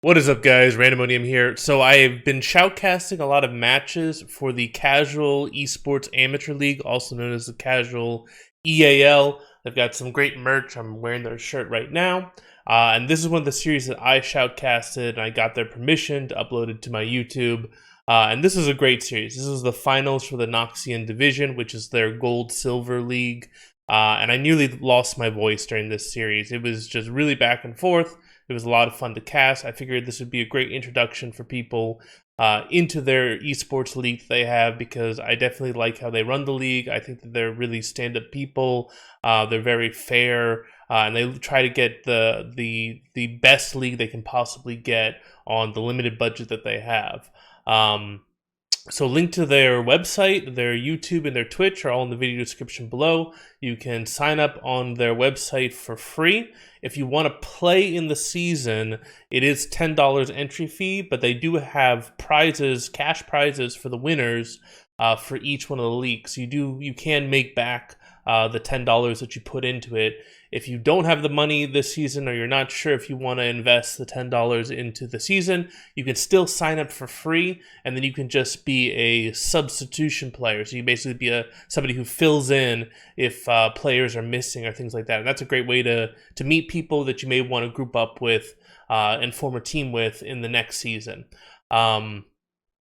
What is up, guys? Randomonium here. So I've been shoutcasting a lot of matches for the Casual Esports Amateur League, also known as the Casual EAL. They've got some great merch. I'm wearing their shirt right now. And this is one of the series that I shoutcasted, and I got their permission to upload it to my YouTube. And this is a great series. This is the finals for the Noxian division, which is their gold-silver league. And I nearly lost my voice during this series. It was just really back and forth. It was a lot of fun to cast. I figured this would be a great introduction for people into their esports league they have, because I definitely like how they run the league. I think that they're really stand-up people. They're very fair, and they try to get the best league they can possibly get on the limited budget that they have. So link to their website, their YouTube, and their Twitch are all in the video description below. You can sign up on their website for free. If you want to play in the season, it is $10 entry fee, but they do have prizes, cash prizes for the winners for each one of the leagues. You can make back the $10 that you put into it. If you don't have the money this season, or you're not sure if you want to invest the $10 into the season, you can still sign up for free, and then you can just be a substitution player. So you basically be somebody who fills in if players are missing or things like that. And that's a great way to meet people that you may want to group up with and form a team with in the next season.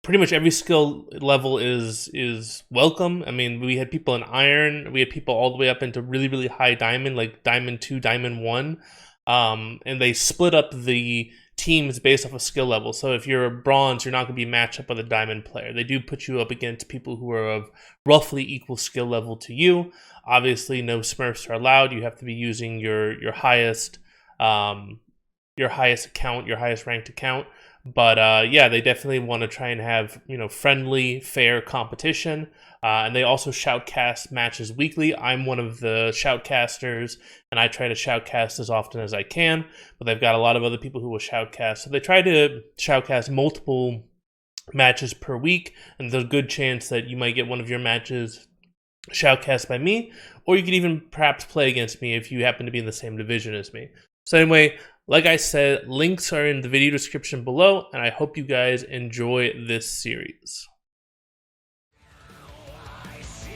Pretty much every skill level is welcome. I mean, we had people in Iron, we had people all the way up into really, really high Diamond, like Diamond 2, Diamond 1. And they split up the teams based off of skill level. So if you're a Bronze, you're not going to be matched up with a Diamond player. They do put you up against people who are of roughly equal skill level to you. Obviously, no Smurfs are allowed. You have to be using your highest account, your highest ranked account. But yeah, they definitely want to try and have, friendly, fair competition. And they also shoutcast matches weekly. I'm one of the shoutcasters, and I try to shoutcast as often as I can. But they've got a lot of other people who will shoutcast. So they try to shoutcast multiple matches per week, and there's a good chance that you might get one of your matches shoutcast by me, or you could even perhaps play against me if you happen to be in the same division as me. So anyway, like I said, links are in the video description below, and I hope you guys enjoy this series.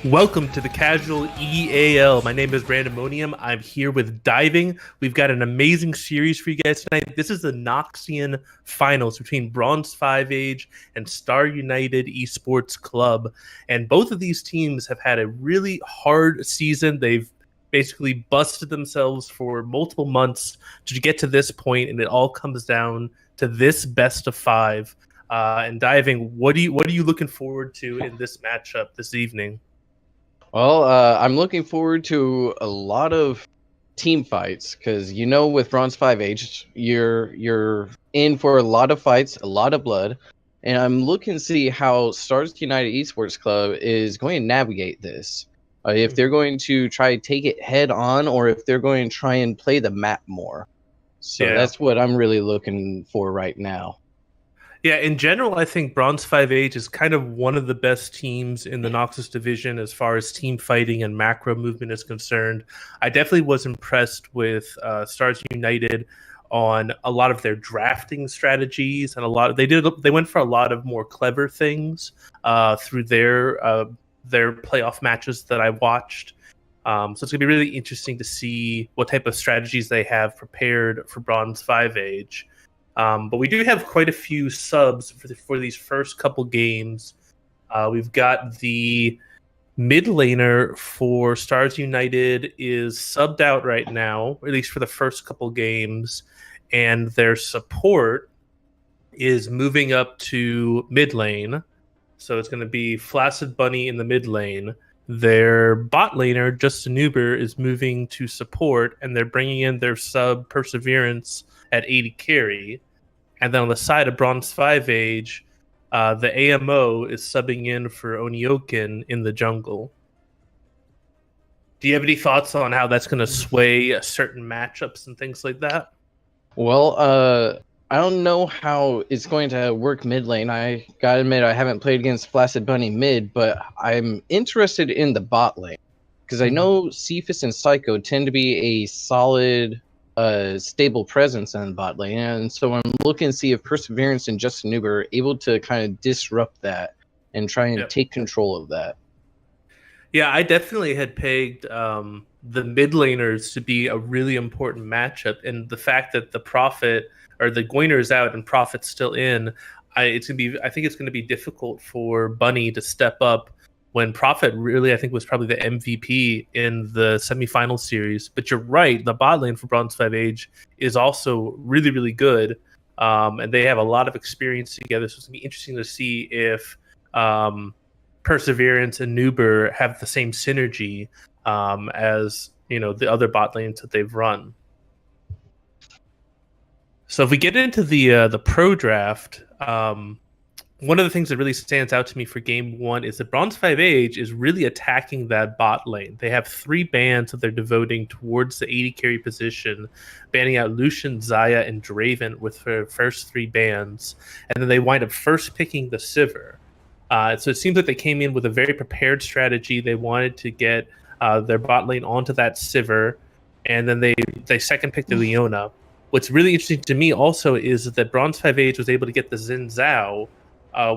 Welcome to the Casual EAL. My name is Randomonium. I'm here with Diving. We've got an amazing series for you guys tonight. This is the Noxian finals between Bronze 5 Age and Star United Esports Club. And both of these teams have had a really hard season. They've basically busted themselves for multiple months to get to this point, and it all comes down to this best of 5. And Diving, what are you looking forward to in this matchup this evening? Well, I'm looking forward to a lot of team fights because with Bronze 5 Age, you're in for a lot of fights, a lot of blood, and I'm looking to see how Stars United Esports Club is going to navigate this. If they're going to try to take it head on, or if they're going to try and play the map more. So that's what I'm really looking for right now. Yeah, in general, I think Bronze 5 Age is kind of one of the best teams in the Noxus division as far as team fighting and macro movement is concerned. I definitely was impressed with Stars United on a lot of their drafting strategies, and they went for a lot of more clever things through their playoff matches that I watched. So it's going to be really interesting to see what type of strategies they have prepared for Bronze 5 Age. But we do have quite a few subs for these first couple games. We've got the mid laner for Stars United is subbed out right now, or at least for the first couple games, and their support is moving up to mid lane. So it's going to be Flaccid Bunny in the mid lane. Their bot laner, Justin Uber, is moving to support, and they're bringing in their sub Perseverance at 80 carry. And then on the side of Bronze 5 Age, the AMO is subbing in for Onioken in the jungle. Do you have any thoughts on how that's going to sway certain matchups and things like that? Well, I don't know how it's going to work mid lane. I gotta admit, I haven't played against Flaccid Bunny mid, but I'm interested in the bot lane because I know Cephas and Psycho tend to be a solid a stable presence in the bot lane, and so I'm looking to see if Perseverance and Justin Nuber are able to kind of disrupt that and try and Yep. take control of that. Yeah, I definitely had pegged the mid laners to be a really important matchup, and the fact that the Prophet or the Goiner's out and Prophet's still in, it's gonna be. I think it's gonna be difficult for Bunny to step up when Prophet really, I think, was probably the MVP in the semifinal series. But you're right, the bot lane for Bronze 5 Age is also really, really good, and they have a lot of experience together. So it's gonna be interesting to see if. Perseverance and Nuber have the same synergy as the other bot lanes that they've run. So if we get into the pro draft, one of the things that really stands out to me for game one is that Bronze 5 Age is really attacking that bot lane. They have 3 bans that they're devoting towards the AD carry position, banning out Lucian, Zaya, and Draven with their first 3 bans, and then they wind up first picking the Sivir. So it seems like they came in with a very prepared strategy. They wanted to get their bot lane onto that Sivir, and then they second picked the Leona. What's really interesting to me also is that Bronze 5 Age was able to get the Xin Zhao,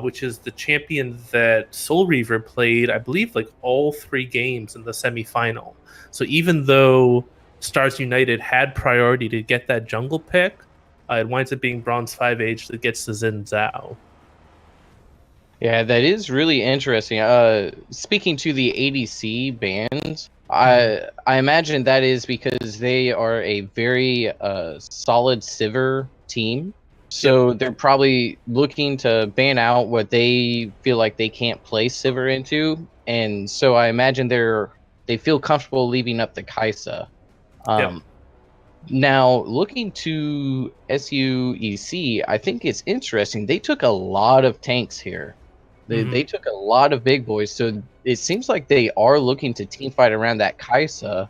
which is the champion that Soul Reaver played, I believe, like all 3 games in the semifinal. So even though Stars United had priority to get that jungle pick, it winds up being Bronze 5 Age that gets the Xin Zhao. Yeah, that is really interesting. Speaking to the ADC bans, I imagine that is because they are a very solid Sivir team. So they're probably looking to ban out what they feel like they can't play Sivir into, and so I imagine they feel comfortable leaving up the Kaisa. Now, looking to SUEC, I think it's interesting. They took a lot of tanks here. They took a lot of big boys, so it seems like they are looking to team fight around that Kaisa,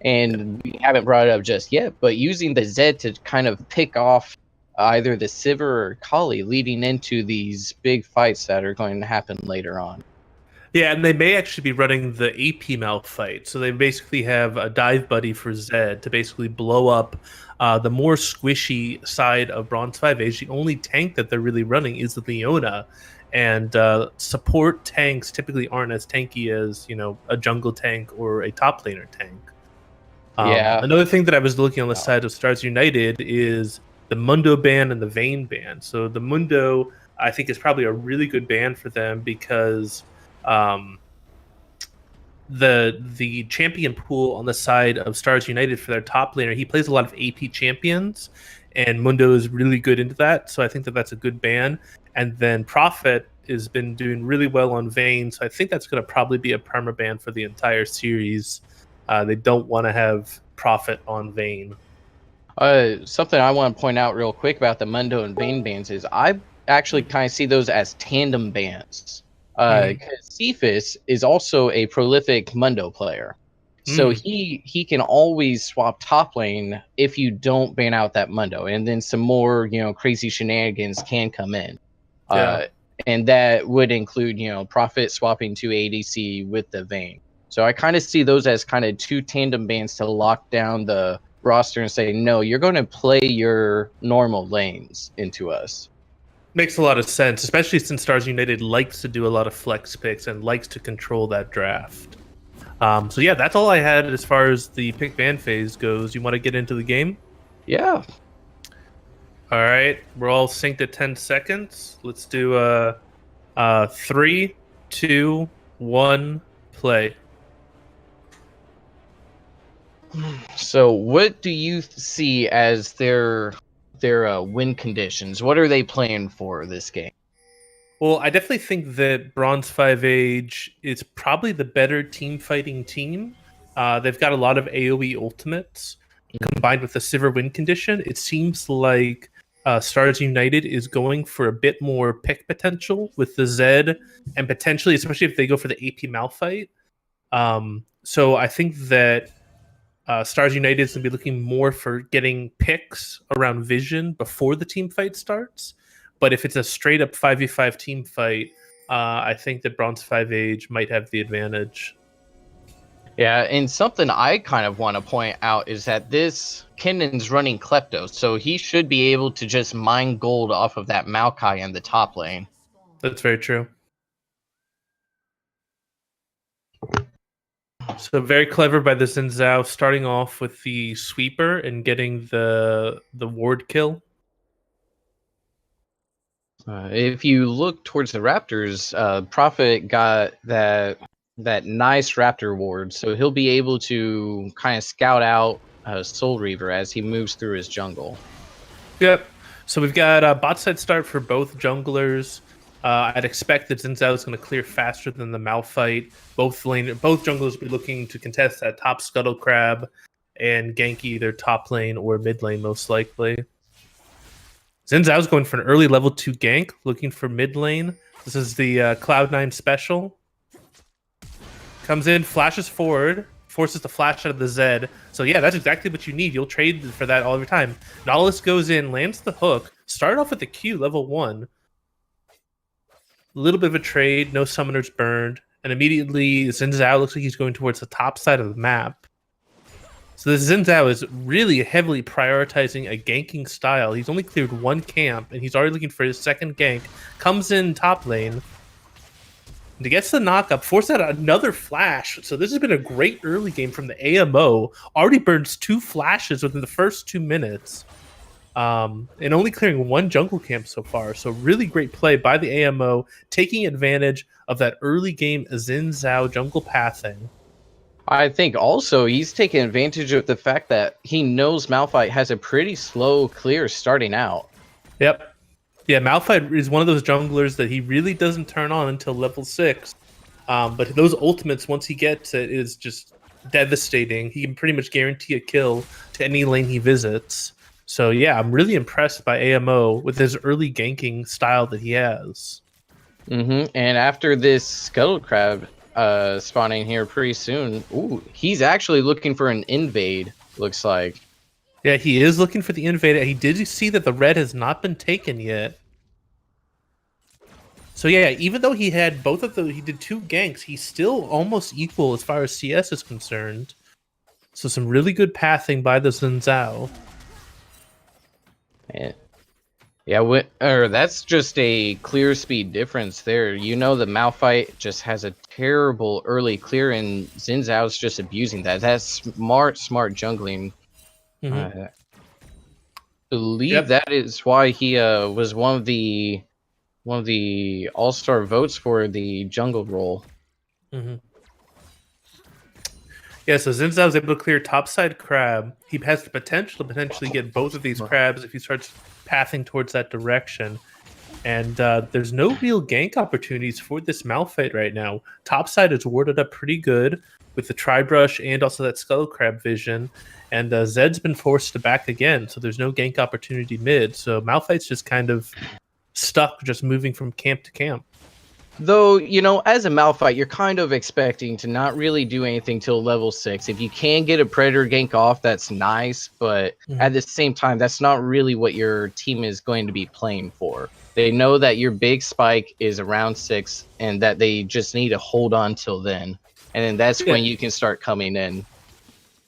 and we haven't brought it up just yet, but using the Zed to kind of pick off either the Sivir or Kali leading into these big fights that are going to happen later on. Yeah, and they may actually be running the AP Mal fight. So they basically have a dive buddy for Zed to basically blow up the more squishy side of Bronze 5 Age. The only tank that they're really running is the Leona. And support tanks typically aren't as tanky as, a jungle tank or a top laner tank. Another thing that I was looking on the side of Stars United is the Mundo ban and the Vayne ban. So the Mundo, I think, is probably a really good ban for them because the champion pool on the side of Stars United for their top laner, he plays a lot of AP champions, and Mundo is really good into that. So I think that that's a good ban. And then Prophet has been doing really well on Vayne, so I think that's going to probably be a perma ban for the entire series. They don't want to have Prophet on Vayne. Something I want to point out real quick about the Mundo and Vayne bans is I actually kind of see those as tandem bans. Because Cephas is also a prolific Mundo player. So he can always swap top lane if you don't ban out that Mundo. And then some more, crazy shenanigans can come in. And that would include, Prophet swapping to ADC with the Vayne. So I kind of see those as kind of 2 tandem bans to lock down the roster and say, no, you're going to play your normal lanes into us. Makes a lot of sense, especially since Stars United likes to do a lot of flex picks and likes to control that draft. So yeah, that's all I had as far as the pick ban phase goes. You want to get into the game? Yeah. All right, we're all synced at 10 seconds. Let's do 3, 2, 1, play. So what do you see as their win conditions? What are they playing for this game? Well, I definitely think that Bronze 5 Age is probably the better team fighting team. They've got a lot of AoE ultimates combined with the Sivir win condition. It seems like Stars United is going for a bit more pick potential with the Zed, and potentially, especially if they go for the AP Malphite. So I think that Stars United is going to be looking more for getting picks around Vision before the team fight starts. But if it's a straight up 5v5 team fight, I think that Bronze 5 Age might have the advantage. Yeah, and something I kind of want to point out is that this Kennen's running Klepto, so he should be able to just mine gold off of that Maokai in the top lane. That's very true. So very clever by the Xin Zhao, starting off with the sweeper and getting the ward kill. If you look towards the Raptors, Prophet got that nice Raptor ward, so he'll be able to kind of scout out Soul Reaver as he moves through his jungle. Yep. So we've got a bot side start for both junglers. I'd expect that Xin Zhao is going to clear faster than the Malphite. Both junglers will be looking to contest that top Scuttle Crab and gank either top lane or mid lane most likely. Xin Zhao's going for an early level 2 gank, looking for mid lane. This is the Cloud9 special. Comes in, flashes forward, forces the flash out of the Zed. So yeah, that's exactly what you need. You'll trade for that all the time. Nautilus goes in, lands the hook, start off with the Q, level 1. A little bit of a trade, no summoners burned, and immediately Xin Zhao looks like he's going towards the top side of the map. So this Xin Zhao is really heavily prioritizing a ganking style. He's only cleared one camp, and he's already looking for his second gank. Comes in top lane, and gets the knock-up, forces out another flash. So this has been a great early game from the AMO. Already burns 2 flashes within the first 2 minutes. And only clearing 1 jungle camp so far. So really great play by the AMO, taking advantage of that early game Xin Zhao jungle pathing. I think also he's taking advantage of the fact that he knows Malphite has a pretty slow clear starting out. Yep. Yeah, Malphite is one of those junglers that he really doesn't turn on until level 6. But those ultimates, once he gets it, is just devastating. He can pretty much guarantee a kill to any lane he visits. So yeah, I'm really impressed by AMO with his early ganking style that he has. And after this Scuttle Crab spawning here pretty soon, he's actually looking for an invade, looks like. Yeah, he is looking for the invade. He did see that the red has not been taken yet. So yeah, even though he had both of those, he did 2 ganks, he's still almost equal as far as CS is concerned. So some really good pathing by the Xin Zhao. Yeah, that's just a clear speed difference there. You know, the Malphite just has a terrible early clear, and Xin Zhao's just abusing that. That's smart jungling. I believe that is why he was one of the all-star votes for the jungle role. Yeah, so Xin Zhao was able to clear topside crab. He has the potential to potentially get both of these crabs if he starts pathing towards that direction. And there's no real gank opportunities for this Malphite right now. Topside is warded up pretty good with the Tri-Brush and also that Skull Crab vision. And Zed's been forced to back again, so there's no gank opportunity mid. So Malphite's just kind of stuck, just moving from camp to camp. Though, you know, as a Malphite, you're kind of expecting to not really do anything till level 6. If you can get a Predator gank off, that's nice, but at the same time, that's not really what your team is going to be playing for. They know that your big spike is around 6, and that they just need to hold on till then. And then that's when you can start coming in.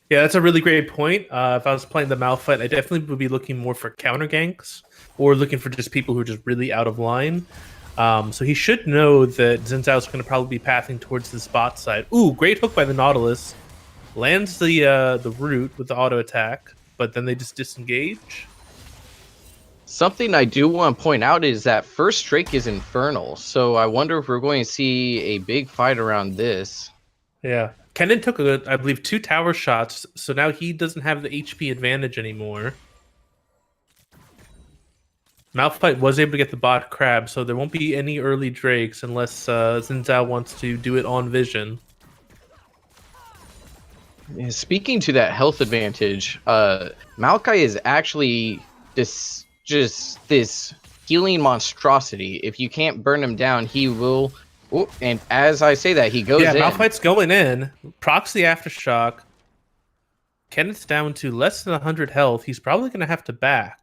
Yeah, that's a really great point. If I was playing the Malphite, I definitely would be looking more for counter ganks, or looking for just people who are just really out of line. So he should know that Xin Zhao is going to probably be pathing towards this bot side. Ooh, great hook by the Nautilus. Lands the root with the auto attack, but then they just disengage. Something I do want to point out is that first Drake is Infernal, so I wonder if we're going to see a big fight around this. Yeah. Kennen took, I believe, 2 tower shots, so now he doesn't have the HP advantage anymore. Malphite was able to get the bot crab, so there won't be any early drakes unless Xin Zhao wants to do it on vision. Speaking to that health advantage, Maokai is actually this healing monstrosity. If you can't burn him down, he will. Oh, and as I say that, he goes in. Yeah, Malphite's going in. Procs the aftershock. Kenneth's down to less than 100 health. He's probably going to have to back.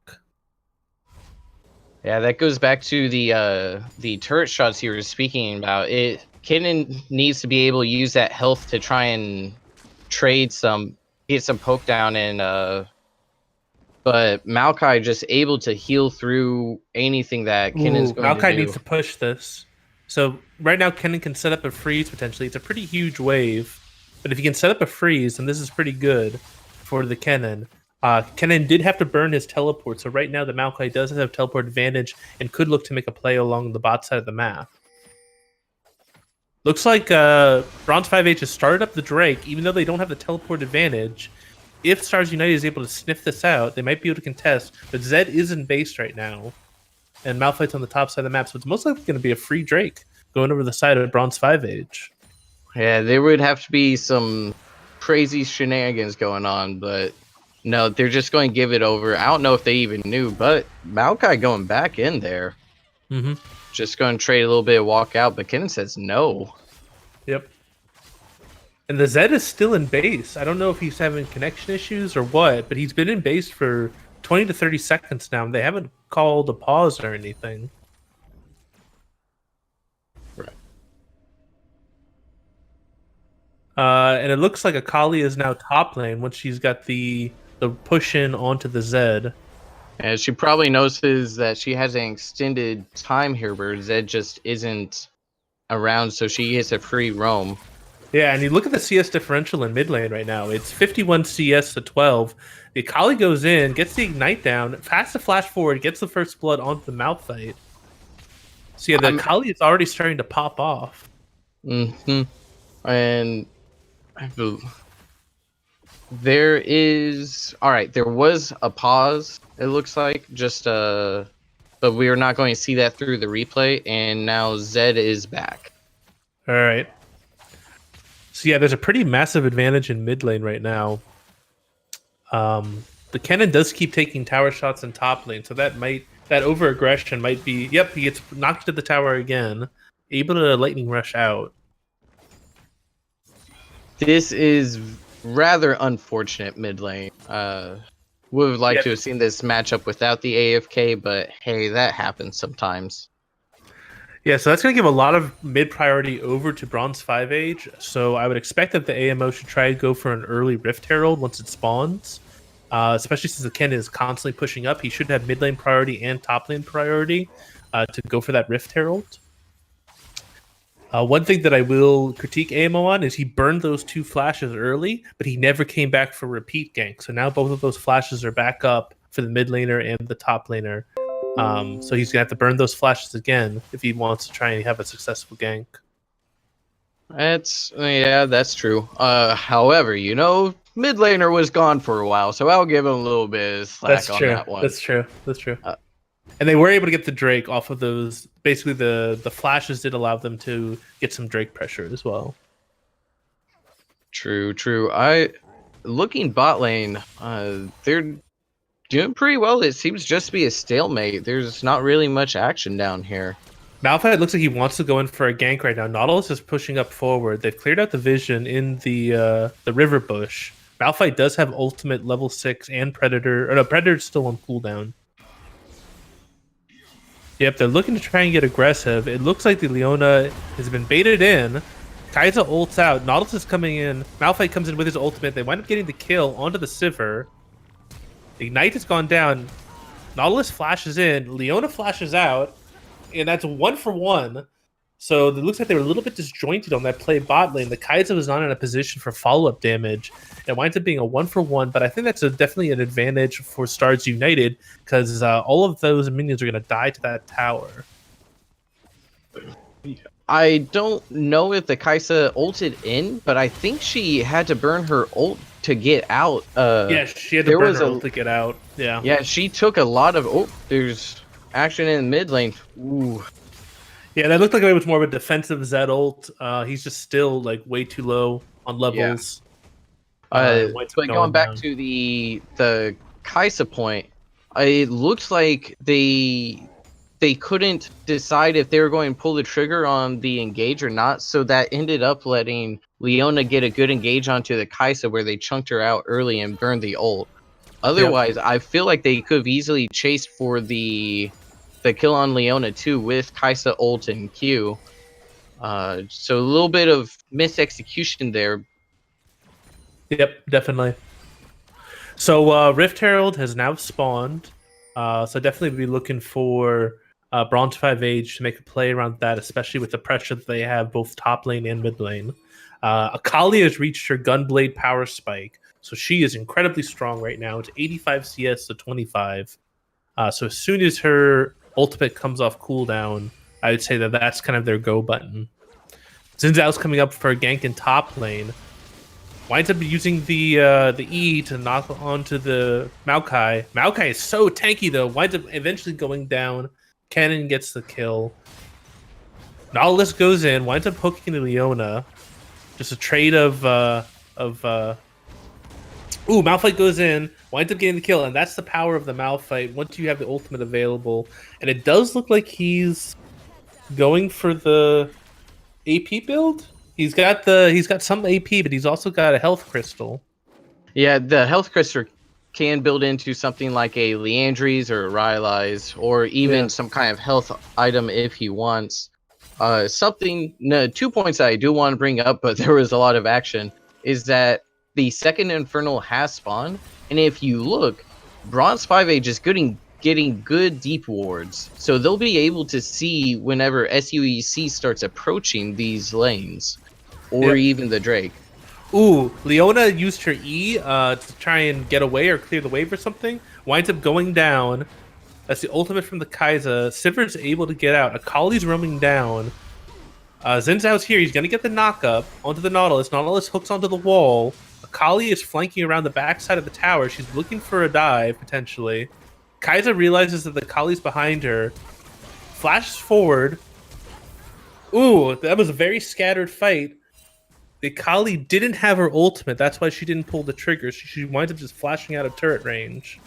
Yeah, that goes back to the turret shots you were speaking about. Kennen needs to be able to use that health to try and trade some, get some poke down, and but Maokai just able to heal through anything that Kinnon's Ooh, going to Maokai do. needs to push this. So right now, Kennen can set up a freeze potentially. It's a pretty huge wave, but if he can set up a freeze, then this is pretty good for the Kennen. Kennen did have to burn his teleport, so right now the Maokai does have teleport advantage and could look to make a play along the bot side of the map. Looks like Bronze 5H has started up the Drake, even though they don't have the teleport advantage. If Stars United is able to sniff this out, they might be able to contest, but Zed is in base right now. And Malphite's on the top side of the map, so it's most likely going to be a free Drake going over the side of Bronze 5H. Yeah, there would have to be some crazy shenanigans going on, but no, they're just going to give it over. I don't know if they even knew, but Maokai going back in there. Mm-hmm. Just going to trade a little bit, walk out, but Kinnon says no. Yep. And the Zed is still in base. I don't know if he's having connection issues or what, but he's been in base for 20 to 30 seconds now. They haven't called a pause or anything. Right. And it looks like Akali is now top lane once she's got the push in onto the Zed. And she probably notices that she has an extended time here where Zed just isn't around, so she gets a free roam. Yeah, and you look at the CS differential in mid lane right now. It's 51 CS to 12. The Akali goes in, gets the ignite down, fast to flash forward, gets the first blood onto the Malphite. So yeah, the Akali is already starting to pop off. Mm-hmm. And there is... Alright, there was a pause, it looks like. Just, but we are not going to see that through the replay, and now Zed is back. Alright. So yeah, there's a pretty massive advantage in mid lane right now. The Kennen does keep taking tower shots in top lane, so that over aggression might be. Yep, he gets knocked to the tower again, able to lightning rush out. This is rather unfortunate mid lane. Would have liked to have seen this matchup without the AFK, but hey, that happens sometimes. Yeah, so that's going to give a lot of mid priority over to Bronze 5H. So I would expect that the AMO should try to go for an early Rift Herald once it spawns. Especially since the Ken is constantly pushing up, he should have mid lane priority and top lane priority to go for that Rift Herald. One thing that I will critique AMO on is he burned those 2 flashes early, but he never came back for repeat gank. So now both of those flashes are back up for the mid laner and the top laner. So he's gonna have to burn those flashes again if he wants to try and have a successful gank. That's true. However, mid laner was gone for a while, so I'll give him a little bit of slack on that one. That's true. And they were able to get the Drake off of those. Basically, the flashes did allow them to get some Drake pressure as well. True. Looking bot lane, they're doing pretty well. It seems just to be a stalemate. There's not really much action down here. Malphite looks like he wants to go in for a gank right now. Nautilus is pushing up forward. They've cleared out the vision in the river bush. Malphite does have ultimate level 6 and Predator. Or no, Predator's still on cooldown. Yep, they're looking to try and get aggressive. It looks like the Leona has been baited in. Kai'Sa ults out. Nautilus is coming in. Malphite comes in with his ultimate. They wind up getting the kill onto the Sivir. Ignite has gone down. Nautilus flashes in. Leona flashes out. And that's 1 for 1. So it looks like they were a little bit disjointed on that play bot lane. The Kai'Sa was not in a position for follow-up damage. It winds up being a 1 for 1, but I think that's definitely an advantage for Stars United because all of those minions are going to die to that tower. I don't know if the Kai'Sa ulted in, but I think she had to burn her ult to get out. Yeah, she had to burn her ult to get out. Yeah, she took a lot of... Oh, there's action in mid lane. Ooh. Yeah, that looked like it was more of a defensive Zed ult. He's just still like way too low on levels. But going back to the Kai'Sa point, it looks like they couldn't decide if they were going to pull the trigger on the engage or not, so that ended up letting Leona get a good engage onto the Kai'Sa where they chunked her out early and burned the ult. Otherwise, I feel like they could have easily chased for the kill on Leona too with Kai'Sa ult and Q. So a little bit of misexecution there. Yep, definitely. So Rift Herald has now spawned. So definitely be looking for Bronze 5 Age to make a play around that, especially with the pressure that they have both top lane and mid lane. Akali has reached her Gunblade power spike, so she is incredibly strong right now. It's 85 CS to 25. So as soon as her ultimate comes off cooldown, I would say that that's kind of their go button. Xin Zhao's coming up for a gank in top lane. Winds up using the E to knock onto the Maokai. Maokai is so tanky though. Winds up eventually going down. Cannon gets the kill. Nautilus goes in. Winds up hooking the Leona. Just a trade of Malphite goes in. Winds up getting the kill, and that's the power of the Malphite. Once you have the ultimate available, and it does look like he's going for the AP build. He's got some AP, but he's also got a health crystal. Yeah, the health crystal can build into something like a Leandries or a Rylai's, or even some kind of health item if he wants. 2 points that I do want to bring up, but there was a lot of action, is that the second Infernal has spawned, and if you look, Bronze 5 Age is getting good deep wards, so they'll be able to see whenever SUEC starts approaching these lanes, or even the Drake. Ooh, Leona used her E to try and get away or clear the wave or something. Winds up going down. That's the ultimate from the Kai'Sa. Sivir's able to get out. Akali's roaming down. Xin Zhao's here. He's going to get the knock up onto the Nautilus. Nautilus hooks onto the wall. Akali is flanking around the backside of the tower. She's looking for a dive, potentially. Kai'Sa realizes that the Akali's behind her. Flashes forward. Ooh, that was a very scattered fight. The Akali didn't have her ultimate. That's why she didn't pull the trigger. She winds up just flashing out of turret range.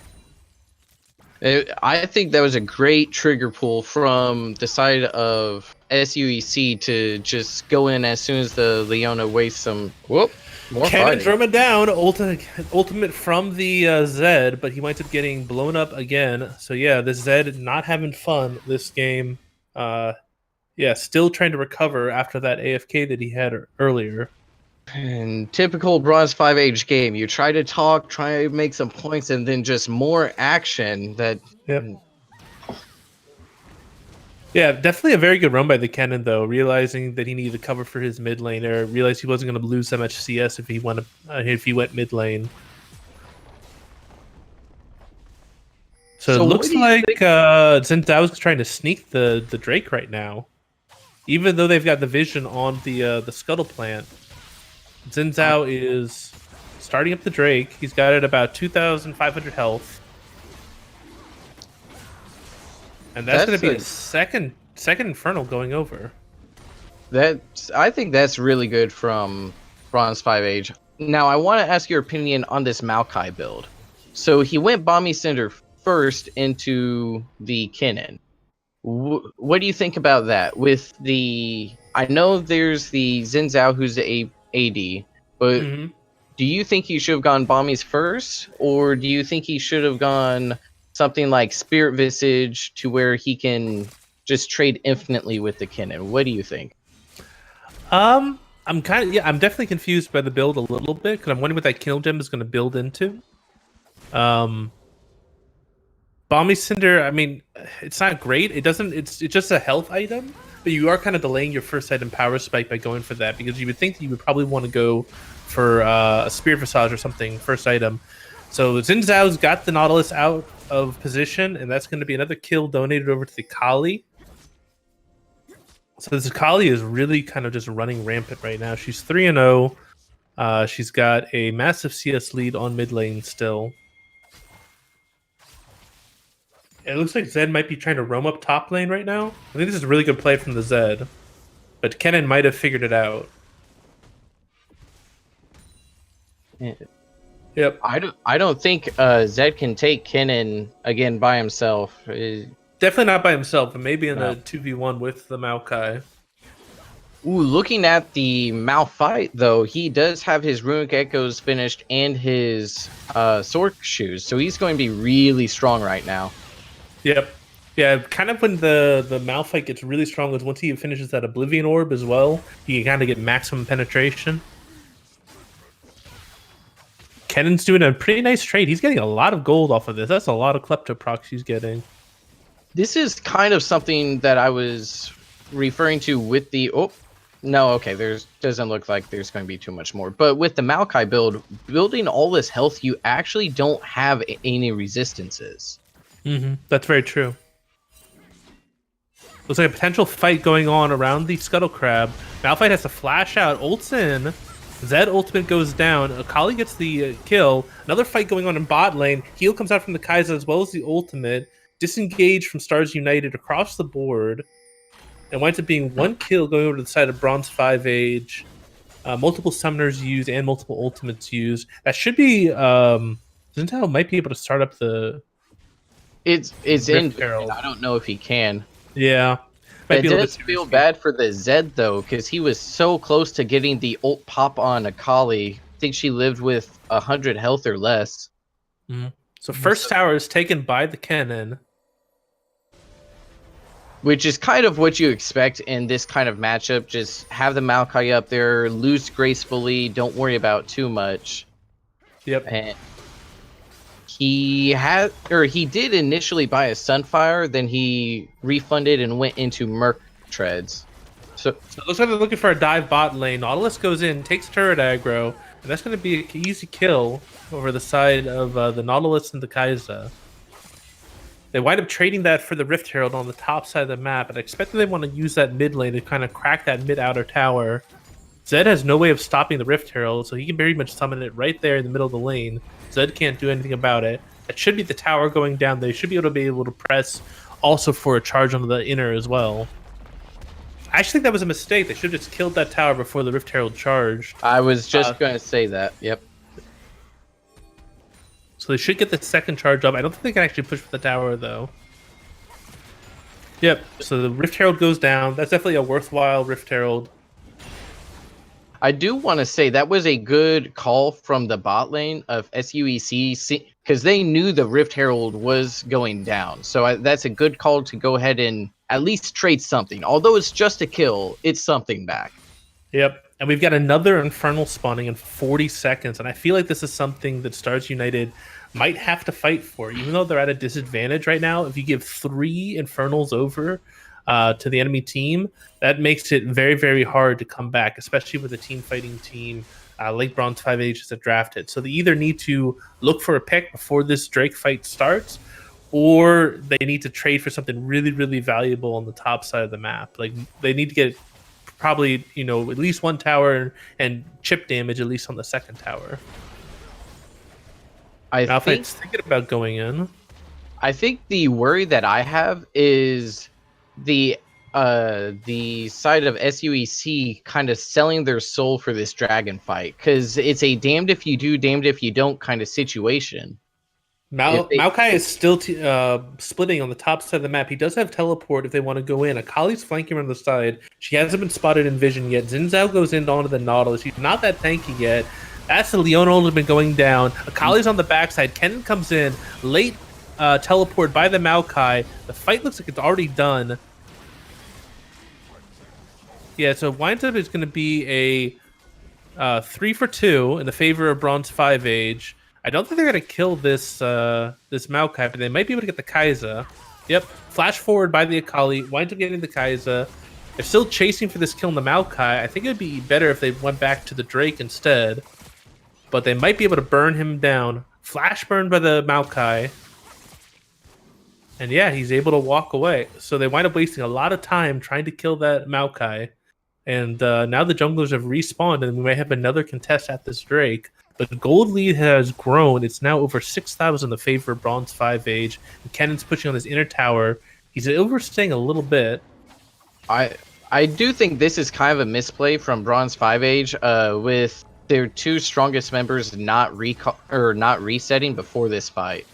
I think that was a great trigger pull from the side of SUEC to just go in as soon as the Leona wastes some. Whoop! More Cannon drumming down, ultimate from the Zed, but he winds up getting blown up again. So yeah, this Zed not having fun this game. Still trying to recover after that AFK that he had earlier. And typical Bronze 5 Age game, you try to talk, try to make some points, and then just more action that... Yeah, definitely a very good run by the Cannon, though, realizing that he needed to cover for his mid laner, realized he wasn't going to lose that much CS if he went mid lane. So it looks like Xin Zhao's trying to sneak the Drake right now. Even though they've got the vision on the Scuttle Plant, Xin Zhao is starting up the Drake. He's got it about 2,500 health. And that's going to be a second Infernal going over. I think that's really good from Bronze 5 Age. Now, I want to ask your opinion on this Maokai build. So he went Bomby Cinder first into the Kinnan. What do you think about that? I know there's the Xin Zhao who's the AD, but do you think he should have gone Bombies first, or do you think he should have gone something like Spirit Visage to where he can just trade infinitely with the Kinnan? What do you think? I'm definitely confused by the build a little bit, because I'm wondering what that Kill Gem is going to build into. Bomby Cinder, I mean, it's not great. It's just a health item, but you are kind of delaying your first item power spike by going for that, because you would think that you would probably want to go for a Spirit Visage or something first item. So Xin Zhao's got the Nautilus out of position, and that's going to be another kill donated over to the Akali. So this Akali is really kind of just running rampant right now. She's 3-0. She's got a massive CS lead on mid lane still. It looks like Zed might be trying to roam up top lane right now. I think this is a really good play from the Zed. But Kennen might have figured it out. Yep. I don't think Zed can take Kennen again by himself. Definitely not by himself, but maybe in a 2v1 with the Maokai. Ooh, looking at the Malphite, though, he does have his Runic Echoes finished and his Sword Shoes, so he's going to be really strong right now. Yep. Yeah, kind of when the Malphite gets really strong is once he finishes that Oblivion Orb as well, he can kind of get maximum penetration. Kennan's doing a pretty nice trade. He's getting a lot of gold off of this. That's a lot of klepto procs he's getting. This is kind of something that I was referring to with the... Oh, no, okay, doesn't look like there's going to be too much more. But with the Maokai build, building all this health, you actually don't have any resistances. That's very true. Looks like a potential fight going on around the Scuttle Crab. Malphite has to flash out, ults in. Zed ultimate goes down. Akali gets the kill. Another fight going on in bot lane. Heal comes out from the Kai'Sa as well as the ultimate. Disengage from Stars United across the board. And winds up being one kill going over to the side of Bronze 5 Age. Multiple summoners used and multiple ultimates used. That should be... Zintel might be able to start up the... It's in... Herald. I don't know if he can. Yeah. It does feel bad for the Zed, though, because he was so close to getting the ult pop on Akali. I think she lived with 100 health or less. So first tower is taken by the Kennen. Which is kind of what you expect in this kind of matchup. Just have the Maokai up there, lose gracefully, don't worry about too much. Yep. And he did initially buy a Sunfire, then he refunded and went into Merc Treads. So it looks like they're looking for a dive bot lane. Nautilus goes in, takes turret aggro, and that's going to be an easy kill over the side of the Nautilus and the Kai'Sa. They wind up trading that for the Rift Herald on the top side of the map, and I expect that they want to use that mid lane to kind of crack that mid-outer tower. Zed has no way of stopping the Rift Herald, so he can very much summon it right there in the middle of the lane. Zed can't do anything about it. That should be the tower going down. They should be able to press also for a charge onto the inner as well. I actually think that was a mistake. They should have just killed that tower before the Rift Herald charged. I was just going to say that. Yep. So they should get the second charge up. I don't think they can actually push for the tower, though. Yep, so the Rift Herald goes down. That's definitely a worthwhile Rift Herald. I do want to say that was a good call from the bot lane of SUEC, because they knew the Rift Herald was going down. So that's a good call to go ahead and at least trade something. Although it's just a kill, it's something back. Yep, and we've got another Infernal spawning in 40 seconds, and I feel like this is something that Stars United might have to fight for, even though they're at a disadvantage right now. If you give 3 Infernals over to the enemy team, that makes it very, very hard to come back, especially with a team fighting team like Bronze 5 Ages that drafted. So they either need to look for a pick before this Drake fight starts, or they need to trade for something really, really valuable on the top side of the map. Like, they need to get probably, at least one tower and chip damage at least on the second tower. I think thinking about going in. I think the worry that I have is the side of SUEC kind of selling their soul for this dragon fight, because it's a damned if you do, damned if you don't kind of situation. Maokai is still splitting on the top side of the map. He does have teleport if they want to go in. Akali's flanking on the side. She hasn't been spotted in vision yet. Xin Zhao goes in onto the Nautilus. He's not that tanky yet. That's the Leona ultimate going down. Akali's on the backside. Kennen comes in. Late teleport by the Maokai. The fight looks like it's already done. Yeah, so winds up is going to be a 3 for 2 in the favor of Bronze 5 Age. I don't think they're going to kill this this Maokai, but they might be able to get the Kai'Sa. Yep, flash forward by the Akali, winds up getting the Kai'Sa. They're still chasing for this kill in the Maokai. I think it would be better if they went back to the Drake instead. But they might be able to burn him down. Flash burn by the Maokai. And yeah, he's able to walk away. So they wind up wasting a lot of time trying to kill that Maokai. And now the junglers have respawned, and we might have another contest at this Drake. But the gold lead has grown. It's now over 6,000 in favor of Bronze 5 Age. And Kennen's pushing on his inner tower. He's overstaying a little bit. I do think this is kind of a misplay from Bronze 5 Age with their 2 strongest members not resetting before this fight.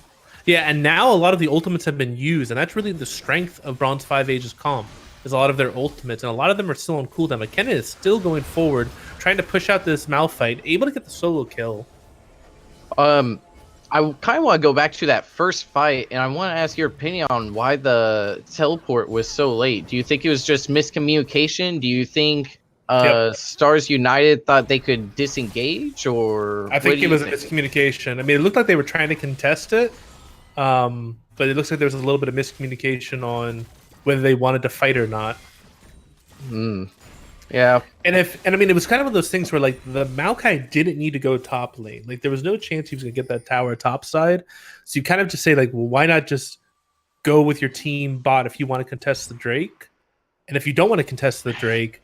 Yeah, and now a lot of the ultimates have been used, and that's really the strength of Bronze 5 Age's comp. Is a lot of their ultimates, and a lot of them are still on cooldown. McKenna is still going forward, trying to push out this Malphite, able to get the solo kill. I kind of want to go back to that first fight, and I want to ask your opinion on why the teleport was so late. Do you think it was just miscommunication? Do you think Yep. Stars United thought they could disengage, or I what think do it you was a think? miscommunication. I mean, it looked like they were trying to contest it, but it looks like there was a little bit of miscommunication on whether they wanted to fight or not. Hmm. Yeah. And I mean, it was kind of one of those things where like the Maokai didn't need to go top lane. Like there was no chance he was gonna get that tower top side. So you kind of just say like, well, why not just go with your team bot if you want to contest the Drake? And if you don't want to contest the Drake,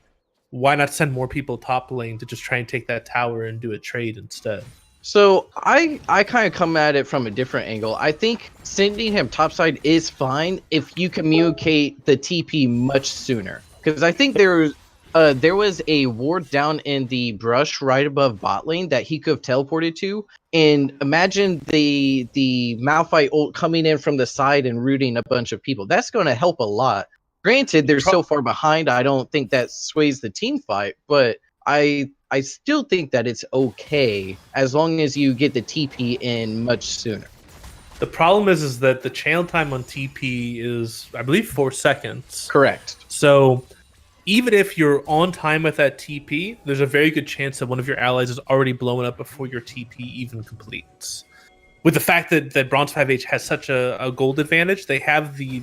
why not send more people top lane to just try and take that tower and do a trade instead? So I kind of come at it from a different angle. I think sending him topside is fine if you communicate the TP much sooner. Because I think there was a ward down in the brush right above bot lane that he could have teleported to. And imagine the Malphite ult coming in from the side and rooting a bunch of people. That's going to help a lot. Granted, they're so far behind. I don't think that sways the team fight, but I still think that it's okay as long as you get the TP in much sooner. The problem is that the channel time on TP is, I believe, 4 seconds. Correct. So even if you're on time with that TP, there's a very good chance that one of your allies is already blown up before your TP even completes. With the fact that Bronze 5H has such a gold advantage, they have the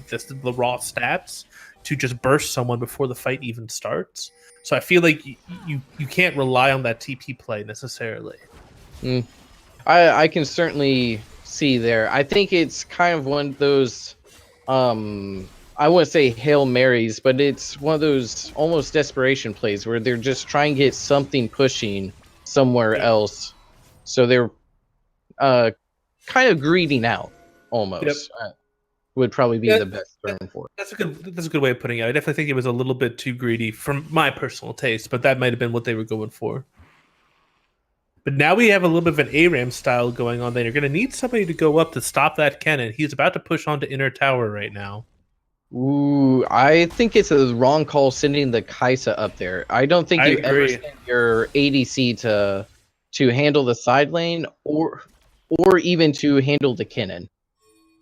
raw stats to just burst someone before the fight even starts. So I feel like you can't rely on that TP play necessarily. I can certainly see there. I think it's kind of one of those I wouldn't say Hail Marys, but it's one of those almost desperation plays where they're just trying to get something pushing somewhere else. So they're kind of greeding out almost. Would probably be the best term for it. That's a good way of putting it. I definitely think it was a little bit too greedy from my personal taste, but that might have been what they were going for. But now we have a little bit of an ARAM style going on. Then you're going to need somebody to go up to stop that cannon. He's about to push onto inner tower right now. Ooh, I think it's a wrong call sending the Kaisa up there. I don't think you ever send your ADC to handle the side lane or even to handle the cannon.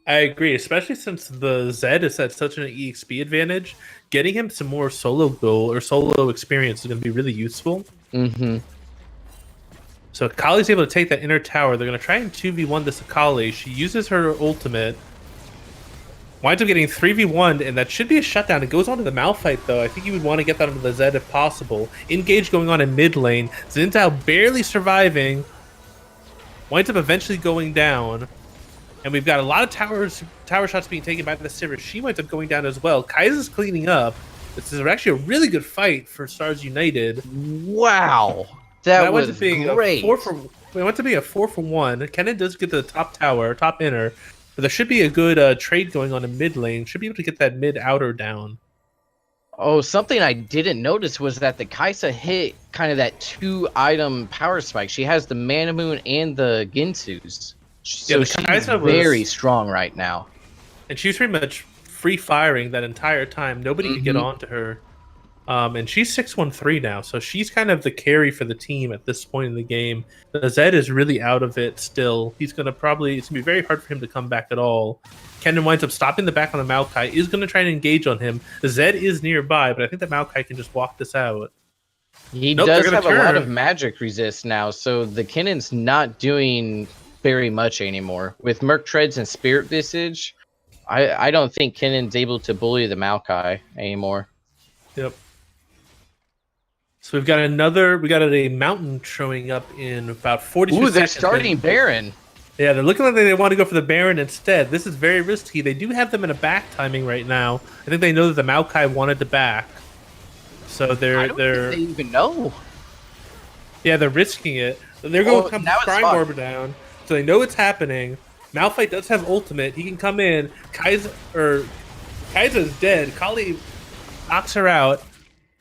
I agree, especially since the Zed is at such an EXP advantage. Getting him some more solo goal or solo experience is going to be really useful. Mm-hmm. So Akali's able to take that inner tower. They're going to try and 2v1 this Akali. She uses her ultimate. Winds up getting 3v1'd, and that should be a shutdown. It goes on to the Malphite, though. I think you would want to get that onto the Zed if possible. Engage going on in mid lane. Xin Zhao barely surviving. Winds up eventually going down. And we've got a lot of tower shots being taken by the Sivir. She winds up going down as well. Kaisa's cleaning up. This is actually a really good fight for Stars United. Wow. That was great. We went to be a 4-for-1. Kennen does get the top tower, top inner. But there should be a good trade going on in mid lane. Should be able to get that mid outer down. Oh, something I didn't notice was that the Kaisa hit kind of that 2-item power spike. She has the Mana Moon and the Ginsu's. So yeah, she's very strong right now. And she's pretty much free firing that entire time. Nobody could get onto her. And she's 6-1-3 now, so she's kind of the carry for the team at this point in the game. The Zed is really out of it still. It's going to be very hard for him to come back at all. Kennen winds up stopping the back on the Maokai, is going to try and engage on him. The Zed is nearby, but I think the Maokai can just walk this out. He does have a lot of magic resist now, so the Kennen's not doing very much anymore. With Merc Treads and Spirit Visage, I don't think Kennen's able to bully the Maokai anymore. Yep. So we got a mountain showing up in about 42 seconds. Ooh, they're starting Baron. Yeah, they're looking like they want to go for the Baron instead. This is very risky. They do have them in a back timing right now. I think they know that the Maokai wanted to back. So they're think they even know. Yeah, they're risking it. They're going to come Prime Orb down. So they know it's happening. Malphite does have ultimate. He can come in. Kaisa's dead. Kali knocks her out.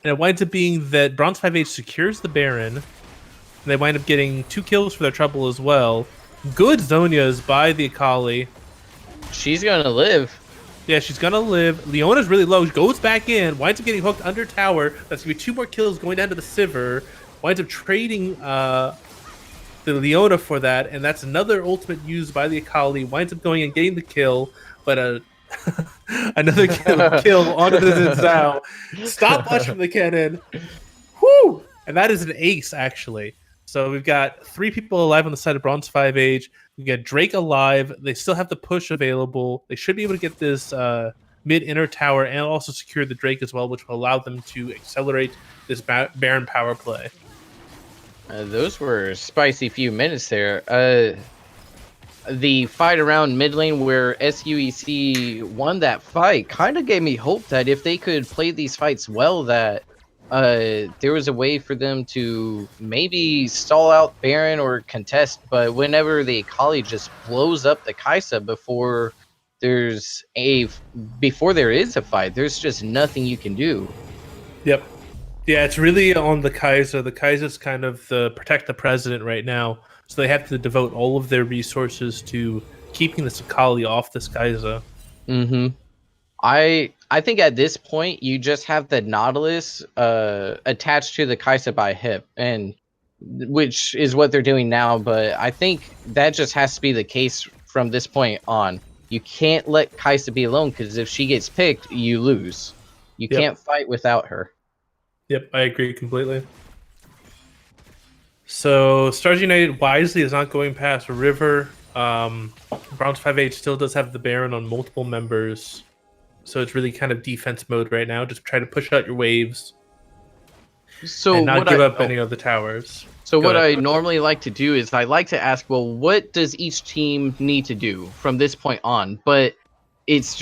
And it winds up being that Bronze 5H secures the Baron. And they wind up getting 2 kills for their trouble as well. Good Zhonya's by the Akali. She's going to live. Yeah, she's going to live. Leona's really low. She goes back in. Winds up getting hooked under tower. That's going to be 2 more kills going down to the Sivir. Winds up trading the Leona for that. And that's another ultimate used by the Akali. Winds up going and getting the kill. But another kill onto the Xin Zhao. Stopwatch from the cannon. Whoo! And that is an ace, actually. So we've got 3 people alive on the side of Bronze 5 Age. We got Drake alive. They still have the push available. They should be able to get this mid-inner tower and also secure the Drake as well, which will allow them to accelerate this Baron power play. Those were spicy few minutes there. The fight around mid lane where SUEC won that fight kind of gave me hope that if they could play these fights well, that there was a way for them to maybe stall out Baron or contest. But whenever the Akali just blows up the Kaisa before there is a fight, there's just nothing you can do. Yep. Yeah, it's really on the Kaiser. The Kaiser's kind of the protect the president right now, so they have to devote all of their resources to keeping this Akali off this Kaiser. Mm-hmm. I think at this point you just have the Nautilus attached to the Kaisa by hip, and which is what they're doing now. But I think that just has to be the case from this point on. You can't let Kaisa be alone, because if she gets picked, you lose. You can't fight without her. Yep, I agree completely. So Stars United wisely is not going past River. Bronze 5H still does have the Baron on multiple members. So it's really kind of defense mode right now. Just try to push out your waves. So and not give up any of the towers. So what I normally like to do is I like to ask, well, what does each team need to do from this point on? But it's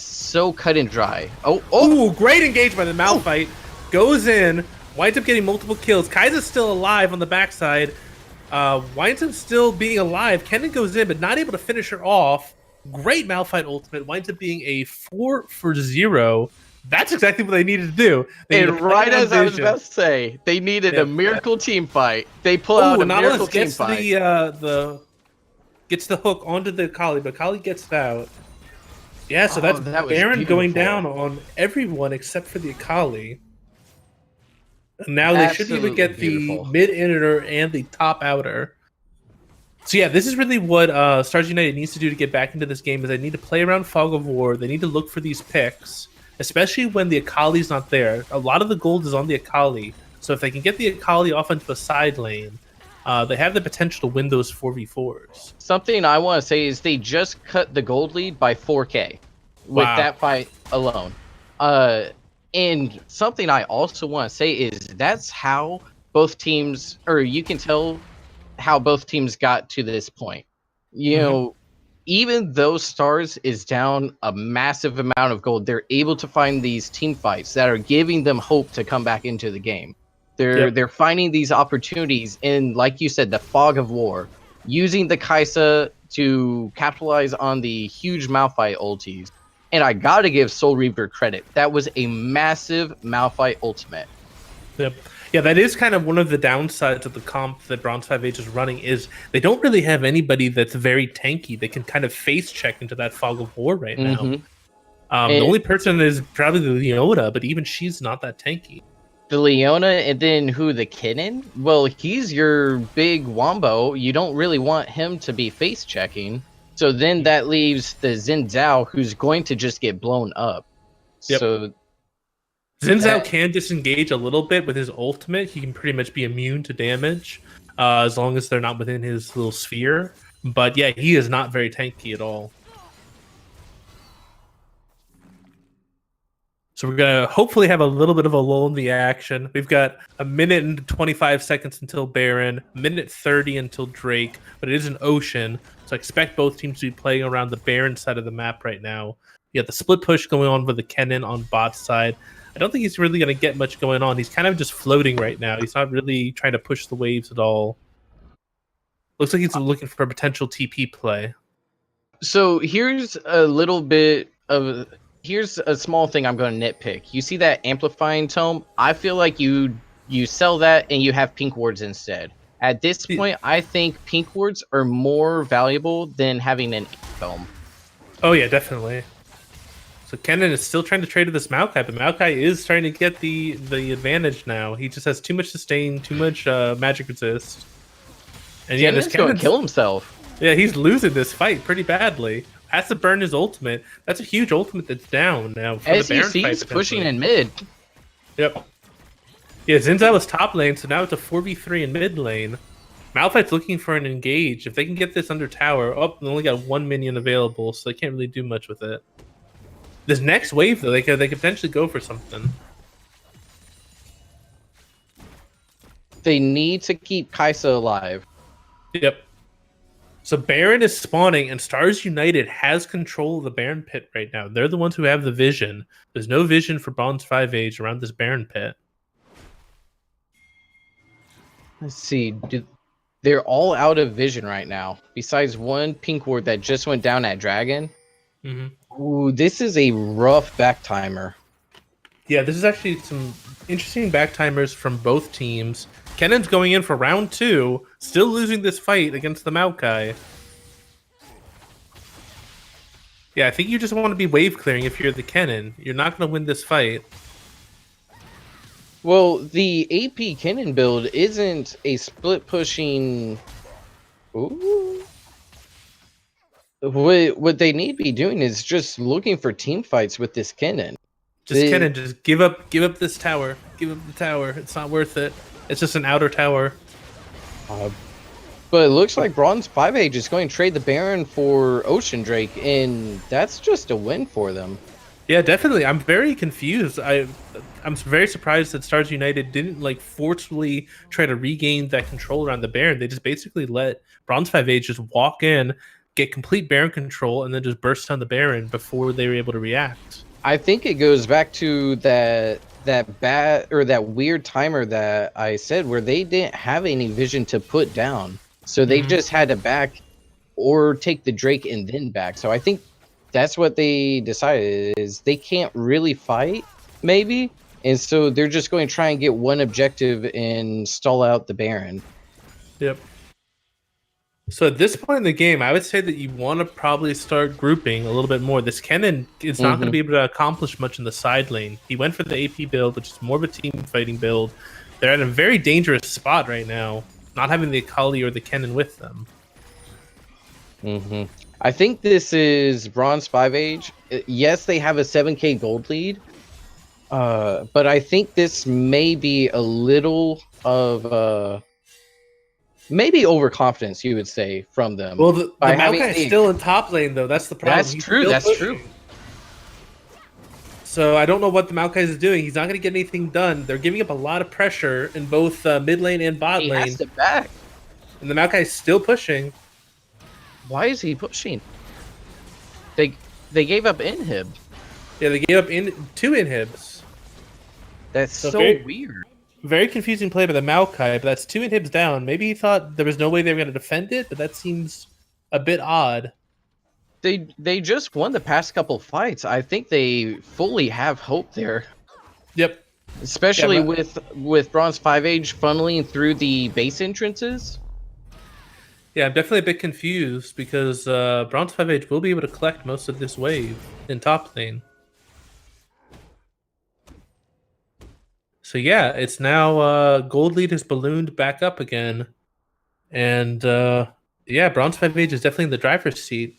so cut and dry. Ooh, great engagement in the Malphite. Goes in, winds up getting multiple kills. Kaisa's still alive on the backside. Winds up still being alive. Kennen goes in, but not able to finish her off. Great Malphite ultimate. Winds up being a 4-for-0. That's exactly what they needed to do. And right as I was about to say, they needed a miracle team fight. They pull out a miracle team fight. Gets the hook onto the Akali, but Akali gets it out. Yeah, so that's Baron going down on everyone except for the Akali. And now they should even get the mid-inner and the top outer. So yeah, this is really what Stars United needs to do to get back into this game. Is they need to play around Fog of War. They need to look for these picks, especially when the Akali's not there. A lot of the gold is on the Akali. So if they can get the Akali off into a side lane, they have the potential to win those 4v4s. Something I want to say is they just cut the gold lead by 4K with that fight alone. And something I also want to say is that's how both teams, or you can tell how both teams got to this point. You know, even though Stars is down a massive amount of gold, they're able to find these team fights that are giving them hope to come back into the game. They're finding these opportunities in, like you said, the Fog of War, using the Kaisa to capitalize on the huge Malphite ultis. And I gotta give Soul Reaver credit. That was a massive Malphite ultimate. Yep. Yeah, that is kind of one of the downsides of the comp that Bronze 5H is running, is they don't really have anybody that's very tanky. They can kind of face check into that Fog of War right now. The only person is probably the Leona, but even she's not that tanky. The Leona, and then who, the Kennen? Well, he's your big Wombo. You don't really want him to be face checking. So then that leaves the Xin Zhao, who's going to just get blown up. Yep. So Xin Zhao can disengage a little bit with his ultimate. He can pretty much be immune to damage as long as they're not within his little sphere. But yeah, he is not very tanky at all. So we're going to hopefully have a little bit of a lull in the action. We've got a minute and 25 seconds until Baron, a minute 30 until Drake, but it is an ocean. So I expect both teams to be playing around the Baron side of the map right now. You got the split push going on with the Kennen on bot side. I don't think he's really going to get much going on. He's kind of just floating right now. He's not really trying to push the waves at all. Looks like he's looking for a potential TP play. So here's a small thing I'm going to nitpick. You see that amplifying tome? I feel like you sell that and you have pink wards instead. At this point, I think pink wards are more valuable than having an tome. Oh yeah, definitely. So Kennen is still trying to trade with this Maokai, but Maokai is trying to get the advantage now. He just has too much sustain, too much magic resist. And yeah, this going to kill himself. Yeah, he's losing this fight pretty badly. Has to burn his ultimate. That's a huge ultimate that's down now. As he sees pushing in mid. Yep. Yeah, Zinzao was top lane, so now it's a 4v3 in mid lane. Malphite's looking for an engage. If they can get this under tower, oh, they only got one minion available, so they can't really do much with it. This next wave, though, they could potentially go for something. They need to keep Kaisa alive. Yep. So Baron is spawning, and Stars United has control of the Baron pit right now. They're the ones who have the vision. There's no vision for Bronze 5 Age around this Baron pit. Let's see. They're all out of vision right now. Besides one pink ward that just went down at Dragon. Ooh, this is a rough back timer. Yeah, this is actually some interesting back timers from both teams. Kennen's going in for round 2, still losing this fight against the Maokai. Yeah, I think you just want to be wave clearing if you're the Kennen. You're not going to win this fight. Well, the AP Kennen build isn't a split pushing. Ooh. What they need to be doing is just looking for team fights with this Kennen. Kennen, just give up this tower. Give up the tower. It's not worth it. It's just an outer tower. But it looks like Bronze 5 Age is going to trade the Baron for Ocean Drake, and that's just a win for them. Yeah, definitely. I'm very confused. I'm very surprised that Stars United didn't forcefully try to regain that control around the Baron. They just basically let Bronze 5 Age just walk in, get complete Baron control, and then just burst on the Baron before they were able to react. I think it goes back to that weird timer that I said where they didn't have any vision to put down. So they just had to back or take the Drake and then back. So I think that's what they decided is they can't really fight, maybe. And so they're just going to try and get one objective and stall out the Baron. Yep. So at this point in the game, I would say that you want to probably start grouping a little bit more. This Kennen is not going to be able to accomplish much in the side lane. He went for the AP build, which is more of a team fighting build. They're at a very dangerous spot right now, not having the Akali or the Kennen with them. I think this is Bronze 5 Age. Yes, they have a 7k gold lead. But I think this may be a little of... maybe overconfidence, you would say, from them. Well, the Maokai is still in top lane, though. That's the problem. That's true. That's true. So I don't know what the Maokai is doing. He's not going to get anything done. They're giving up a lot of pressure in both mid lane and bot lane. He has to back. And the Maokai is still pushing. Why is he pushing? They gave up inhib. Yeah, they gave up 2 inhibs. That's so weird. Very confusing play by the Maokai, but that's 2 inhibs down. Maybe he thought there was no way they were going to defend it, but that seems a bit odd. They just won the past couple fights. I think they fully have hope there. Yep. Especially with Bronze 5 Age funneling through the base entrances. Yeah, I'm definitely a bit confused because Bronze 5 Age will be able to collect most of this wave in top lane. So yeah, it's now gold lead has ballooned back up again. And yeah, Bronze 5 Age is definitely in the driver's seat.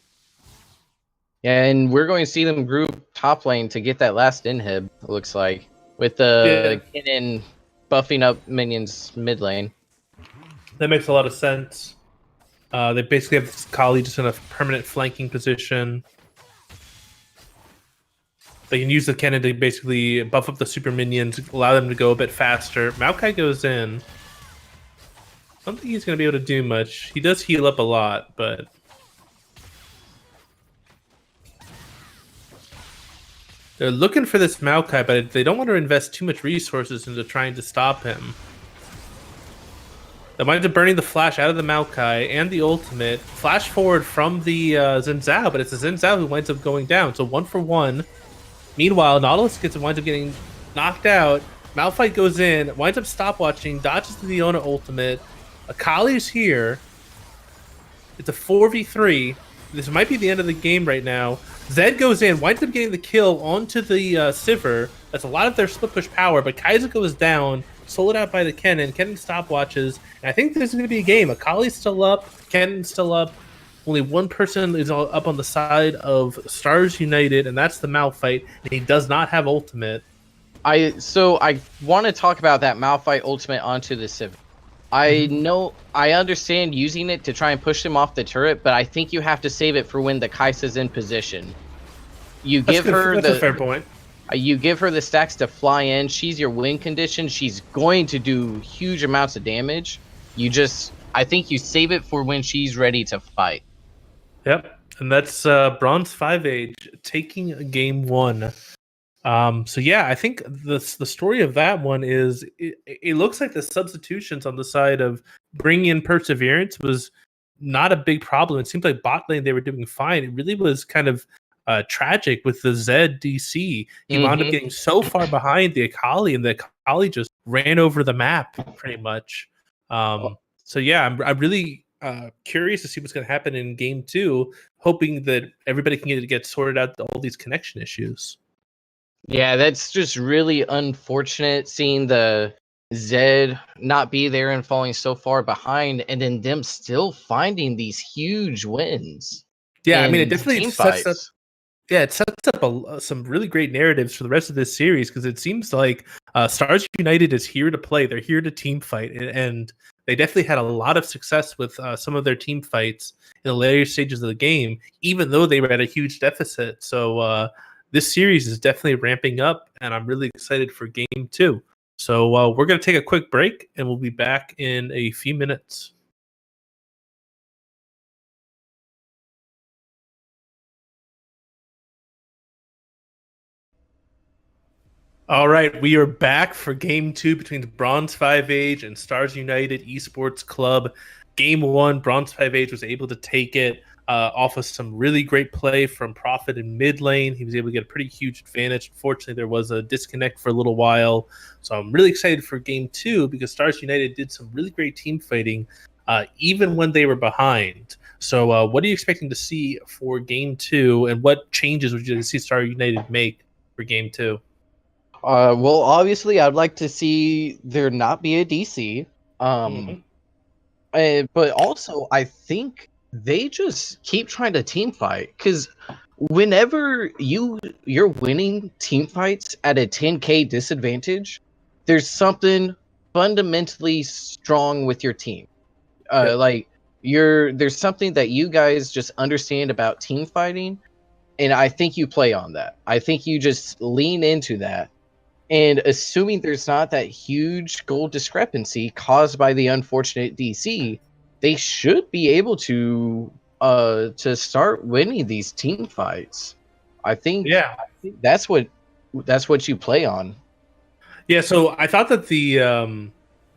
Yeah, and we're going to see them group top lane to get that last inhib, it looks like. With the Kennen buffing up minions mid lane. That makes a lot of sense. They basically have this Kali just in a permanent flanking position. They can use the Kennen to basically buff up the super minions, allow them to go a bit faster. Maokai goes in. I don't think he's going to be able to do much. He does heal up a lot, but... They're looking for this Maokai, but they don't want to invest too much resources into trying to stop him. They might have burning the flash out of the Maokai and the ultimate. Flash forward from the Xin Zhao, but it's the Xin Zhao who winds up going down. So 1 for 1. Meanwhile, Nautilus winds up getting knocked out. Malphite goes in, winds up stopwatching, dodges the Leona ultimate. Akali's here. It's a 4v3. This might be the end of the game right now. Zed goes in, winds up getting the kill onto the Sivir. That's a lot of their split push power, but Kaiser goes down, sold out by the Kennen. Kennen stopwatches, and I think this is going to be a game. Akali's still up, Kennen's still up. Only one person is up on the side of Stars United, and that's the Malphite, and he does not have ultimate. I want to talk about that Malphite ultimate onto the Civ. I understand using it to try and push him off the turret, but I think you have to save it for when the Kai'Sa's in position. You That's give good. her That's a fair point. you give her the stacks to fly in. She's your win condition. She's going to do huge amounts of damage. I think you save it for when she's ready to fight. Yep, and that's Bronze 5 Age taking game one. So yeah, I think the story of that one is it looks like the substitutions on the side of bringing in Perseverance was not a big problem. It seemed like bot lane they were doing fine. It really was kind of tragic with the Zed DC. He wound up getting so far behind the Akali, and the Akali just ran over the map pretty much. So yeah, I'm really curious to see what's going to happen in game two, hoping that everybody can get sorted out all these connection issues. Yeah, that's just really unfortunate seeing the Zed not be there and falling so far behind, and then them still finding these huge wins. Yeah, I mean, it in definitely team sets up. fights. Yeah, it sets up some really great narratives for the rest of this series because it seems like Stars United is here to play. They're here to team fight, and they definitely had a lot of success with some of their team fights in the later stages of the game, even though they were at a huge deficit. So this series is definitely ramping up, and I'm really excited for game two. So we're going to take a quick break, and we'll be back in a few minutes. All right, we are back for game two between the Bronze 5 Age and Stars United Esports Club. Game one, Bronze 5 Age was able to take it off of some really great play from Prophet in mid lane. He was able to get a pretty huge advantage. Unfortunately, there was a disconnect for a little while. So I'm really excited for game two because Stars United did some really great team fighting even when they were behind. So what are you expecting to see for game two, and what changes would you like to see Stars United make for game two? Well, obviously, I'd like to see there not be a DC. But also, I think they just keep trying to team fight because whenever you're winning team fights at a 10k disadvantage, there's something fundamentally strong with your team. Yep. Like there's something that you guys just understand about team fighting, and I think you play on that. I think you just lean into that. And assuming there's not that huge goal discrepancy caused by the unfortunate DC, they should be able to start winning these team fights. I think that's what you play on. Yeah, so I thought that the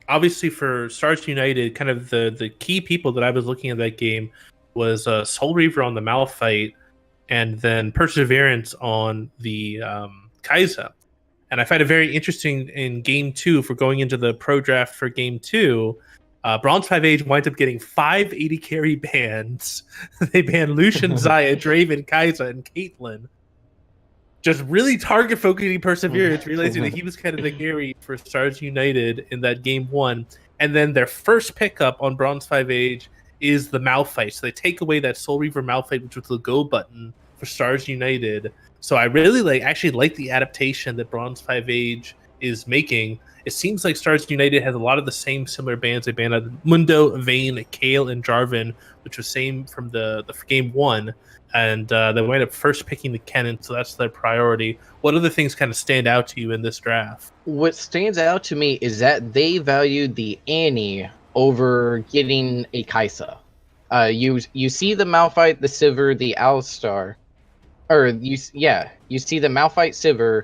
obviously for Stars United, kind of the key people that I was looking at that game was Soul Reaver on the Malphite, and then Perseverance on the Kai'Sa. And I find it very interesting in game two, for going into the pro draft for game two, Bronze 5 Age winds up getting 5 80 carry bans. They banned Lucian, Xayah, Draven, Kai'Sa, and Caitlyn. Just really target focusing Perseverance, realizing that he was kind of the carry for Stars United in that game one. And then their first pickup on Bronze 5 Age is the Malphite. So they take away that Soul Reaver Malphite, which was the go button for Stars United. So I really like the adaptation that Bronze 5 Age is making. It seems like Stars United has a lot of the same similar bans. They banned out Mundo, Vayne, Kale, and Jarvan, which was same from the game one. And they wind up first picking the Kennen, so that's their priority. What other things kind of stand out to you in this draft? What stands out to me is that they valued the Annie over getting a Kai'Sa. You see the Malphite, the Sivir, the Alistar, or you see the Malphite Sivir,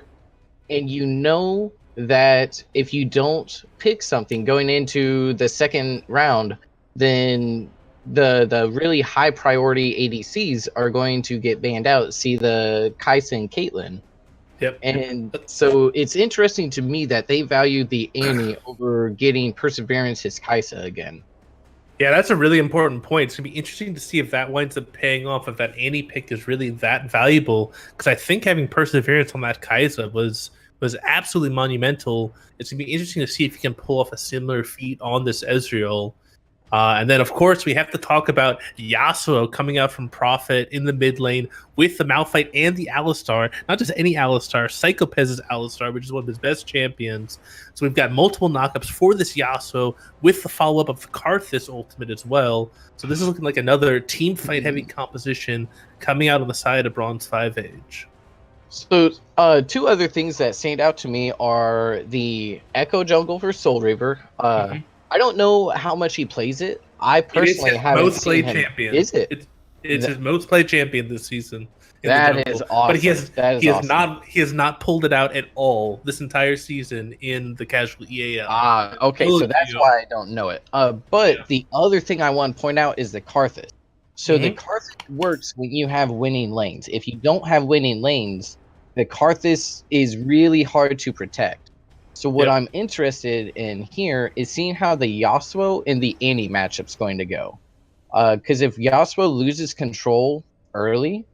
and you know that if you don't pick something going into the second round, then the really high priority ADCs are going to get banned out. See the Kai'Sa and Caitlyn. Yep. And so it's interesting to me that they value the Annie over getting Perseverance his Kai'Sa again. Yeah, that's a really important point. It's going to be interesting to see if that winds up paying off, if that Annie pick is really that valuable. Because I think having Perseverance on that Kai'Sa was absolutely monumental. It's going to be interesting to see if you can pull off a similar feat on this Ezreal. And then, of course, we have to talk about Yasuo coming out from Prophet in the mid lane with the Malphite and the Alistar. Not just any Alistar, Psychopez's Alistar, which is one of his best champions. So we've got multiple knockups for this Yasuo with the follow-up of the Karthus ultimate as well. So this is looking like another team fight-heavy composition coming out on the side of Bronze 5 Age. So, two other things that stand out to me are the Echo Jungle for Soul Reaver. I don't know how much he plays it. I personally haven't most seen played him. champion. Is it? It's his most played champion this season. That is awesome. But he has not pulled it out at all this entire season in the casual EAL. Okay, so that's why I don't know it. But the other thing I want to point out is the Karthus. So the Karthus works when you have winning lanes. If you don't have winning lanes, the Karthus is really hard to protect. So what I'm interested in here is seeing how the Yasuo and the Annie matchup's going to go. Because if Yasuo loses control early,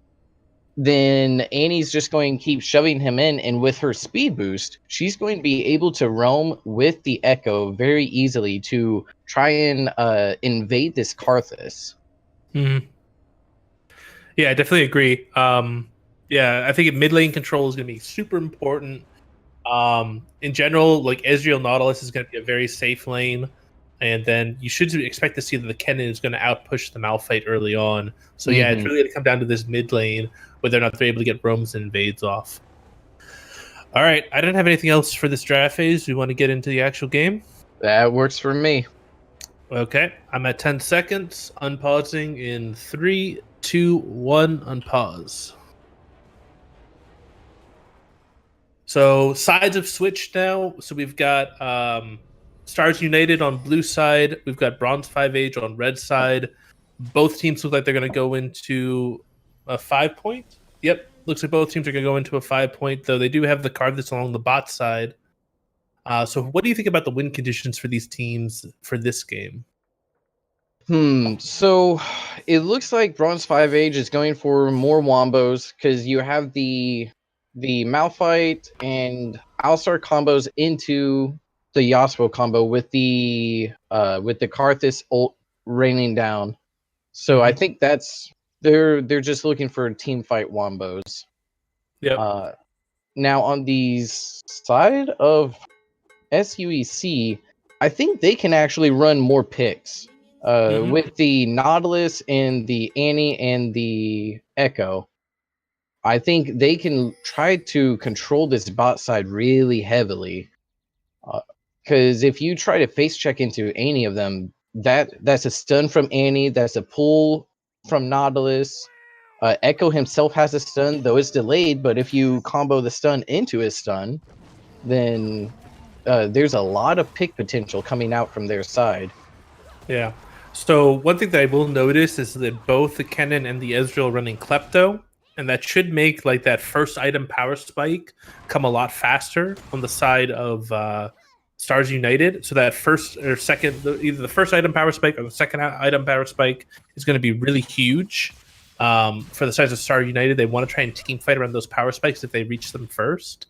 then Annie's just going to keep shoving him in, and with her speed boost, she's going to be able to roam with the Echo very easily to try and invade this Karthus. Yeah, I definitely agree. I think mid lane control is going to be super important. In general, like Ezreal Nautilus is going to be a very safe lane, and then you should expect to see that the Kennen is going to outpush the Malphite early on. So yeah, it's really going to come down to this mid lane, whether or not they're able to get roams and invades off. All right, I don't have anything else for this draft phase. We want to get into the actual game. That works for me. Okay, I'm at 10 seconds. Unpausing in 3, 2, 1. Unpause. So sides have switched now. So we've got Stars United on blue side. We've got Bronze 5 Age on red side. Both teams look like they're going to go into a 5-point. Yep, looks like both teams are going to go into a 5-point, though they do have the card that's along the bot side. So what do you think about the win conditions for these teams for this game? So it looks like Bronze 5 Age is going for more wombos because you have the Malphite and Alistar combos into the Yasuo combo with the Karthus ult raining down. So I think they're just looking for team fight wombos. Yeah. Now on the side of SUEC, I think they can actually run more picks. With the Nautilus and the Annie and the Echo, I think they can try to control this bot side really heavily. Because if you try to face check into any of them, that's a stun from Annie, that's a pull from Nautilus. Echo himself has a stun, though it's delayed, but if you combo the stun into his stun, then there's a lot of pick potential coming out from their side. Yeah. So one thing that I will notice is that both the Kennen and the Ezreal are running Klepto, and that should make like that first item power spike come a lot faster on the side of Stars United. So that first or second, either the first item power spike or the second item power spike is going to be really huge for the sides of Stars United. They want to try and team fight around those power spikes if they reach them first.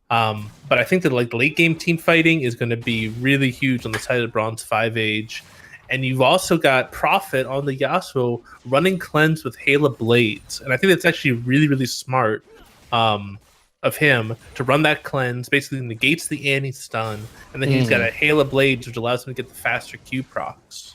But I think that like late game team fighting is going to be really huge on the side of Bronze 5 Age. And you've also got Prophet on the Yasuo running Cleanse with Halo Blades. And I think that's actually really, really smart of him to run that Cleanse, basically negates the Annie stun. And then he's got a Halo Blades, which allows him to get the faster Q procs.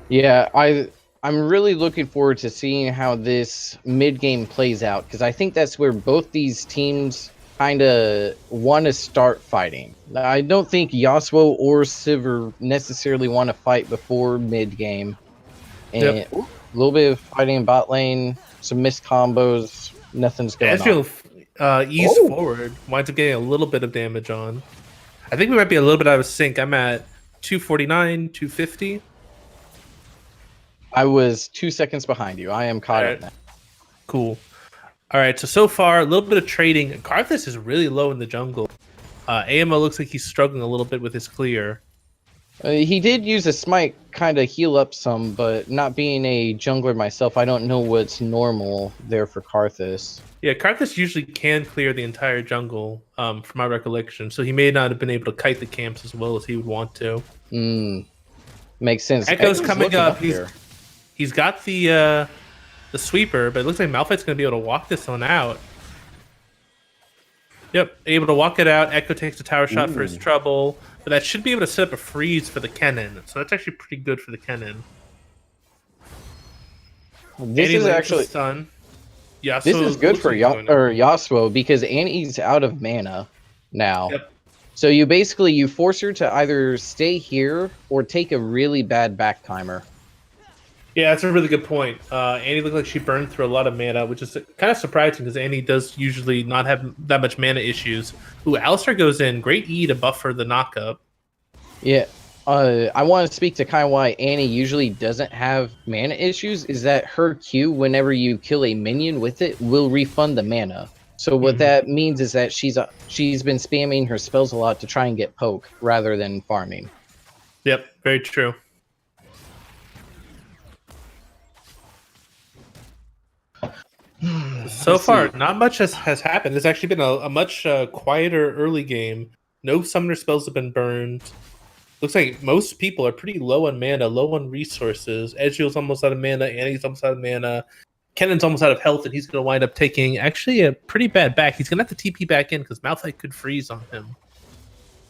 Yeah, I'm really looking forward to seeing how this mid-game plays out, because I think that's where both these teams kind of want to start fighting. I don't think Yasuo or Sivir necessarily want to fight before mid-game. And a little bit of fighting in bot lane, some missed combos, nothing's going on. Ezreal ease forward, winds up getting a little bit of damage on. I think we might be a little bit out of sync. I'm at 249, 250. I was 2 seconds behind you. I am caught up now. Cool. All right, so far, a little bit of trading. Karthus is really low in the jungle. AMO looks like he's struggling a little bit with his clear. He did use a smite kind of heal up some, but not being a jungler myself, I don't know what's normal there for Karthus. Yeah, Karthus usually can clear the entire jungle, from my recollection, so he may not have been able to kite the camps as well as he would want to. Makes sense. Echo's coming looking up. Here. He's got the sweeper, but it looks like Malphite's going to be able to walk this one out. Yep, able to walk it out. Echo takes the tower shot for his trouble, but that should be able to set up a freeze for the Kennen. So that's actually pretty good for the Kennen. This is actually stun. This is good for Yasuo because Annie's out of mana now. Yep. So you force her to either stay here or take a really bad back timer. Yeah, that's a really good point. Annie looked like she burned through a lot of mana, which is kind of surprising because Annie does usually not have that much mana issues. Ooh, Alistar goes in. Great E to buffer the knockup. Yeah. I want to speak to kind of why Annie usually doesn't have mana issues is that her Q, whenever you kill a minion with it, will refund the mana. So what that means is that she's been spamming her spells a lot to try and get poke rather than farming. Yep, very true. So far, not much has happened. There's actually been a much quieter early game. No summoner spells have been burned. Looks like most people are pretty low on mana, low on resources. Ezreal's almost out of mana. Annie's almost out of mana. Kennen's almost out of health, and he's going to wind up taking actually a pretty bad back. He's going to have to TP back in because Malphite could freeze on him.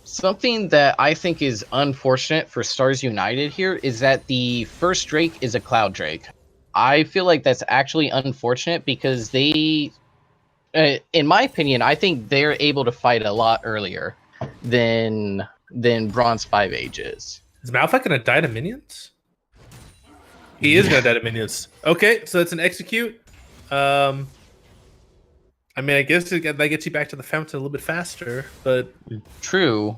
Something that I think is unfortunate for Stars United here is that the first Drake is a Cloud Drake. I feel like that's actually unfortunate because they, in my opinion, I think they're able to fight a lot earlier than Bronze 5 Age is. Is Malphite going to die to minions? He is going to die to minions. Okay, so that's an execute. I mean, I guess that gets you back to the fountain a little bit faster, but... True.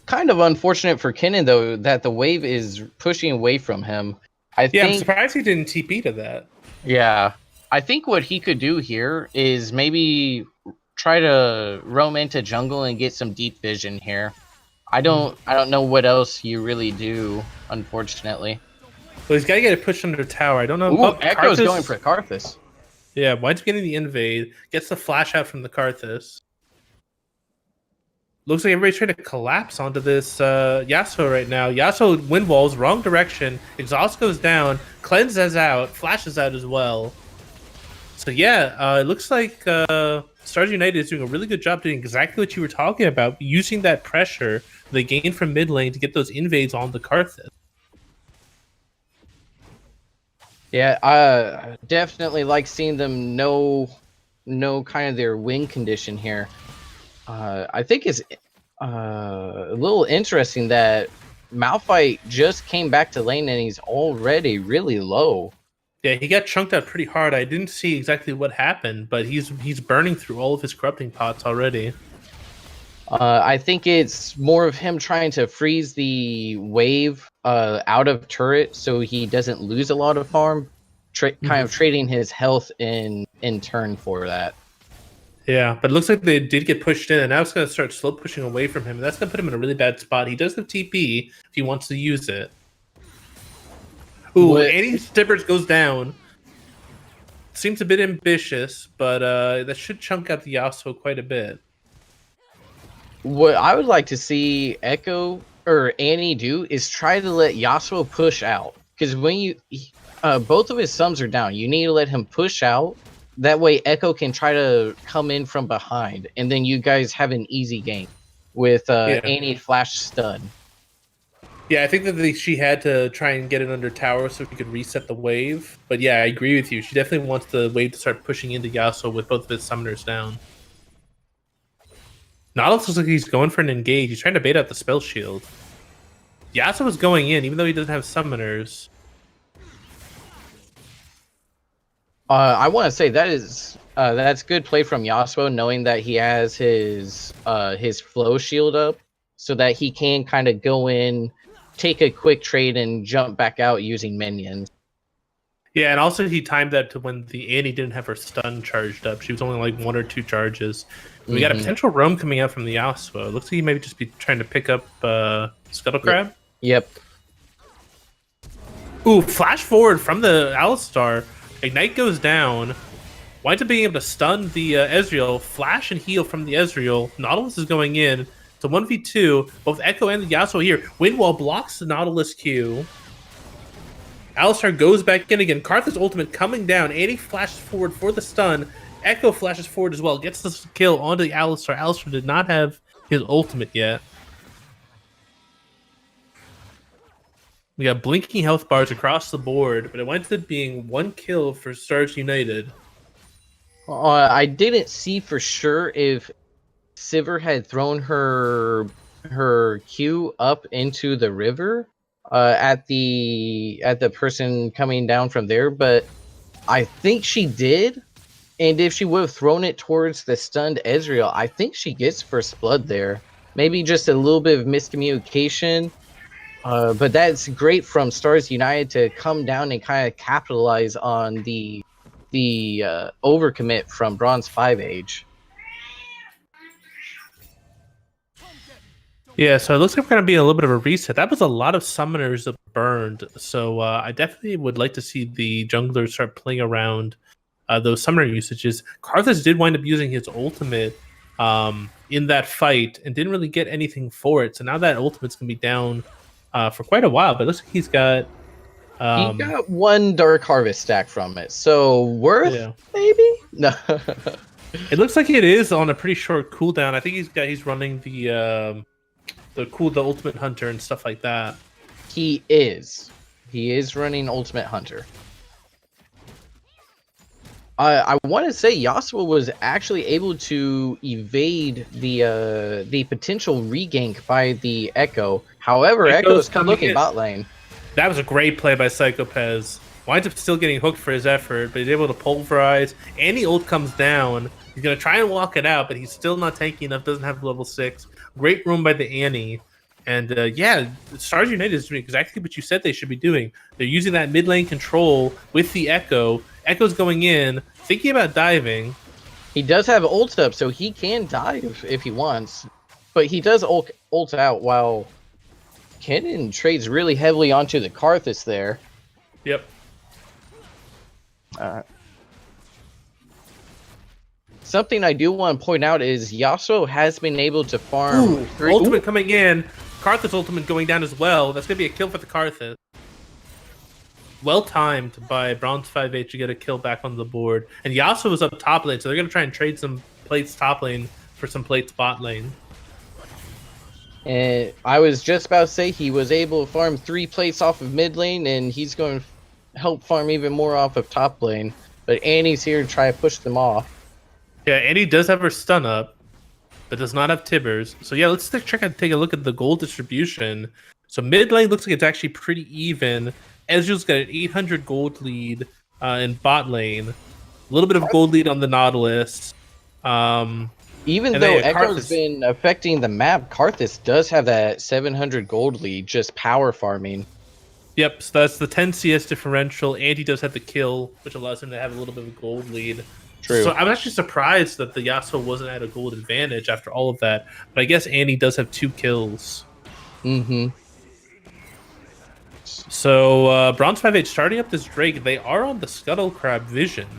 Kind of unfortunate for Kennen, though, that the wave is pushing away from him. I'm surprised he didn't TP to that. Yeah. I think what he could do here is maybe try to roam into jungle and get some deep vision here. I don't know what else you really do, unfortunately. Well, he's got to get it pushed under tower. I don't know. Ooh, Echo's going for Karthus. Yeah, winds up getting the invade. Gets the flash out from the Karthus. Looks like everybody's trying to collapse onto this Yasuo right now. Yasuo wind walls, wrong direction. Exhaust goes down. Cleanses out. Flashes out as well. So yeah, it looks like Stars United is doing a really good job doing exactly what you were talking about, using that pressure they gain from mid lane to get those invades on the Karthus. Yeah, I definitely like seeing them know kind of their win condition here. I think it's a little interesting that Malphite just came back to lane and he's already really low. Yeah, he got chunked out pretty hard. I didn't see exactly what happened, but he's burning through all of his corrupting pots already. I think it's more of him trying to freeze the wave out of turret so he doesn't lose a lot of farm, kind of trading his health in turn for that. Yeah, but it looks like they did get pushed in, and now it's going to start slow pushing away from him. And that's going to put him in a really bad spot. He does have TP if he wants to use it. Ooh, Anti-Stippers goes down. Seems a bit ambitious, but that should chunk out the Yasuo quite a bit. What I would like to see Echo or Annie do is try to let Yasuo push out. Because when you... both of his sums are down. You need to let him push out. That way Echo can try to come in from behind. And then you guys have an easy game with Annie flash stun. Yeah, I think that she had to try and get it under tower so she could reset the wave. But yeah, I agree with you. She definitely wants the wave to start pushing into Yasuo with both of his summoners down. Nautilus looks like he's going for an engage. He's trying to bait out the spell shield. Yasuo is going in, even though he doesn't have summoners. I want to say that's good play from Yasuo, knowing that he has his flow shield up, so that he can kind of go in, take a quick trade, and jump back out using minions. Yeah, and also he timed that to when the Annie didn't have her stun charged up. She was only like 1 or 2 charges. We got a potential roam coming out from the Yasuo. Looks like he may just be trying to pick up Scuttle Crab. Yep. Ooh, flash forward from the Alistar. Ignite goes down. Winds up being able to stun the Ezreal. Flash and heal from the Ezreal. Nautilus is going in. It's a 1v2. Both Echo and the Yasuo here. Windwall blocks the Nautilus Q. Alistar goes back in again. Karthus ultimate coming down. Annie flashes forward for the stun. Echo flashes forward as well. Gets the kill onto the Alistar. Alistar did not have his ultimate yet. We got blinking health bars across the board, but it went to being 1 kill for Stars United. I didn't see for sure if Sivir had thrown her Q up into the river at the person coming down from there, but I think she did. And if she would have thrown it towards the stunned Ezreal, I think she gets first blood there. Maybe just a little bit of miscommunication. But that's great from Stars United to come down and kind of capitalize on the overcommit from Bronze 5 Age. Yeah, so it looks like we're going to be a little bit of a reset. That was a lot of summoners that burned, so I definitely would like to see the junglers start playing around those summoner usages. Karthus did wind up using his ultimate in that fight and didn't really get anything for it, so now that ultimate's going to be down for quite a while, but it looks like he's got... he got 1 Dark Harvest stack from it, so worth maybe? No. It looks like it is on a pretty short cooldown. I think he's running the Ultimate Hunter and stuff like that. He is running Ultimate Hunter. I want to say Yasuo was actually able to evade the potential regank by the Echo. However, Echo's looking bot lane. That was a great play by Psychopez. Winds up still getting hooked for his effort, but he's able to pulverize. And the ult comes down. He's going to try and walk it out, but he's still not tanky enough. Doesn't have level 6. Great roam by the Annie. And yeah, Stars United is doing exactly what you said they should be doing. They're using that mid lane control with the Echo. Echo's going in, thinking about diving. He does have ult up, so he can dive if he wants. But he does ult out while Kennen trades really heavily onto the Karthus there. Yep. Something I do want to point out is Yasuo has been able to farm... Ultimate coming in. Karthus ultimate going down as well. That's going to be a kill for the Karthus. Well timed by Bronze 5H to get a kill back on the board. And Yasuo was up top lane, so they're going to try and trade some plates top lane for some plates bot lane. And I was just about to say he was able to farm 3 plates off of mid lane, and he's going to help farm even more off of top lane. But Annie's here to try to push them off. Yeah, Annie does have her stun up, but does not have Tibbers. So yeah, let's take a look at the gold distribution. So mid lane looks like it's actually pretty even. Ezreal's got an 800 gold lead in bot lane. A little bit of gold lead on the Nautilus. Even though Echo's been affecting the map, Karthus does have that 700 gold lead, just power farming. Yep, so that's the 10 CS differential, and he does have the kill, which allows him to have a little bit of a gold lead. True. So I'm actually surprised that the Yasuo wasn't at a gold advantage after all of that. But I guess Annie does have 2 kills. Mm-hmm. So Bronze 5H starting up this Drake. They are on the Scuttle Crab vision,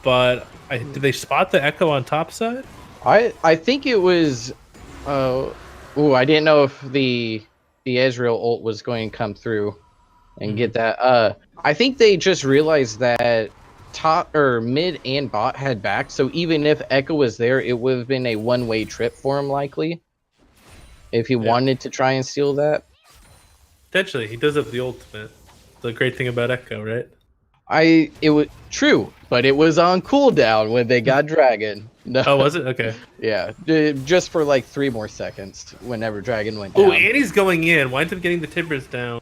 but did they spot the Echo on top side? I think it was... I didn't know if the Ezreal ult was going to come through and get that. I think they just realized that top or mid and bot had back, so even if Echo was there, it would have been a one-way trip for him likely if he wanted to try and steal that. Potentially, he does have the ultimate. The great thing about Echo, right? It was true, but it was on cooldown when they got Dragon. No. Oh, was it? Okay. Yeah, just for like 3 more seconds whenever Dragon went down. Oh, Annie's going in. Winds up getting the Tibbers down.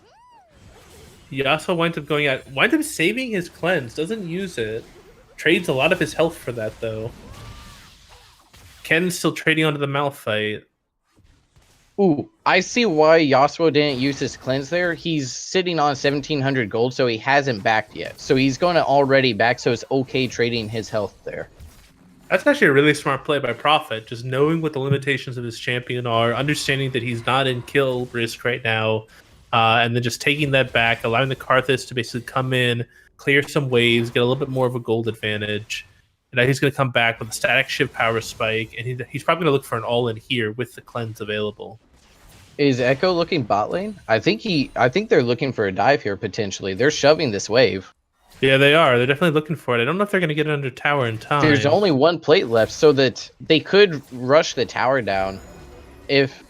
He also winds up going out. Winds up saving his cleanse. Doesn't use it. Trades a lot of his health for that, though. Ken's still trading onto the Malphite. Ooh, I see why Yasuo didn't use his cleanse there. He's sitting on 1,700 gold, so he hasn't backed yet. So he's going to already back, so it's okay trading his health there. That's actually a really smart play by Prophet, just knowing what the limitations of his champion are, understanding that he's not in kill risk right now, and then just taking that back, allowing the Karthus to basically come in, clear some waves, get a little bit more of a gold advantage. And now he's going to come back with a static shift power spike, and he's probably going to look for an all-in here with the cleanse available. Is Echo looking bot lane? I think they're looking for a dive here potentially. They're shoving this wave. Yeah, they are. They're definitely looking for it. I don't know if they're going to get it under tower in time. There's only one plate left, so that they could rush the tower down. If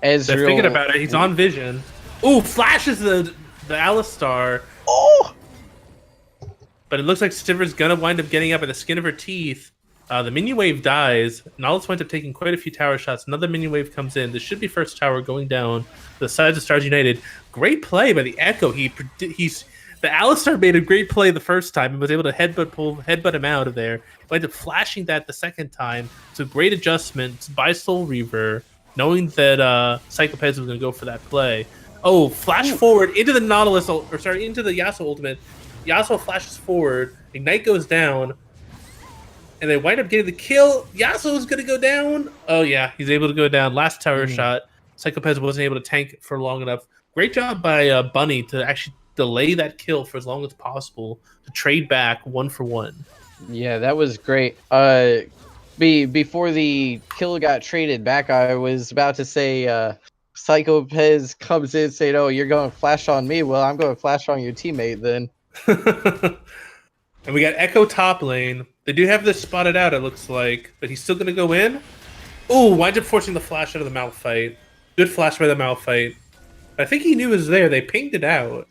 Ezreal... They're thinking about it. He's on vision. Ooh, flashes the Alistar. Oh! But it looks like Stiver's going to wind up getting up by the skin of her teeth. The minion wave dies. Nautilus winds up taking quite a few tower shots. Another minion wave comes in. This should be first tower going down the sides of Stars United. Great play by the Echo. The Alistar made a great play the first time and was able to headbutt him out of there. Wind up flashing that the second time. It's a great adjustment by Soul Reaver, knowing that Psychopez was going to go for that play. Oh, flash forward into the into the Yasuo ultimate. Yasuo flashes forward. Ignite goes down. And they wind up getting the kill. Yasuo's going to go down. Oh, yeah. He's able to go down. Last tower shot. Psychopez wasn't able to tank for long enough. Great job by Bunny to actually delay that kill for as long as possible to trade back 1-for-1. Yeah, that was great. Before the kill got traded back, I was about to say Psychopez comes in saying, "Oh, you're going to flash on me. Well, I'm going to flash on your teammate then." And we got Echo top lane. They do have this spotted out, it looks like, but he's still going to go in. Ooh, winds up forcing the flash out of the Malphite. Good flash by the Malphite. I think he knew it was there. They pinged it out.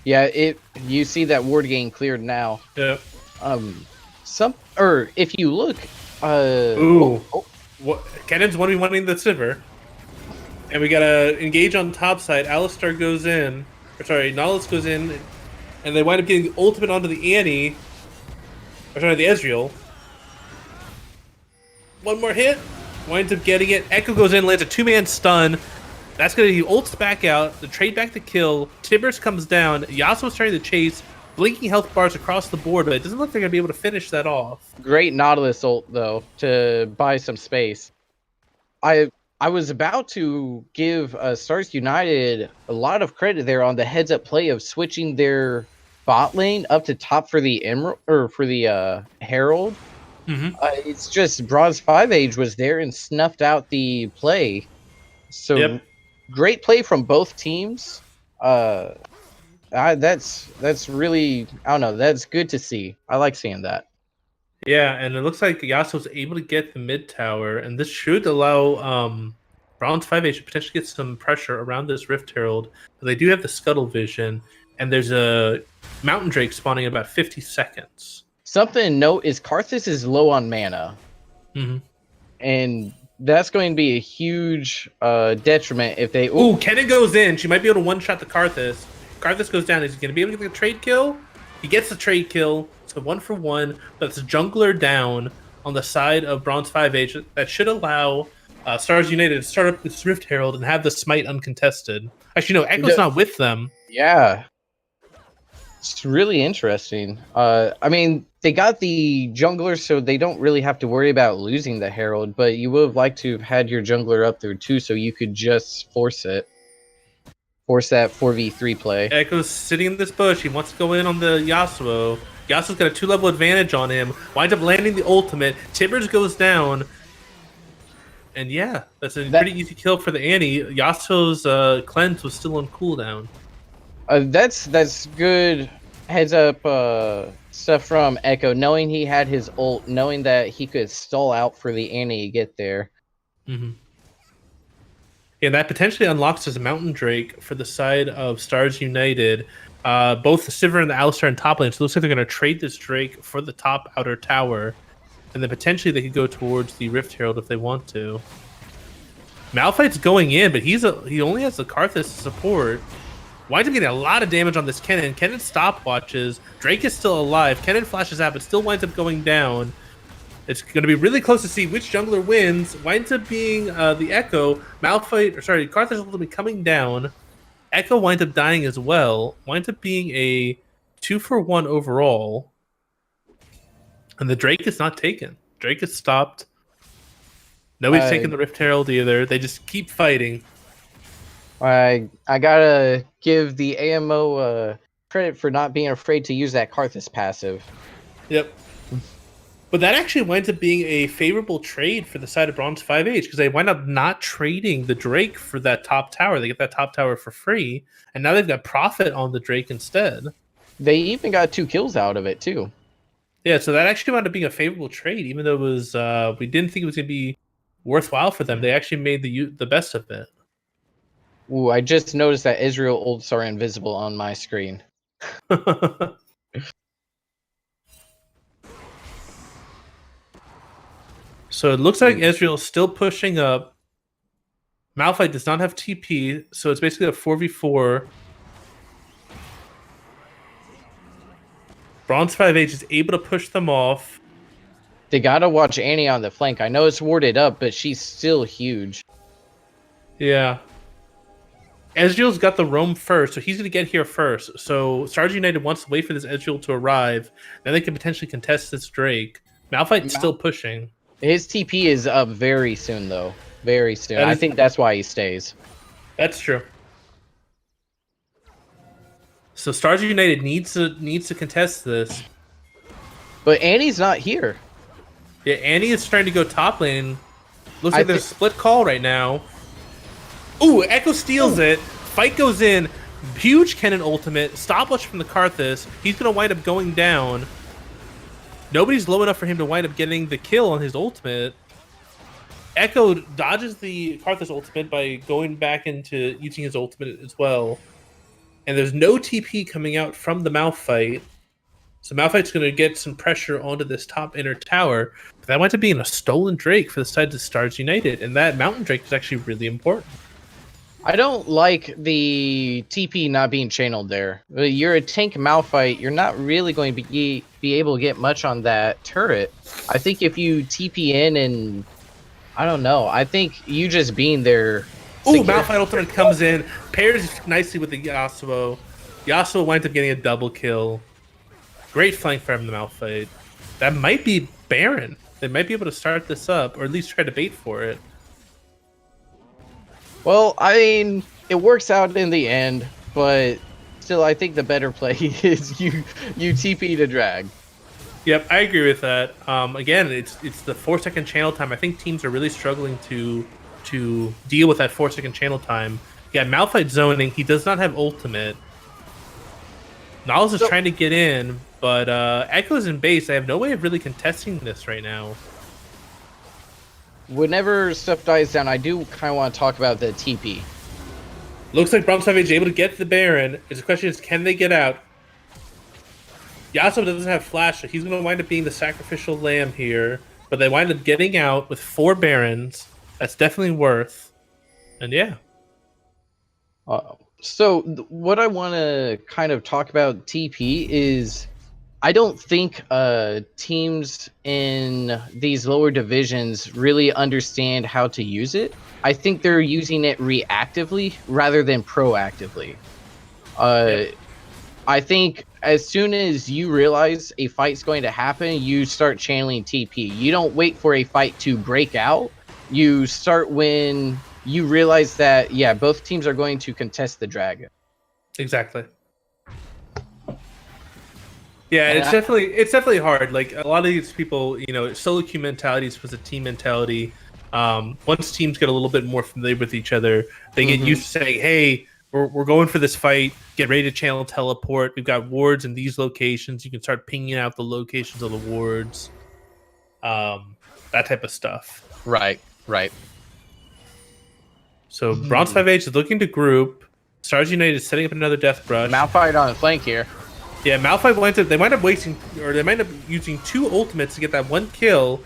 Yeah, you see that ward gain cleared now. Yeah. If you look, what? Cannon's 1v1ing the Sivir. And we gotta engage on top side. Alistar goes in. Nautilus goes in. And they wind up getting the ultimate onto the Annie. The Ezreal. One more hit. Winds up getting it. Echo goes in, lands a 2-man stun. That's going to be ults back out. The trade back to kill. Tibbers comes down. Yasuo's trying to chase. Blinking health bars across the board, but it doesn't look like they're going to be able to finish that off. Great Nautilus ult, though, to buy some space. I was about to give Stars United a lot of credit there on the heads-up play of switching their bot lane up to top for the Emerald or for the Herald. It's just Bronze 5 Age was there and snuffed out the play. So great play from both teams. That's really, I don't know, that's good to see. I like seeing that. Yeah, and it looks like Yasuo's able to get the mid tower, and this should allow Bronze 5 Age to potentially get some pressure around this Rift Herald. But they do have the Scuttle Vision, and there's a Mountain Drake spawning in about 50 seconds. Something to note is Karthus is low on mana. And that's going to be a huge detriment if they... Ooh, Kennen goes in. She might be able to one-shot the Karthus. Karthus goes down. Is he going to be able to get the trade kill? He gets the trade kill. So 1-for-1. But it's a jungler down on the side of Bronze 5 Age. That should allow Stars United to start up this Rift Herald and have the smite uncontested. Actually, no, Echo's not with them. Yeah. It's really interesting. I mean, they got the jungler, so they don't really have to worry about losing the Herald, but you would have liked to have had your jungler up there too, so you could just force it. Force that 4v3 play. Echo's sitting in this bush. He wants to go in on the Yasuo. Yasuo's got a 2-level advantage on him. Winds up landing the ultimate. Tibbers goes down. And yeah, that's a pretty easy kill for the Annie. Yasuo's cleanse was still on cooldown. That's good heads up stuff from Echo, knowing he had his ult, knowing that he could stall out for the Annie to get there. Yeah, that potentially unlocks his Mountain Drake for the side of Stars United. Both the Sivir and the Alistar in top lane, so it looks like they're going to trade this Drake for the top outer tower. And then potentially they could go towards the Rift Herald if they want to. Malphite's going in, but he only has the Karthus support. Winds up getting a lot of damage on this Kennen. Kennen stopwatches. Drake is still alive. Kennen flashes out, but still winds up going down. It's going to be really close to see which jungler wins. Winds up being the Echo. Karthus is ultimately coming down. Echo winds up dying as well. Winds up being a 2-for-1 overall. And the Drake is not taken. Drake is stopped. Nobody's taking the Rift Herald either. They just keep fighting. I gotta give the AMO credit for not being afraid to use that Karthus passive. Yep. But that actually winds up being a favorable trade for the side of Bronze 5H because they wind up not trading the Drake for that top tower. They get that top tower for free, and now they've got profit on the Drake instead. They even got 2 kills out of it too. Yeah, so that actually wound up being a favorable trade, even though it was we didn't think it was going to be worthwhile for them. They actually made the best of it. Ooh, I just noticed that Israel ults are invisible on my screen. So it looks like Ezreal's still pushing up. Malphite does not have TP, so it's basically a 4v4. Bronze 5H is able to push them off. They gotta watch Annie on the flank. I know it's warded up, but she's still huge. Yeah. Ezreal's got the roam first, so he's going to get here first. So Stars United wants to wait for this Ezreal to arrive. Then they can potentially contest this Drake. Malphite's still pushing. His TP is up very soon, though. Very soon. I think that's why he stays. That's true. So Stars United needs to contest this. But Annie's not here. Yeah, Annie is trying to go top lane. Looks like there's a split call right now. Ooh, Echo steals it. Fight goes in. Huge cannon ultimate. Stopwatch from the Karthus. He's going to wind up going down. Nobody's low enough for him to wind up getting the kill on his ultimate. Echo dodges the Karthus ultimate by going back into using his ultimate as well. And there's no TP coming out from the Malphite. So Malphite's going to get some pressure onto this top inner tower. But that winds up being a stolen Drake for the side of Stars United. And that Mountain Drake is actually really important. I don't like the TP not being channeled there. You're a tank Malphite. You're not really going to be able to get much on that turret. I think if you TP in and... I don't know. I think you just being there... Ooh, Malphite ultimate comes in. Pairs nicely with the Yasuo. Yasuo winds up getting a double kill. Great flank from the Malphite. That might be Baron. They might be able to start this up, or at least try to bait for it. Well, I mean, it works out in the end, but still, I think the better play is you TP to drag. Yep, I agree with that. Again, it's the 4-second channel time. I think teams are really struggling to deal with that 4-second channel time. Yeah, Malphite zoning. He does not have ultimate. Nals is trying to get in, but Echo's in base. I have no way of really contesting this right now. Whenever stuff dies down, I do kind of want to talk about the TP. Looks like Bronze 5H is able to get the Baron. The question is, can they get out? Yasuo doesn't have flash, so he's going to wind up being the sacrificial lamb here. But they wind up getting out with 4 Barons. That's definitely worth. And yeah. So what I want to kind of talk about TP is... I don't think teams in these lower divisions really understand how to use it. I think they're using it reactively rather than proactively. I think as soon as you realize a fight's going to happen, you start channeling TP. You don't wait for a fight to break out. You start when you realize that, yeah, both teams are going to contest the dragon. Exactly. Yeah, it's definitely hard. Like a lot of these people, solo queue mentality is supposed to team mentality. Once teams get a little bit more familiar with each other, they get used to saying, "Hey, we're going for this fight. Get ready to channel teleport. We've got wards in these locations. You can start pinging out the locations of the wards." That type of stuff. Right. So Bronze 5H is looking to group. Stars United is setting up another death brush. Malphite on the flank here. Yeah, Malphite might up wasting, or they might up using 2 ultimates to get that 1 kill.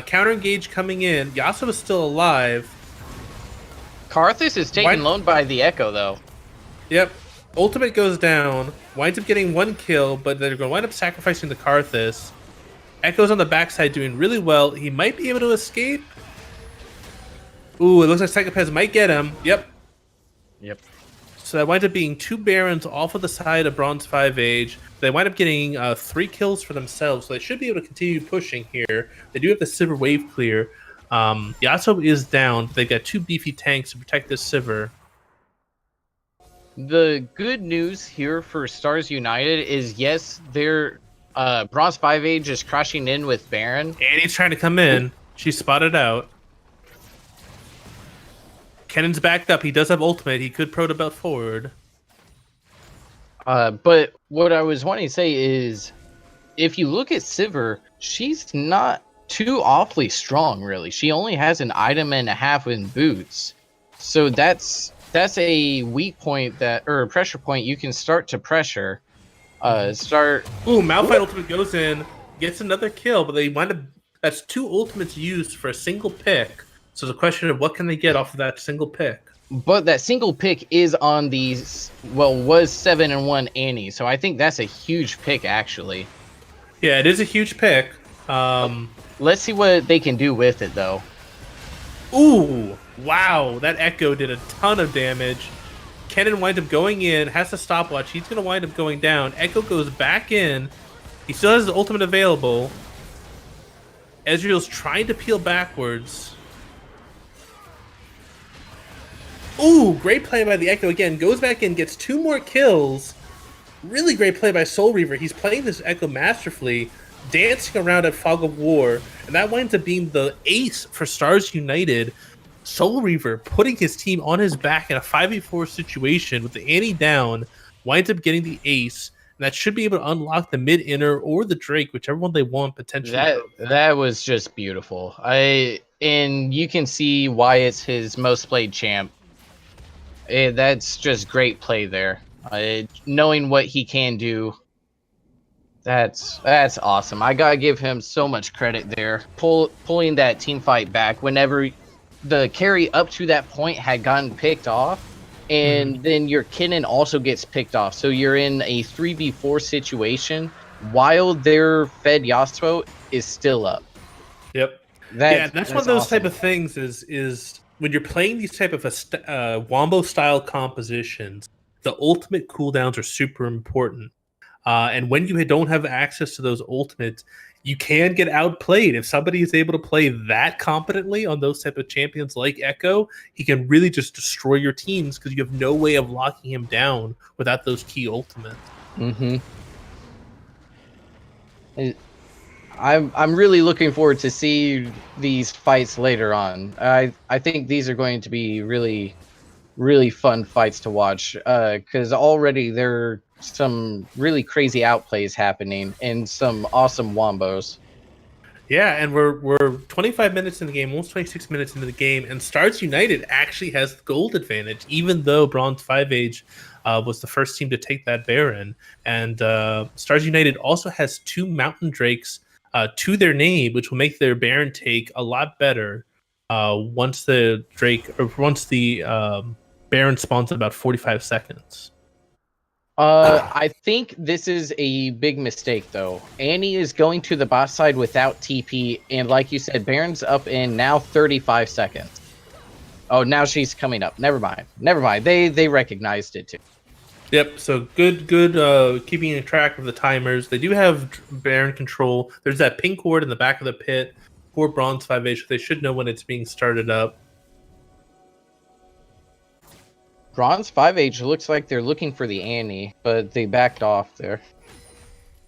Counter engage coming in. Yasuo is still alive. Karthus is taken lone by the Echo, though. Yep. Ultimate goes down. Winds up getting 1 kill, but they're going to wind up sacrificing the Karthus. Echo's on the backside doing really well. He might be able to escape. Ooh, it looks like Psychopaths might get him. Yep. So that winds up being 2 Barons off of the side of Bronze 5H. They wind up getting 3 kills for themselves, so they should be able to continue pushing here. They do have the Sivir wave clear. Yasuo is down. They've got 2 beefy tanks to protect this Sivir. The good news here for Stars United is, yes, they're Bronze 5 Age is crashing in with Baron. And he's trying to come in. She's spotted out. Kennen's backed up. He does have ultimate. He could pro to belt forward. But what I was wanting to say is, if you look at Sivir, she's not too awfully strong, really. She only has an item and a half in boots. So that's a weak point or a pressure point you can start to pressure. Ooh, Malphite ultimate goes in, gets another kill, but they wind up. That's 2 ultimates used for a single pick. So the question of what can they get off of that single pick? But that single pick is on was 7-1 Annie, so I think that's a huge pick actually. Yeah, it is a huge pick. Let's see what they can do with it though. Ooh, wow, that Echo did a ton of damage. Kennen winds up going in, has a stopwatch. He's going to wind up going down. Echo goes back in. He still has his ultimate available. Ezreal's trying to peel backwards. Ooh, great play by the Echo again. Goes back in, gets 2 more kills. Really great play by Soul Reaver. He's playing this Echo masterfully, dancing around at Fog of War, and that winds up being the ace for Stars United. Soul Reaver putting his team on his back in a 5v4 situation with the Annie down, winds up getting the ace, and that should be able to unlock the mid-inner or the Drake, whichever one they want potentially. That was just beautiful. And you can see why it's his most played champ. That's just great play there. Knowing what he can do, that's awesome. I gotta give him so much credit there. Pulling that team fight back whenever the carry up to that point had gotten picked off, and then your Kennen also gets picked off. So you're in a 3v4 situation while their Fed Yasuo is still up. Yep. That's one of those awesome type of things is when you're playing these type of Wombo style compositions, the ultimate cooldowns are super important. And when you don't have access to those ultimates, you can get outplayed. If somebody is able to play that competently on those type of champions like Echo, he can really just destroy your teams because you have no way of locking him down without those key ultimates. I'm really looking forward to see these fights later on. I think these are going to be really, really fun fights to watch because already there are some really crazy outplays happening and some awesome wombos. Yeah, and we're 25 minutes in the game, almost 26 minutes into the game, and Stars United actually has the gold advantage, even though Bronze 5 Age was the first team to take that Baron. And Stars United also has 2 Mountain Drakes to their name, which will make their Baron take a lot better once the Baron spawns in about 45 seconds. I think this is a big mistake, though. Annie is going to the bot side without TP, and like you said, Baron's up in now 35 seconds. Oh, now she's coming up. Never mind. They recognized it, too. Yep, so good keeping track of the timers. They do have Baron control. There's that pink ward in the back of the pit for Bronze 5H, so they should know when it's being started up. Bronze 5H looks like they're looking for the Annie, but they backed off there.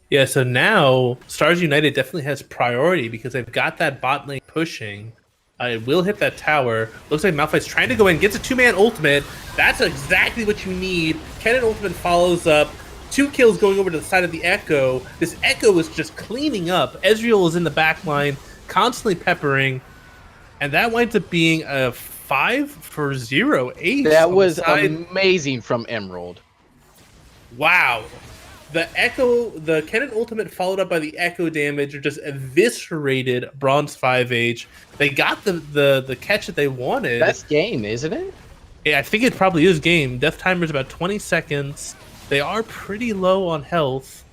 Yeah, so now Stars United definitely has priority because they've got that bot lane pushing. It will hit that tower. Looks like Malphite's trying to go in, gets a 2-man ultimate. That's exactly what you need. Kennen ultimate follows up. 2 kills going over to the side of the Echo. This Echo is just cleaning up. Ezreal is in the back line, constantly peppering. And that winds up being a 5-for-0 ace. That was amazing from Emerald. Wow. The Kennen ultimate followed up by the Echo damage are just eviscerated Bronze 5H. They got the catch that they wanted. That's game, isn't it? Yeah, I think it probably is game. Death timer is about 20 seconds. They are pretty low on health.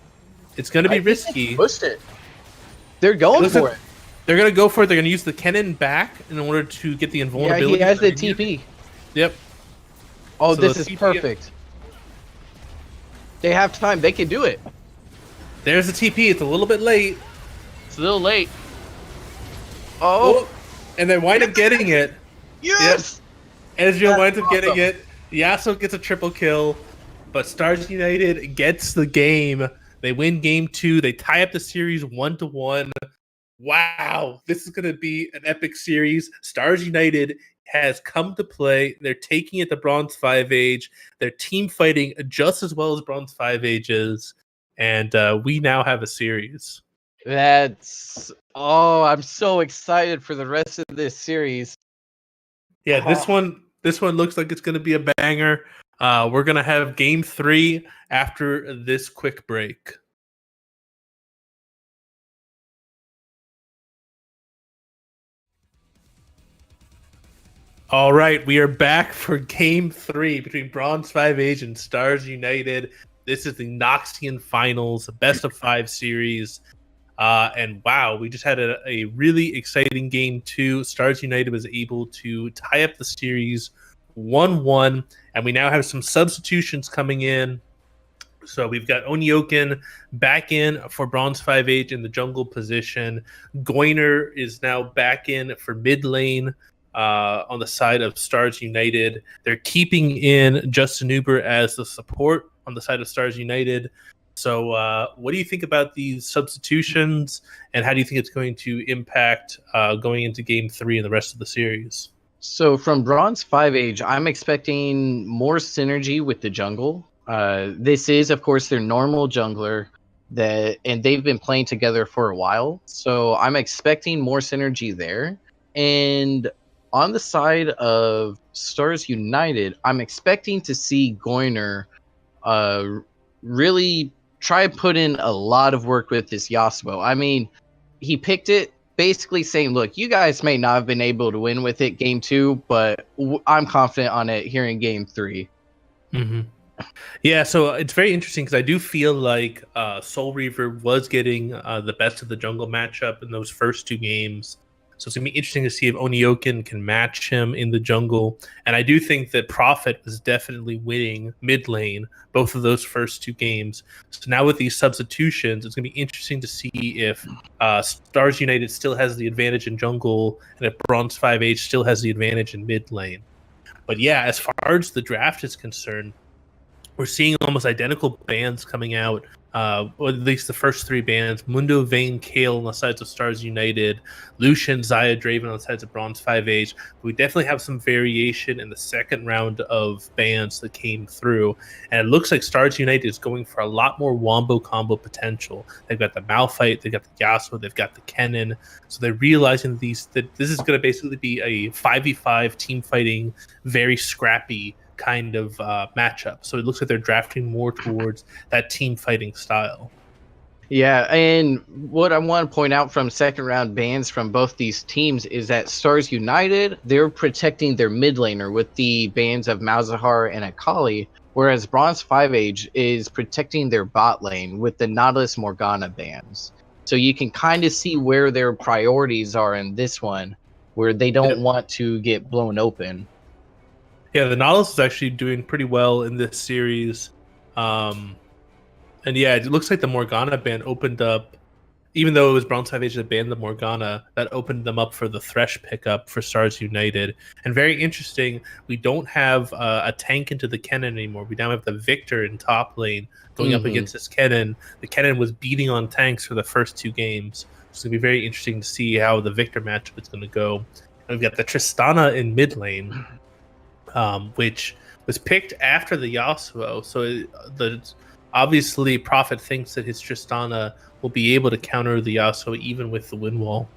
It's going to be risky. They pushed it. They're going for it. They're going to go for it. They're going to use the Kennen back in order to get the invulnerability. Yeah, he has the TP. Yep. Oh, so this is perfect. They have time. They can do it. There's the TP. It's a little bit late. It's a little late. Oh. And they wind up getting it. Yes. Yep. Ezreal winds up getting it. Yasuo gets a triple kill. But Stars United gets the game. They win game 2. They tie up the series 1-1. Wow, this is going to be an epic series. Stars United has come to play. They're taking it to Bronze 5 Age. They're team fighting just as well as Bronze 5 Age is. And we now have a series. I'm so excited for the rest of this series. Yeah, this one looks like it's going to be a banger. We're going to have game 3 after this quick break. All right, we are back for game 3 between Bronze 5 Age and Stars United. This is the Noxian Finals, a best of 5 series. And wow, we just had a really exciting game 2. Stars United was able to tie up the series 1-1, and we now have some substitutions coming in. So we've got Onyokin back in for Bronze 5 Age in the jungle position. Goiner is now back in for mid lane on the side of Stars United. They're keeping in Justin Uber as the support on the side of Stars United. So what do you think about these substitutions, and how do you think it's going to impact going into Game 3 and the rest of the series? So from Bronze 5 Age, I'm expecting more synergy with the jungle. This is, of course, their normal jungler, and they've been playing together for a while. So I'm expecting more synergy there. And on the side of Stars United, I'm expecting to see Goiner really try to put in a lot of work with this Yasuo. I mean, he picked it basically saying, look, you guys may not have been able to win with it game 2, but I'm confident on it here in game 3. Mm-hmm. Yeah, so it's very interesting because I do feel like Soul Reaver was getting the best of the jungle matchup in those first 2 games. So it's going to be interesting to see if Onyokin can match him in the jungle. And I do think that Prophet was definitely winning mid lane both of those first 2 games. So now with these substitutions, it's going to be interesting to see if Stars United still has the advantage in jungle and if Bronze 5 Age still has the advantage in mid lane. But yeah, as far as the draft is concerned, we're seeing almost identical bands coming out, or at least the first 3 bands. Mundo, Vayne, Kale on the sides of Stars United, Lucian, Xayah, Draven on the sides of Bronze 5 Age. We definitely have some variation in the second round of bands that came through, and it looks like Stars United is going for a lot more wombo combo potential. They've got the Malphite, they've got the Yasuo, they've got the Kennen, so they're realizing that this is going to basically be a 5v5 team fighting, very scrappy kind of matchup. So it looks like they're drafting more towards that team fighting style. Yeah, and what I want to point out from second round bans from both these teams is that Stars United, they're protecting their mid laner with the bans of Malzahar and Akali, whereas Bronze 5 Age is protecting their bot lane with the Nautilus Morgana bans. So you can kind of see where their priorities are in this one, where they don't want to get blown open. Yeah, the Nautilus is actually doing pretty well in this series. And yeah, it looks like the Morgana ban opened up, even though it was Bronze 5 Age that banned the Morgana, that opened them up for the Thresh pickup for Stars United. And very interesting, we don't have a tank into the Kennen anymore. We now have the Victor in top lane going up against this Kennen. The Kennen was beating on tanks for the first 2 games. So it's going to be very interesting to see how the Victor matchup is going to go. And we've got the Tristana in mid lane, which was picked after the Yasuo. So obviously Prophet thinks that his Tristana will be able to counter the Yasuo even with the wind wall.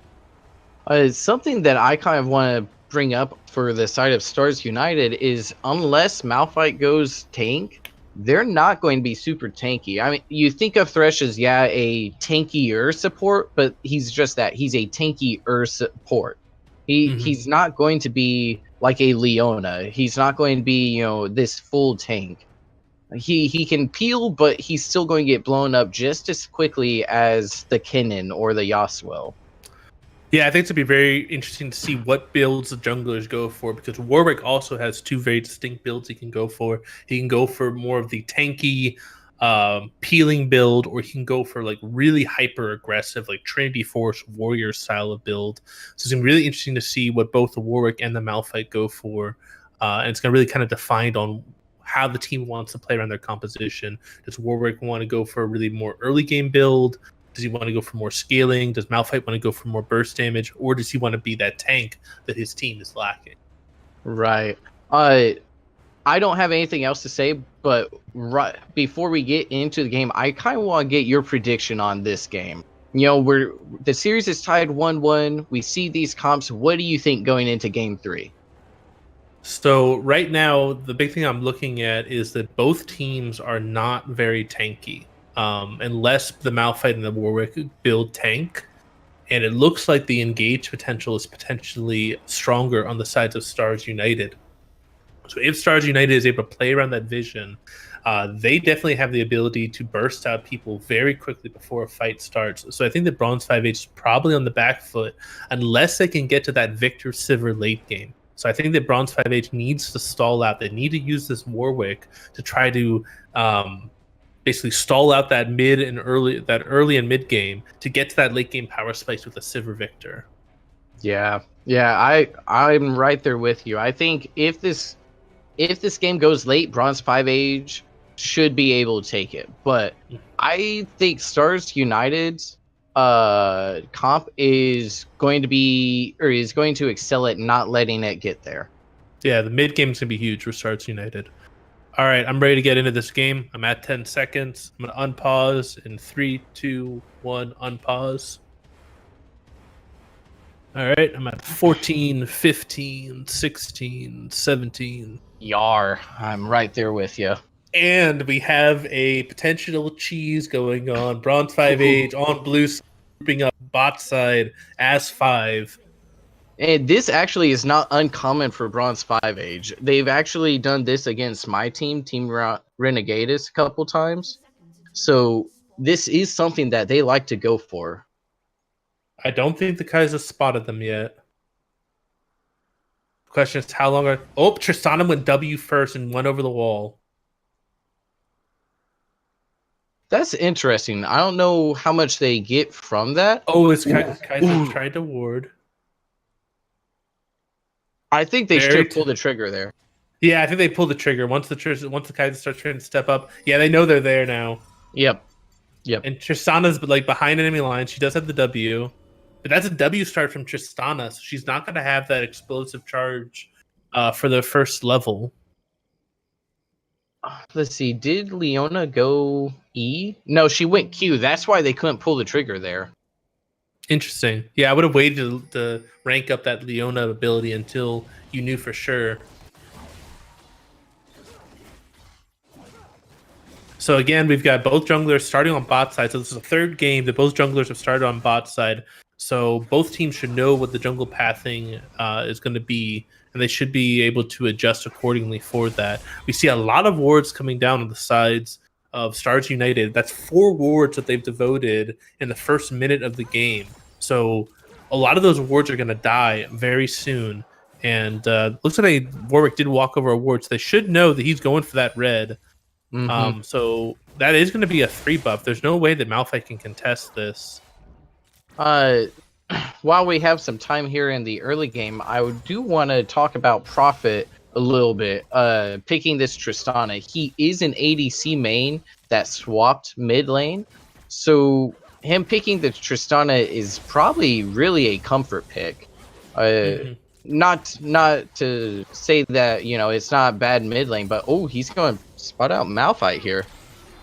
Something that I kind of want to bring up for the side of Stars United is unless Malphite goes tank, they're not going to be super tanky. I mean, you think of Thresh as, yeah, a tankier support, but he's just that. He's a tankier support. He's not going to be like a Leona. He's not going to be, this full tank. He can peel, but he's still going to get blown up just as quickly as the Kennen or the Yasuo. Yeah, I think it's going to be very interesting to see what builds the junglers go for, because Warwick also has 2 very distinct builds he can go for. He can go for more of the tanky peeling build, or he can go for like really hyper aggressive, like Trinity Force warrior style of build. So it's going to be really interesting to see what both the Warwick and the Malphite go for. And it's going to really kind of define on how the team wants to play around their composition. Does Warwick want to go for a really more early game build? Does he want to go for more scaling? Does Malphite want to go for more burst damage? Or does he want to be that tank that his team is lacking? Right. I don't have anything else to say, but right before we get into the game, I kind of want to get your prediction on this game. You know, the series is tied 1-1. We see these comps. What do you think going into game 3? So right now, the big thing I'm looking at is that both teams are not very tanky, unless the Malphite and the Warwick build tank. And it looks like the engage potential is potentially stronger on the sides of Stars United. So if Stars United is able to play around that vision, they definitely have the ability to burst out people very quickly before a fight starts. So I think that Bronze 5H is probably on the back foot unless they can get to that Victor Sivir late game. So I think that Bronze 5H needs to stall out. They need to use this Warwick to try to basically stall out that early and mid game to get to that late game power spikes with a Sivir Victor. Yeah, I'm right there with you. I think if this game goes late, Bronze 5H should be able to take it. But I think Stars United's comp is going to excel at not letting it get there. Yeah, the mid game is gonna be huge for Stars United. All right, I'm ready to get into this game. I'm at 10 seconds. I'm gonna unpause in 3, 2, 1, unpause. All right, I'm at 14, 15, 16, 17. Yar, I'm right there with you. And we have a potential cheese going on. Bronze 5H on blue, grouping up bot side as 5. And this actually is not uncommon for Bronze 5H. They've actually done this against my team, Team Renegadus, a couple times. So this is something that they like to go for. I don't think the Kaiser spotted them yet. Question is how long are... Oh, Tristana went W first and went over the wall. That's interesting. I don't know how much they get from that. Oh, it's Kaiser tried to ward. I think they should pull the trigger there. Yeah, I think they pulled the trigger once the Kaiser starts trying to step up. Yeah, they know they're there now. Yep. And Tristana's like behind enemy line. She does have the W, but that's a W start from Tristana, so she's not going to have that explosive charge for the first level. Let's see. Did Leona go E? No, she went Q. That's why they couldn't pull the trigger there. Interesting. Yeah, I would have waited to rank up that Leona ability until you knew for sure. So again, we've got both junglers starting on bot side. So this is the third game that both junglers have started on bot side. So both teams should know what the jungle pathing is going to be, and they should be able to adjust accordingly for that. We see a lot of wards coming down on the sides of Stars United. That's 4 wards that they've devoted in the first minute of the game. So a lot of those wards are going to die very soon. And looks like Warwick did walk over a ward, so they should know that he's going for that red. Mm-hmm. So that is going to be a 3 buff. There's no way that Malphite can contest this. While we have some time here in the early game, I do want to talk about Prophet a little bit. Picking this Tristana, he is an ADC main that swapped mid lane, so him picking the Tristana is probably really a comfort pick. Not to say that it's not bad mid lane, but he's going to spot out Malphite here.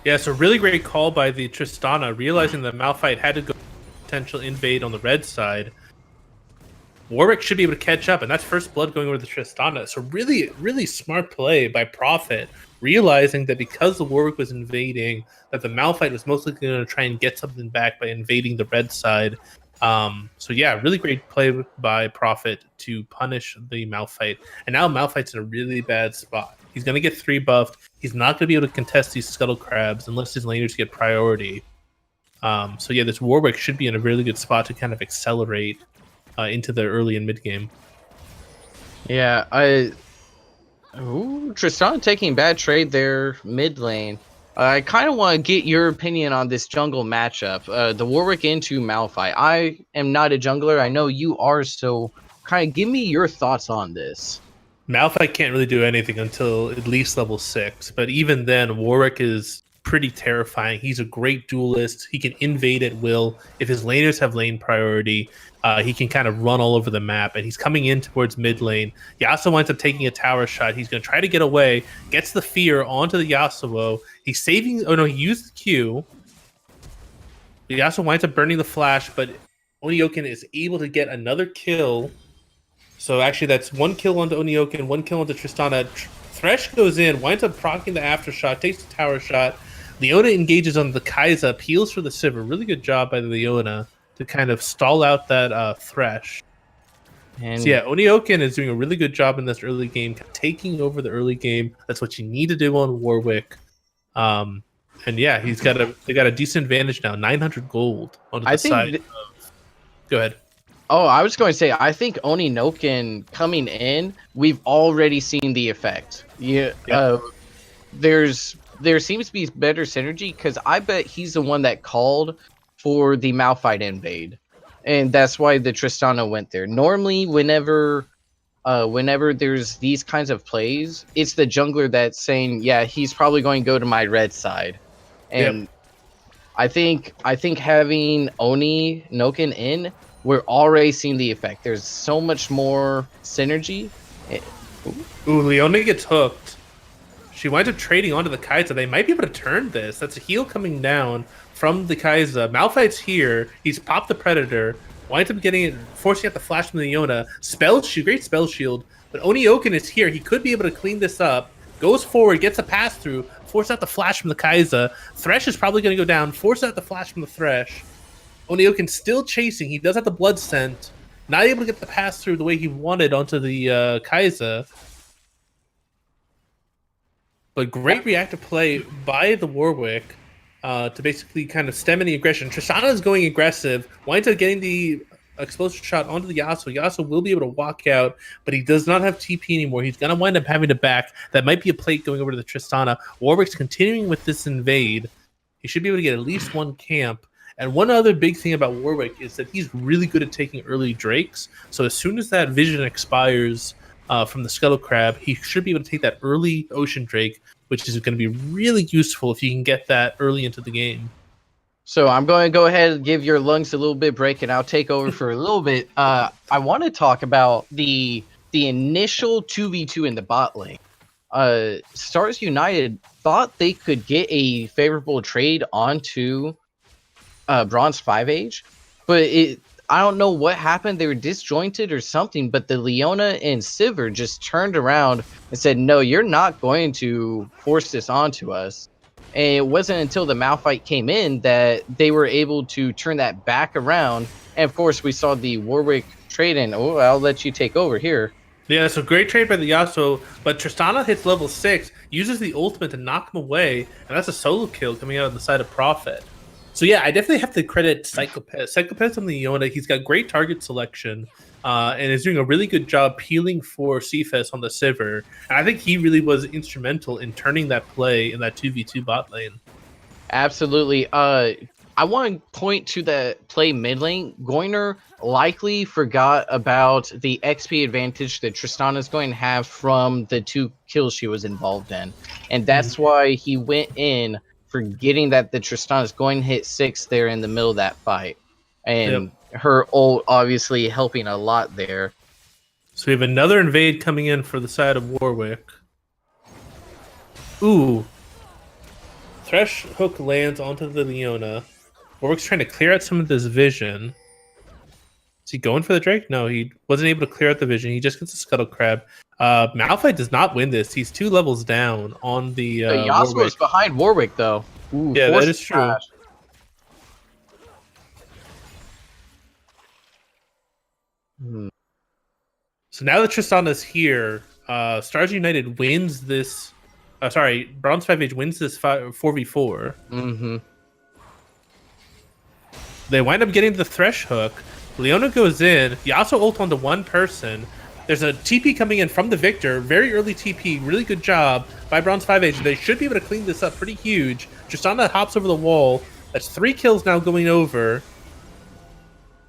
Yeah, it's a really great call by the Tristana, realizing that Malphite had to go potential invade on the red side. Warwick should be able to catch up, and that's first blood going over the Tristana. So really, really smart play by Prophet, realizing that because the Warwick was invading, that the Malphite was mostly going to try and get something back by invading the red side. So yeah, really great play by Prophet to punish the Malphite. And now Malphite's in a really bad spot. He's going to get 3 buffed. He's not going to be able to contest these Scuttle Crabs unless his laners get priority. So yeah, this Warwick should be in a really good spot to kind of accelerate into the early and mid game. Yeah, Tristana taking bad trade there mid lane. I kind of want to get your opinion on this jungle matchup. The Warwick into Malphite. I am not a jungler. I know you are, so kind of give me your thoughts on this. Malphite can't really do anything until at least level 6, but even then, Warwick is pretty terrifying. He's a great duelist. He can invade at will. If his laners have lane priority, he can kind of run all over the map, and he's coming in towards mid lane. Yasuo winds up taking a tower shot. He's going to try to get away, gets the fear onto the Yasuo. He's saving... Oh, no, he used the Q. The Yasuo winds up burning the flash, but Onioken is able to get another kill. So actually, that's one kill onto Onioken, one kill onto Tristana. Thresh goes in, winds up proccing the aftershock, takes the tower shot. Leona engages on the Kai'Sa, peels for the Sivir. Really good job by the Leona to kind of stall out that Thresh. And so yeah, Onioken is doing a really good job in this early game, taking over the early game. That's what you need to do on Warwick. And yeah, they got a decent advantage now, 900 gold on the side. Go ahead. Oh, I was going to say, I think Oninoken coming in, we've already seen the effect. Yeah, there seems to be better synergy because I bet he's the one that called for the Malphite invade, and that's why the Tristana went there. Normally, whenever there's these kinds of plays, it's the jungler that's saying, "Yeah, he's probably going to go to my red side," and I think having Oninoken in, we're already seeing the effect. There's so much more synergy. Ooh, Leona gets hooked. She winds up trading onto the Kai'Sa. They might be able to turn this. That's a heal coming down from the Kai'Sa. Malphite's here. He's popped the Predator. Winds up getting it, forcing out the flash from the Leona. Great spell shield. But Onioken is here. He could be able to clean this up. Goes forward, gets a pass through, force out the flash from the Kai'Sa. Thresh is probably going to go down. Force out the flash from the Thresh. Onioken still chasing. He does have the blood scent. Not able to get the pass through the way he wanted onto the Kai'Sa. But great reactive play by the Warwick to basically kind of stem any aggression. Tristana is going aggressive. Winds up getting the explosive shot onto the Yasuo. Yasuo will be able to walk out, but he does not have TP anymore. He's going to wind up having to back. That might be a plate going over to the Tristana. Warwick's continuing with this invade. He should be able to get at least one camp. And one other big thing about Warwick is that he's really good at taking early drakes. So as soon as that vision expires from the Scuttle Crab, he should be able to take that early Ocean Drake, which is going to be really useful if you can get that early into the game. So I'm going to go ahead and give your lungs a little bit break, and I'll take over for a little bit. I want to talk about the initial 2v2 in the bot lane. Stars United thought they could get a favorable trade onto Bronze 5 Age, but I don't know what happened. They were disjointed or something, but the Leona and Sivir just turned around and said, no, you're not going to force this onto us. And it wasn't until the Malphite came in that they were able to turn that back around. And of course, we saw the Warwick trade in. Oh, I'll let you take over here. Yeah, so great trade by the Yasuo, but Tristana hits level 6, uses the ultimate to knock him away, and that's a solo kill coming out on the side of Prophet. So yeah, I definitely have to credit Psychopath. Psychopath on the Leona, he's got great target selection, and is doing a really good job peeling for CFS on the Sivir. And I think he really was instrumental in turning that play in that 2v2 bot lane. Absolutely. I want to point to the play mid lane. Goyner likely forgot about the XP advantage that Tristana is going to have from the 2 kills she was involved in. And that's why he went in, forgetting that the Tristana is going to hit 6 there in the middle of that fight. And her ult obviously helping a lot there. So we have another invade coming in for the side of Warwick. Ooh. Thresh hook lands onto the Leona. Warwick's trying to clear out some of this vision. Is he going for the Drake? No, he wasn't able to clear out the vision. He just gets the Scuttle Crab. Malphite does not win this. He's 2 levels down on the Yasuo is behind Warwick, though. Ooh, yeah, that is true. So now that Tristana's here, Stars United wins this. Bronze 5 Age wins this 4v4. Mm-hmm. They wind up getting the Thresh hook. Leona goes in. Yasuo ult onto one person. There's a TP coming in from the Victor. Very early TP. Really good job by Bronze 5 Age. They should be able to clean this up pretty huge. Tristana hops over the wall. That's 3 kills now going over.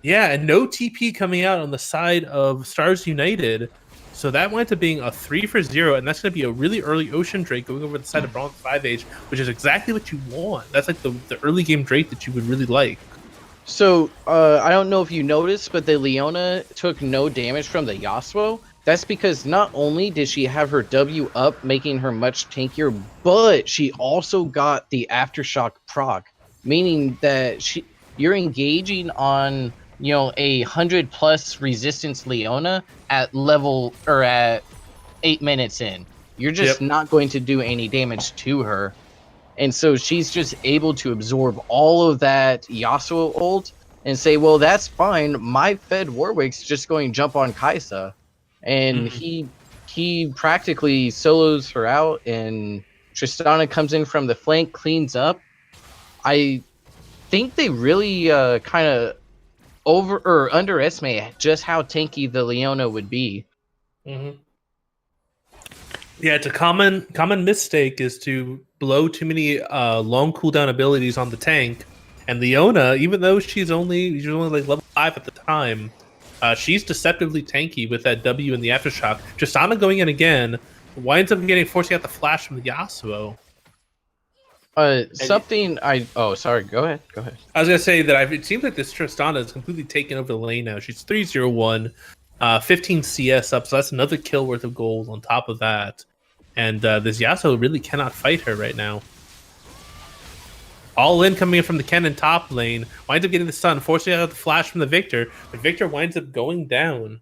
Yeah, and no TP coming out on the side of Stars United. So that went to being a 3-for-0, and that's going to be a really early Ocean Drake going over the side of Bronze 5H, which is exactly what you want. That's like the early game Drake that you would really like. So, I don't know if you noticed, but the Leona took no damage from the Yasuo. That's because not only did she have her W up, making her much tankier, but she also got the Aftershock proc, meaning that you're engaging on, you know, a 100+ resistance Leona at level, or at 8 minutes in. You're just not going to do any damage to her. And so she's just able to absorb all of that Yasuo ult and say, well, that's fine. My Fed Warwick's just going to jump on Kaisa. And he practically solos her out, and Tristana comes in from the flank, cleans up. I think they really kind of underestimate just how tanky the Leona would be. Yeah, it's a common mistake is to blow too many long cooldown abilities on the tank. And Leona, even though she's only like level 5 at the time, she's deceptively tanky with that W and the Aftershock. Tristana going in again winds up forcing out the flash from the Yasuo. Sorry, go ahead. I was gonna say that it seems like this Tristana is completely taken over the lane now. She's 3-0-1, 15 CS up, so that's another kill worth of gold on top of that. And this Yasuo really cannot fight her right now. All in coming in from the Kennen top lane, winds up getting the stun, forcing out the flash from the Victor, but Victor winds up going down.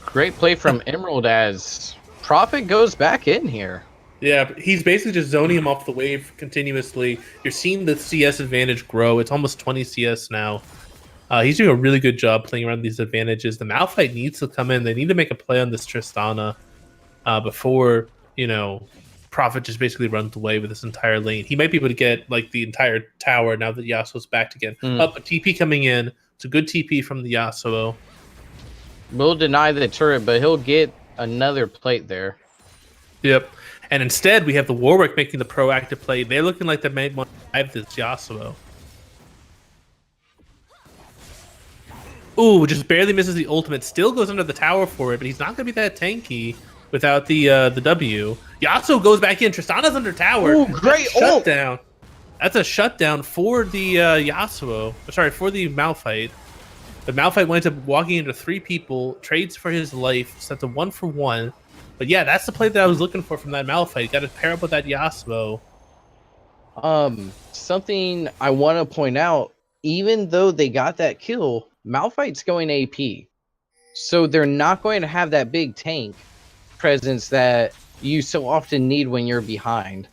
Great play from Emerald as Prophet goes back in here. Yeah, he's basically just zoning him off the wave continuously. You're seeing the CS advantage grow. It's almost 20 CS now. He's doing a really good job playing around these advantages. The Malphite needs to come in. They need to make a play on this Tristana before, you know, Prophet just basically runs away with this entire lane. He might be able to get like the entire tower now that Yasuo's back again. Up a TP coming in. It's a good TP from the Yasuo. We'll deny the turret, but he'll get another plate there. Yep. And instead, we have the Warwick making the proactive play. They're looking like they might want to drive this Yasuo. Ooh, just barely misses the ultimate. Still goes under the tower for it, but he's not going to be that tanky without the W. Yasuo goes back in. Tristana's under tower. Ooh, great ult! Shutdown. That's a shutdown for the Yasuo. Sorry, for the Malphite. The Malphite winds up walking into 3 people, trades for his life, sets a 1-for-1. But yeah, that's the play that I was looking for from that Malphite. You got to pair up with that Yasuo. Something I want to point out, even though they got that kill, Malphite's going AP. So they're not going to have that big tank presence that you so often need when you're behind.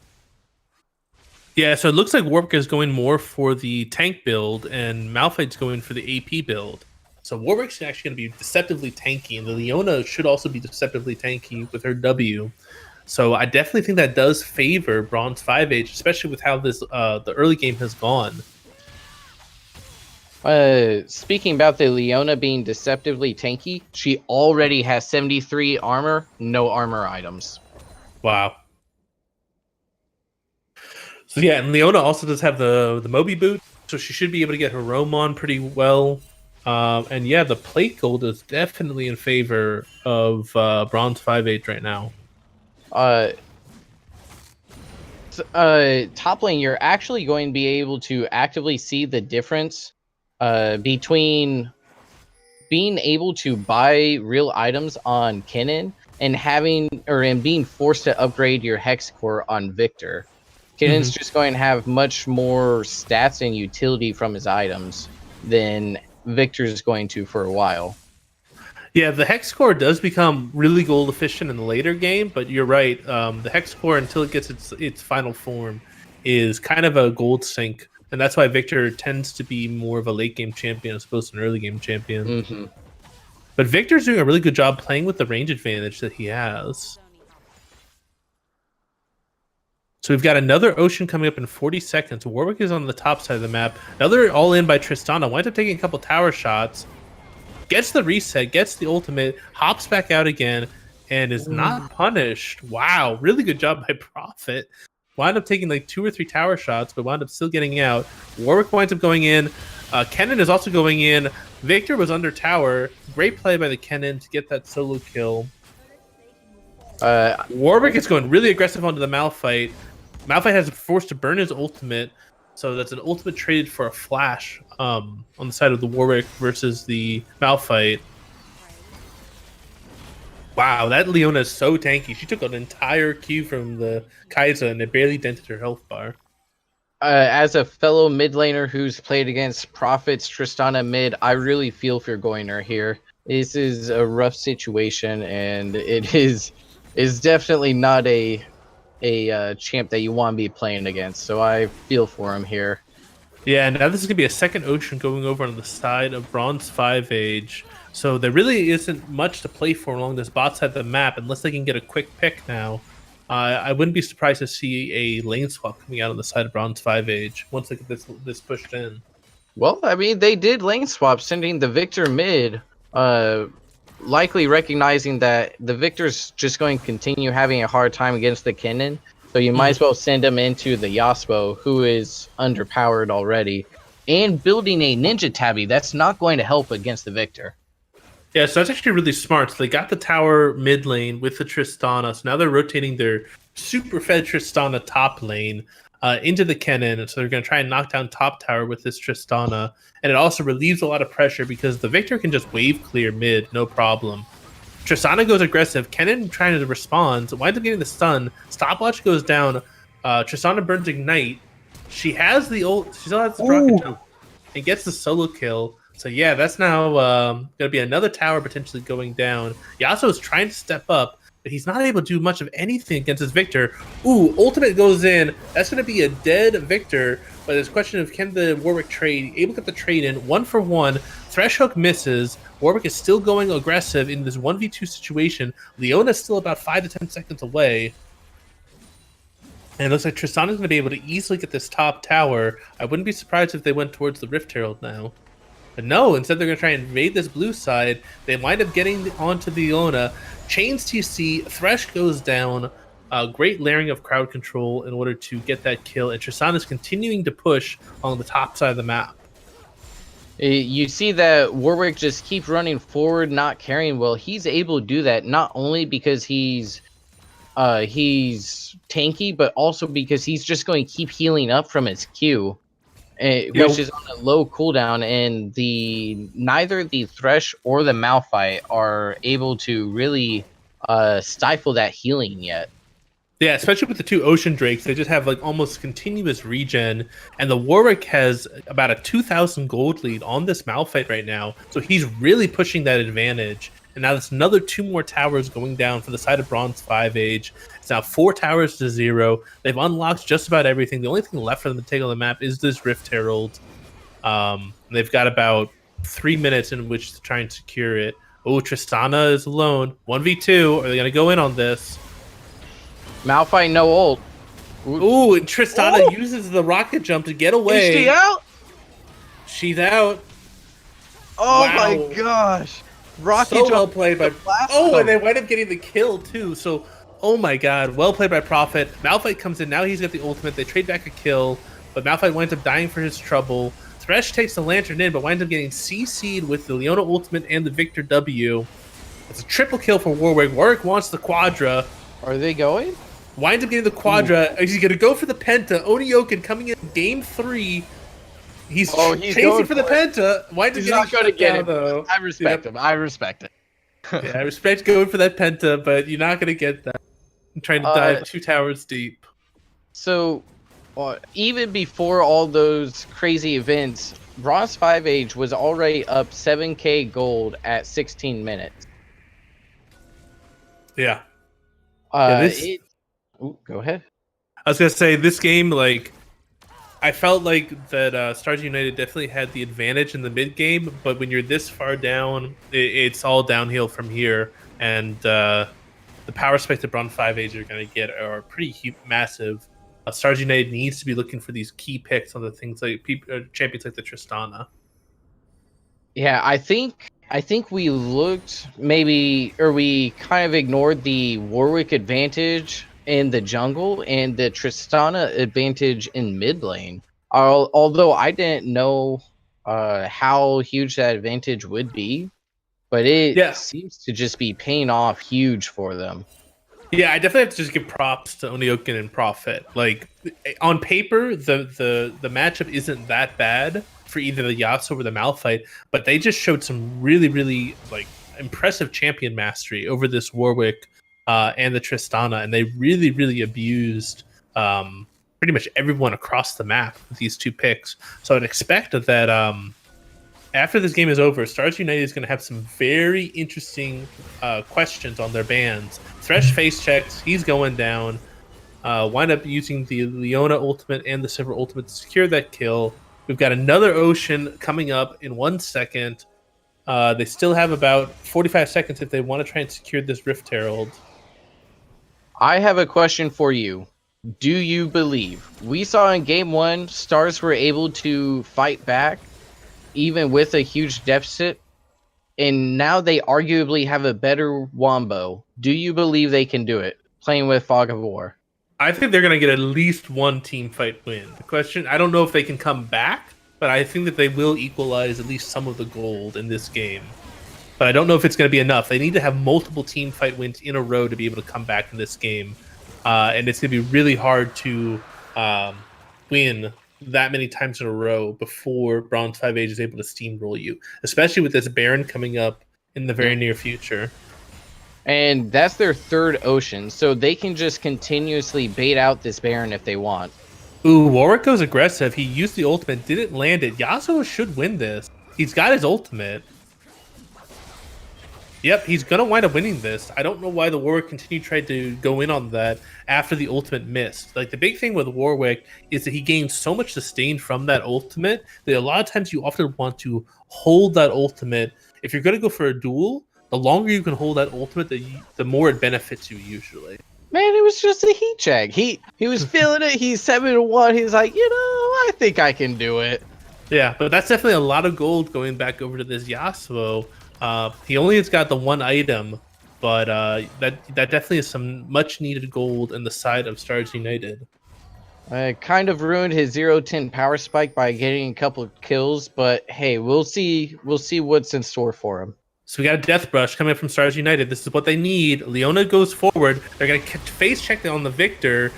Yeah, so it looks like Warwick is going more for the tank build, and Malphite's going for the AP build. So Warwick's actually going to be deceptively tanky, and the Leona should also be deceptively tanky with her W. So I definitely think that does favor Bronze 5H, especially with how this the early game has gone. Speaking about the Leona being deceptively tanky, she already has 73 armor, no armor items. Wow. So yeah, and Leona also does have the Moby boot, so she should be able to get her roam on pretty well. And yeah, the plate gold is definitely in favor of Bronze 5-8 right now. Top lane, you're actually going to be able to actively see the difference between being able to buy real items on Kennen and being forced to upgrade your Hex Core on Victor. Kennen's just going to have much more stats and utility from his items than Victor's going to for a while. Yeah, the Hex Core does become really gold efficient in the later game, but you're right. The Hex Core, until it gets its final form, is kind of a gold sink, and that's why Victor tends to be more of a late game champion as opposed to an early game champion. But Victor's doing a really good job playing with the range advantage that he has. So we've got another Ocean coming up in 40 seconds. Warwick is on the top side of the map. Another all-in by Tristana. Winds up taking a couple tower shots. Gets the reset, gets the ultimate, hops back out again, and is not punished. Wow, really good job by Prophet. Wound up taking like 2 or 3 tower shots, but wound up still getting out. Warwick winds up going in. Kennen is also going in. Victor was under tower. Great play by the Kennen to get that solo kill. Warwick is going really aggressive onto the Malphite. Malphite has forced to burn his ultimate, so that's an ultimate traded for a flash on the side of the Warwick versus the Malphite. Wow, that Leona is so tanky. She took an entire Q from the Kai'Sa and it barely dented her health bar. As a fellow mid laner who's played against Prophet's Tristana mid, I really feel for Goyner here. This is a rough situation, and it is definitely not a champ that you want to be playing against. So I feel for him here. Yeah, now this is gonna be a second Ocean going over on the side of Bronze 5 Age. So there really isn't much to play for along this bot side of the map unless they can get a quick pick now. I wouldn't be surprised to see a lane swap coming out on the side of Bronze 5 Age once they get this pushed in. Well, I mean, they did lane swap, sending the Victor mid, likely recognizing that the Victor's just going to continue having a hard time against the Kennen. So you might as well send him into the Yasuo, who is underpowered already, and building a Ninja Tabby. That's not going to help against the Victor. Yeah, so that's actually really smart. So they got the tower mid lane with the Tristana. So now they're rotating their super fed Tristana top lane into the Kennen. So they're going to try and knock down top tower with this Tristana. And it also relieves a lot of pressure because the Victor can just wave clear mid, no problem. Tristana goes aggressive. Kennen trying to respond. Winds up getting the stun. Stopwatch goes down. Tristana burns Ignite. She has the ult. She still has the rocket jump. And gets the solo kill. So yeah, that's now going to be another tower potentially going down. Yasuo is trying to step up, but he's not able to do much of anything against his Victor. Ooh, ultimate goes in. That's going to be a dead Victor, but it's a question of can the Warwick trade, able to get the trade in, 1-for-1. Thresh Hook misses. Warwick is still going aggressive in this 1v2 situation. Leona's still about 5 to 10 seconds away. And it looks like Tristana's going to be able to easily get this top tower. I wouldn't be surprised if they went towards the Rift Herald now. But no, instead they're going to try and invade this blue side. They wind up getting onto the Leona. Chains TC, Thresh goes down. Great layering of crowd control in order to get that kill. And Tristana is continuing to push on the top side of the map. You see that Warwick just keeps running forward, not carrying well. He's able to do that not only because he's tanky, but also because he's just going to keep healing up from his Q. Which is on a low cooldown, and neither the Thresh or the Malphite are able to really stifle that healing yet. Yeah, especially with the two Ocean Drakes, they just have like almost continuous regen, and the Warwick has about a 2,000 gold lead on this Malphite right now, so he's really pushing that advantage. And now there's another 2 more towers going down for the side of Bronze 5 Age. It's now 4 towers to 0. They've unlocked just about everything. The only thing left for them to take on the map is this Rift Herald. They've got about 3 minutes in which to try and secure it. Oh, Tristana is alone. 1v2. Are they going to go in on this? Malphite, no ult. Ooh, and Tristana uses the rocket jump to get away. Is she out? She's out. Oh wow. My gosh. Rocky so well played by and they wind up getting the kill too. So oh my god, well played by Prophet. Malphite comes in, now he's got the ultimate. They trade back a kill, but Malphite winds up dying for his trouble. Thresh takes the lantern in, but winds up getting CC'd with the Leona ultimate and the Victor W. It's a triple kill for Warwick. Warwick wants the Quadra. Are they going? Winds up getting the Quadra. He's gonna go for the Penta. Onioken coming in game 3. He's chasing for the Penta. Why did he's not going to get it? Though? I respect him. I respect it. Yeah, I respect going for that Penta, but you're not going to get that. I'm trying to dive 2 towers deep. So, even before all those crazy events, Bronze 5 Age was already up 7k gold at 16 minutes. Yeah. Go ahead. I was going to say, this game, like, I felt like that Stars United definitely had the advantage in the mid game, but when you're this far down, it's all downhill from here. And the power spike that Bronze 5 Age are going to get are pretty massive. Stars United needs to be looking for these key picks on the things like champions like the Tristana. Yeah, I think we looked we kind of ignored the Warwick advantage in the jungle and the Tristana advantage in mid lane. Although I didn't know how huge that advantage would be, but it Yeah. seems to just be paying off huge for them. Yeah, I definitely have to just give props to Onioken and Prophet. Like on paper, the matchup isn't that bad for either the Yasuo or the Malphite, but they just showed some really like impressive champion mastery over this Warwick and the Tristana, and they really abused pretty much everyone across the map with these two picks. So I'd expect that after this game is over, Stars United is going to have some very interesting questions on their bans. Thresh face checks, he's going down. Wind up using the Leona ultimate and the Sivir ultimate to secure that kill. We've got another Ocean coming up in 1 second. They still have about 45 seconds if they want to try and secure this Rift Herald. I have a question for you. Do you believe we saw in game 1 Stars were able to fight back even with a huge deficit, and now they arguably have a better Wombo? Do you believe they can do it playing with Fog of War? I think they're going to get at least one team fight win. The question, I don't know if they can come back, but I think that they will equalize at least some of the gold in this game. But I don't know if it's going to be enough. They need to have multiple team fight wins in a row to be able to come back in this game. And it's going to be really hard to win that many times in a row before Bronze 5 Age is able to steamroll you, especially with this Baron coming up in the very near future. And that's their third Ocean, so they can just continuously bait out this Baron if they want. Ooh, Warwick goes aggressive. He used the ultimate, didn't land it. Yasuo should win this. He's got his ultimate. Yep, he's going to wind up winning this. I don't know why the Warwick tried to go in on that after the ultimate missed. Like, the big thing with Warwick is that he gains so much sustain from that ultimate that a lot of times you often want to hold that ultimate. If you're going to go for a duel, the longer you can hold that ultimate, the more it benefits you usually. Man, it was just a heat check. He was feeling it. He's 7-1. He's like, I think I can do it. Yeah, but that's definitely a lot of gold going back over to this Yasuo. He only has got the one item, but that definitely is some much needed gold in the side of Stars United. Kind of ruined his 0-10 power spike by getting a couple of kills, but hey, we'll see what's in store for him. So we got a Death Brush coming from Stars United. This is what they need. Leona goes forward. They're going to face check on the Victor.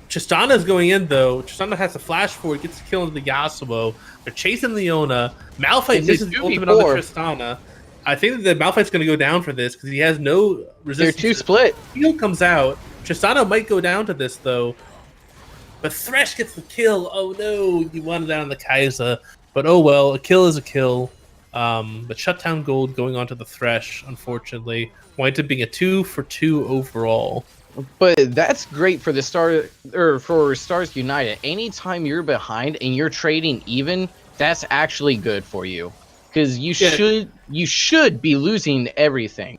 Tristana's going in, though. Tristana has to flash forward, gets the kill into the Yasuo. They're chasing Leona. Malphite misses the ultimate on the Tristana. I think that Malphite's going to go down for this because he has no resistance. They're too split. Heal comes out. Tristana might go down to this, though. But Thresh gets the kill. Oh, no. You wanted that on the Kai'Sa. But oh, well. A kill is a kill. But Shutdown Gold going on to the Thresh, unfortunately. Winds up being a 2-for-2 overall. But that's great for for Stars United. Anytime you're behind and you're trading even, that's actually good for you. Because you should be losing everything,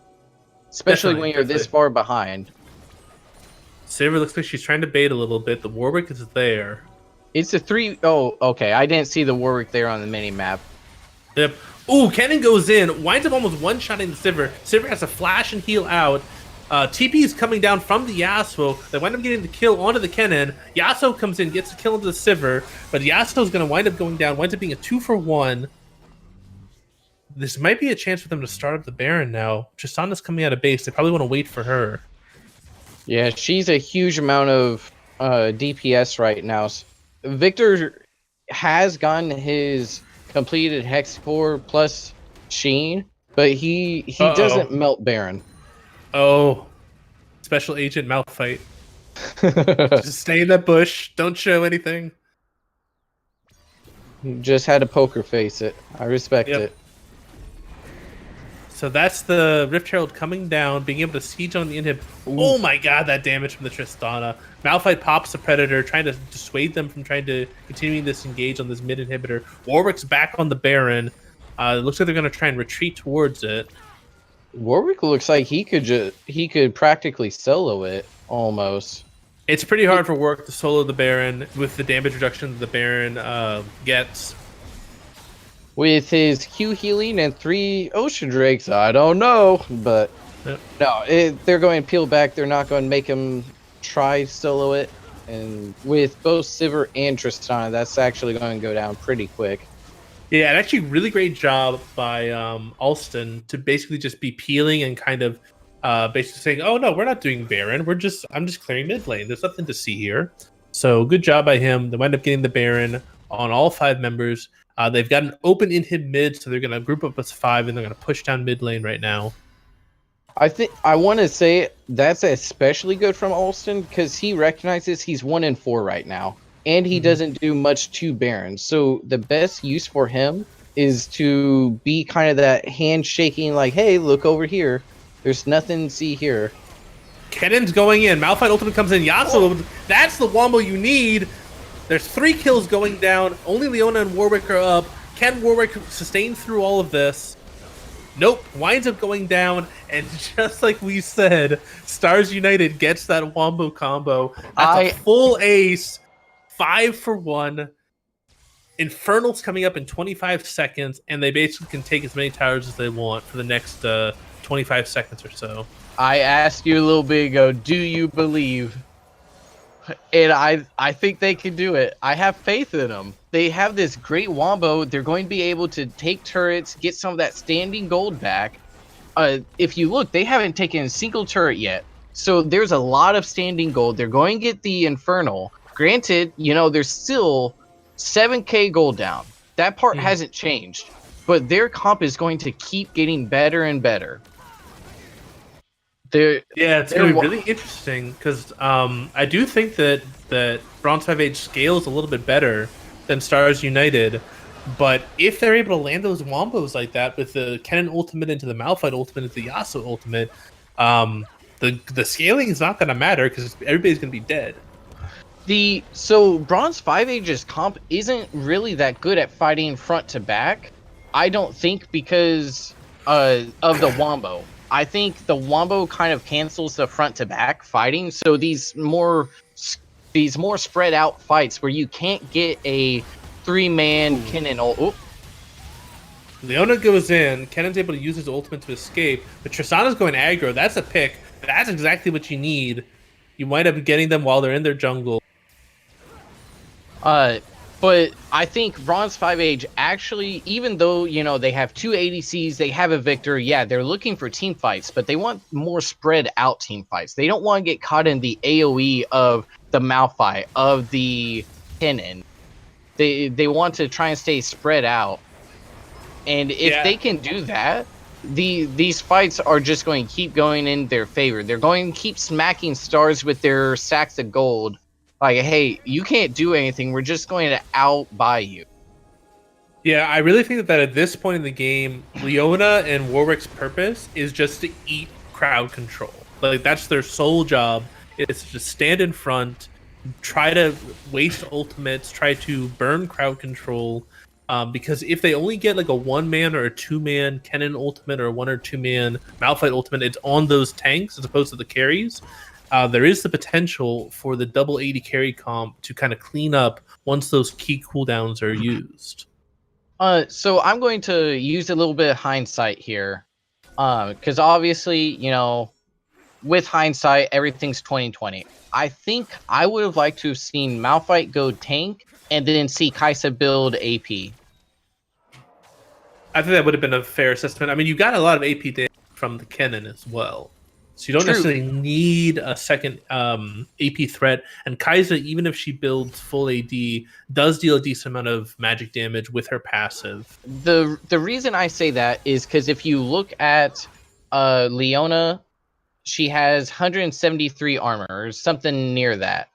especially when you're this far behind. Sivir looks like she's trying to bait a little bit. The Warwick is there. It's a 3. Oh, okay. I didn't see the Warwick there on the mini map. Yep. Ooh, Kennen goes in, winds up almost one-shotting the Sivir. Sivir has to flash and heal out. TP is coming down from the Yasuo. They wind up getting the kill onto the Kennen. Yasuo comes in, gets the kill into the Sivir, but Yasuo is going to wind up going down. Winds up being a 2-for-1. This might be a chance for them to start up the Baron now. Tristana's coming out of base. They probably want to wait for her. Yeah, she's a huge amount of DPS right now. Victor has gotten his completed Hex Core plus Sheen, but he doesn't melt Baron. Oh, Special Agent Malphite. Just stay in that bush. Don't show anything. Just had to poker face it. I respect it. So that's the Rift Herald coming down, being able to siege on the inhib. Oh my god, that damage from the Tristana. Malphite pops the Predator, trying to dissuade them from trying to continue this engage on this mid inhibitor. Warwick's back on the Baron. It looks like they're going to try and retreat towards it. Warwick looks like he could practically solo it almost. It's pretty hard for Warwick to solo the Baron with the damage reduction that the Baron gets. With his Q healing and 3 Ocean Drakes, I don't know, but no, they're going to peel back. They're not going to make him try solo it. And with both Sivir and Tristana, that's actually going to go down pretty quick. Yeah, and actually, really great job by Alston to basically just be peeling and kind of basically saying, "Oh no, we're not doing Baron. I'm just clearing mid lane. There's nothing to see here." So good job by him. They wind up getting the Baron on all 5 members. They've got an open inhib mid, so they're going to group up as 5, and they're going to push down mid lane right now. I think I want to say that's especially good from Alston because he recognizes he's 1-4 right now, and he doesn't do much to Baron. So the best use for him is to be kind of that handshaking, like, "Hey, look over here. There's nothing to see here." Cannon's going in. Malphite ultimate comes in. Yasuo, that's the wombo you need. There's 3 kills going down. Only Leona and Warwick are up. Can Warwick sustain through all of this? Nope, winds up going down, and just like we said, Stars United gets that wombo combo. That's a full ace, 5 for 1. Infernal's coming up in 25 seconds, and they basically can take as many towers as they want for the next 25 seconds or so. I asked you a little bit ago, do you believe? And I think they can do it. I have faith in them. They have this great wombo. They're going to be able to take turrets, get some of that standing gold back. If you look, they haven't taken a single turret yet. So there's a lot of standing gold. They're going to get the Infernal. Granted, there's still 7k gold down. That part hasn't changed. But their comp is going to keep getting better and better. It's going to be really interesting because I do think that Bronze 5H scales a little bit better than Stars United, but if they're able to land those wombos like that with the Kennen ultimate into the Malphite ultimate into the Yasuo ultimate, the scaling is not going to matter because everybody's going to be dead. So Bronze 5H's comp isn't really that good at fighting front to back, I don't think, because of the wombo. I think the wombo kind of cancels the front to back fighting, so these more spread out fights where you can't get a 3-man Kennen ult. Leona goes in, Kennen's able to use his ultimate to escape, but Tristana's going aggro. That's a pick. That's exactly what you need. You wind up getting them while they're in their jungle. But I think Bronze 5H actually, even though, they have 2 ADCs, they have a Victor, yeah, they're looking for team fights, but they want more spread out team fights. They don't want to get caught in the AoE of the Malphite, of the Kennen. They want to try and stay spread out. And if they can do that, these fights are just going to keep going in their favor. They're going to keep smacking stars with their sacks of gold. Like, hey, you can't do anything. We're just going to outbuy you. Yeah, I really think that at this point in the game, Leona and Warwick's purpose is just to eat crowd control. Like, that's their sole job. It's to just stand in front, try to waste ultimates, try to burn crowd control. Because if they only get like a 1-man or a 2-man Kennen ultimate or a 1 or 2-man Malphite ultimate, it's on those tanks as opposed to the carries. There is the potential for the double 80 carry comp to kind of clean up once those key cooldowns are used. So I'm going to use a little bit of hindsight here. Because obviously, with hindsight, everything's 2020. I think I would have liked to have seen Malphite go tank and then see Kai'Sa build AP. I think that would have been a fair assessment. I mean, you got a lot of AP damage from the Kennen as well. So you don't necessarily need a second AP threat. And Kai'Sa, even if she builds full AD, does deal a decent amount of magic damage with her passive. The reason I say that is because if you look at Leona, she has 173 armor, or something near that.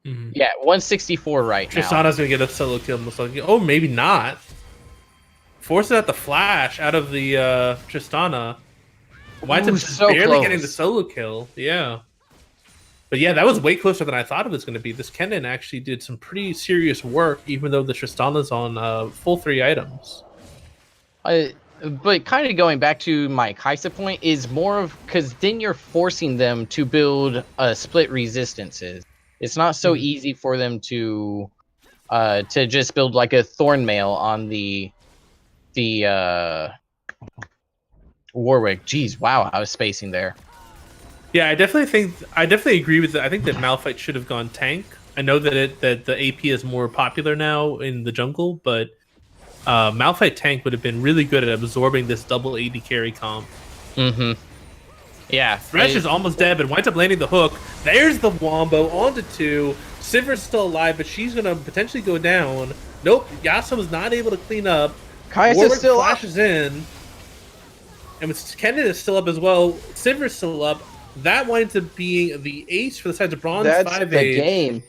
Mm-hmm. Yeah, 164 right now. Tristana's going to get a solo kill. Most likely. Oh, maybe not. Forces out the flash out of the Tristana. Winds up so barely close. Getting the solo kill. Yeah. But yeah, that was way closer than I thought it was going to be. This Kennen actually did some pretty serious work, even though the Tristana's on full 3 items. But kind of going back to my Kai'Sa point is more of because then you're forcing them to build split resistances. It's not so easy for them to just build like a Thornmail on the Warwick. Jeez, wow, I was spacing there. Yeah, I definitely agree with that. I think that Malphite should have gone tank. I know that the AP is more popular now in the jungle, but Malphite tank would have been really good at absorbing this double AD carry comp. Mm-hmm. Yeah. Thresh is almost dead, but winds up landing the hook. There's the Wombo onto 2. Sivir's still alive, but she's going to potentially go down. Nope, Yasuo was not able to clean up. Kai'Sa's still flashes in. And Kennen is still up as well. Sivir's still up. That winds up being the ace for the sides of Bronze 5 That's the game.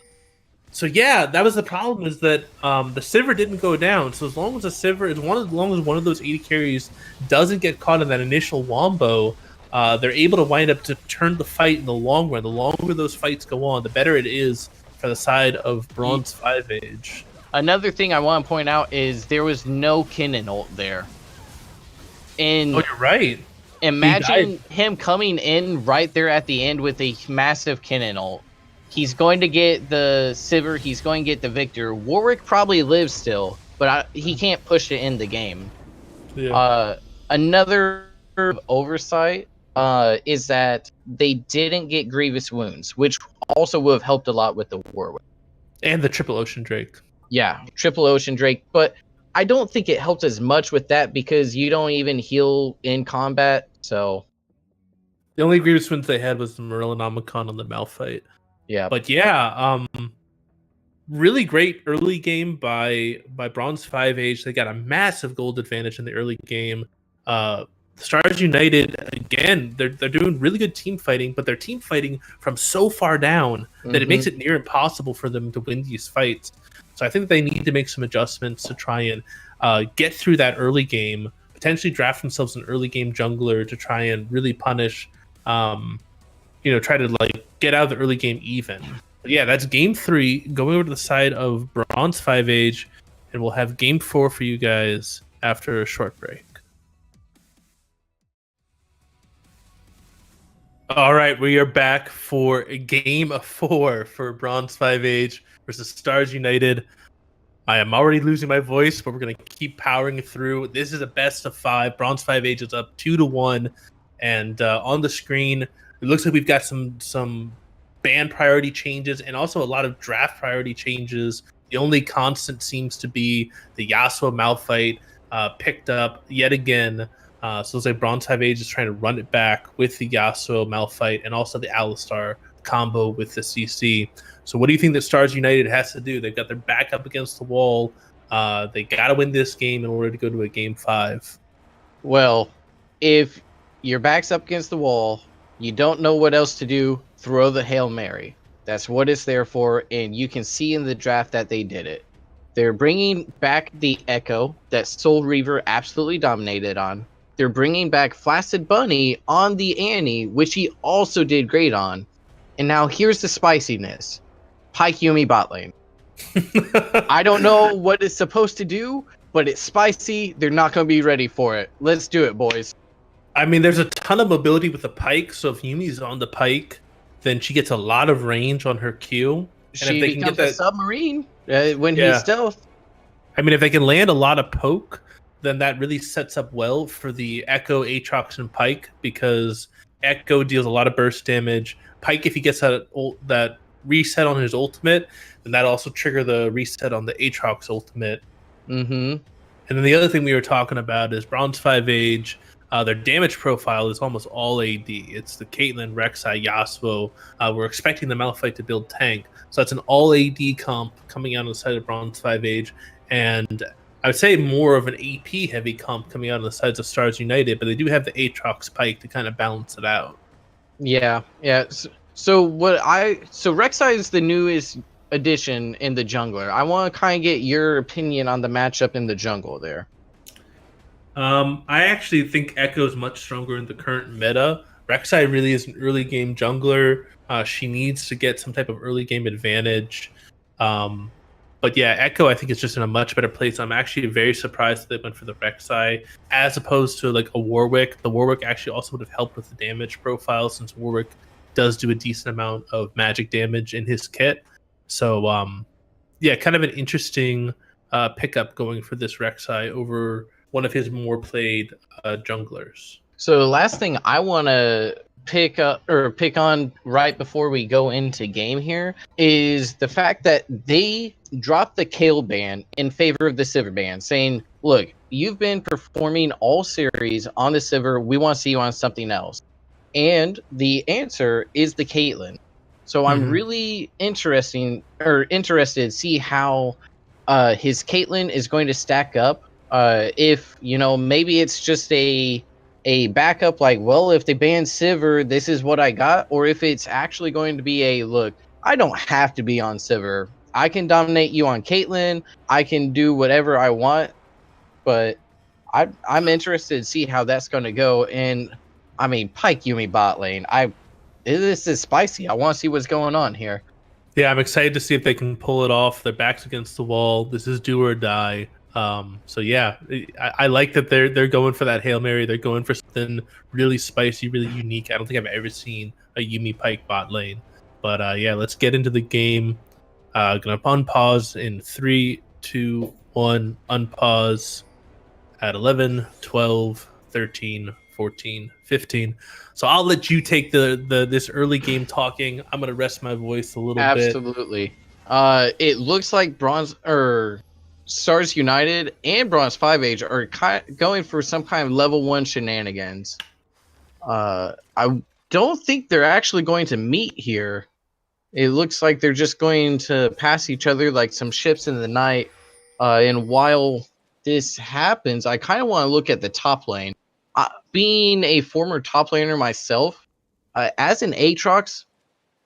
So yeah, that was the problem, is that the Sivir didn't go down. So as long as the Sivir, as long as one of those 80 carries doesn't get caught in that initial Wombo, they're able to wind up to turn the fight in the long run. The longer those fights go on, the better it is for the side of Bronze 5 Age. Another thing I want to point out is there was no Kennen ult there. And oh, you're right. Imagine him coming in right there at the end with a massive Kennen ult. He's going to get the Sivir. He's going to get the Victor. Warwick probably lives still, but he can't push it in the game. Yeah. Another oversight is that they didn't get Grievous Wounds, which also would have helped a lot with the Warwick. And the Triple Ocean Drake. Yeah, Triple Ocean Drake. But I don't think it helped as much with that because you don't even heal in combat. So the only Grievous Wounds they had was the Morellonomicon on the Malphite. Yeah. But yeah, really great early game by Bronze 5 Age. They got a massive gold advantage in the early game. Stars United, again, they're doing really good team fighting, but they're team fighting from so far down that it makes it near impossible for them to win these fights. So I think they need to make some adjustments to try and get through that early game, potentially draft themselves an early game jungler to try and really punish, try to like get out of the early game even. But yeah, that's game 3 going over to the side of Bronze 5 Age, and we'll have game 4 for you guys after a short break. All right, we are back for game 4 for Bronze 5 Age versus Stars United. I am already losing my voice, but we're going to keep powering through. This is a best of 5. Bronze 5 Age is up 2-1, and on the screen, it looks like we've got some ban priority changes and also a lot of draft priority changes. The only constant seems to be the Yasuo Malphite picked up yet again. So it's like Bronze 5 Age is trying to run it back with the Yasuo Malphite and also the Alistar combo with the CC. So what do you think that Stars United has to do? They've got their back up against the wall. They got to win this game in order to go to a game 5. Well, if your back's up against the wall, you don't know what else to do, throw the Hail Mary. That's what it's there for, and you can see in the draft that they did it. They're bringing back the Echo that Soul Reaver absolutely dominated on. They're bringing back Flaccid Bunny on the Annie, which he also did great on. And now here's the spiciness. Pyke Yuumi bot lane. I don't know what it's supposed to do, but it's spicy. They're not going to be ready for it. Let's do it, boys. I mean, there's a ton of mobility with the Pyke, so if Yumi's on the Pyke, then she gets a lot of range on her Q. And she if they becomes can get a submarine when he's stealth. I mean, if they can land a lot of poke, then that really sets up well for the Echo, Aatrox, and Pyke, because Echo deals a lot of burst damage. Pyke, if he gets that reset on his ultimate, then that also trigger the reset on the Aatrox ultimate. Mm-hmm. And then the other thing we were talking about is Bronze 5 Age. Their damage profile is almost all AD. It's the Caitlyn, Rek'Sai, Yasuo. We're expecting the Malphite to build tank. So that's an all AD comp coming out on the side of Bronze 5 Age. And I would say more of an AP heavy comp coming out on the sides of Stars United, but they do have the Aatrox Pyke to kind of balance it out. Yeah. So Rek'Sai is the newest addition in the jungler. I want to kind of get your opinion on the matchup in the jungle there. I actually think Echo is much stronger in the current meta. Rek'Sai really is an early game jungler. She needs to get some type of early game advantage. But yeah, Echo I think is just in a much better place. I'm actually very surprised that they went for the Rek'Sai as opposed to like a Warwick. The Warwick actually also would have helped with the damage profile since Warwick does do a decent amount of magic damage in his kit. So kind of an interesting pickup going for this Rek'Sai over one of his more played junglers. So the last thing I want to pick on right before we go into game here is the fact that they dropped the Kayle ban in favor of the Sivir ban, saying look, you've been performing all series on the Sivir. We want to see you on something else. And the answer is the Caitlyn. So I'm really interested to see how his Caitlyn is going to stack up. If maybe it's just a backup, like, well, if they ban Sivir, this is what I got, or if it's actually going to be a look. I don't have to be on Sivir. I can dominate you on Caitlyn. I can do whatever I want, but I'm interested to see how that's going to go. And I mean, Pike Yumi bot lane. This is spicy. I want to see what's going on here. Yeah, I'm excited to see if they can pull it off. Their backs against the wall. This is do or die. So yeah, I like that they're going for that Hail Mary. They're going for something really spicy, really unique. I don't think I've ever seen a Yumi Pike bot lane. But yeah, let's get into the game. Gonna unpause in 3, 2, 1. Unpause at 11, 12, 13, 14, 15. So I'll let you take this early game talking. I'm gonna rest my voice a little bit. Absolutely. It looks like Stars United and Bronze 5 Age are going for some kind of level 1 shenanigans. I don't think they're actually going to meet here. It looks like they're just going to pass each other like some ships in the night. And while this happens, I kind of want to look at the top lane. Being a former top laner myself, as an Aatrox,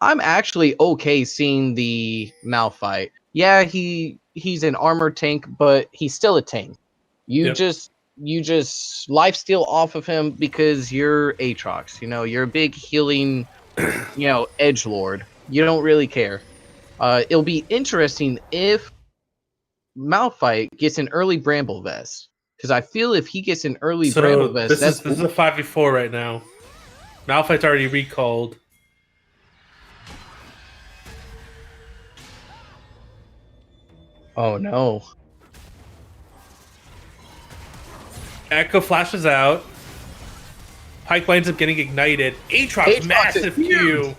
I'm actually okay seeing the Malphite. Yeah, he's an armor tank, but he's still a tank. You just lifesteal off of him because you're Aatrox. You're a big healing, edgelord. You don't really care. It'll be interesting if Malphite gets an early Bramble Vest, because I feel if he gets an early Bramble Vest, this is a 5v4 right now. Malphite's already recalled. Oh no. Echo flashes out. Pike winds up getting ignited. Aatrox massive Q.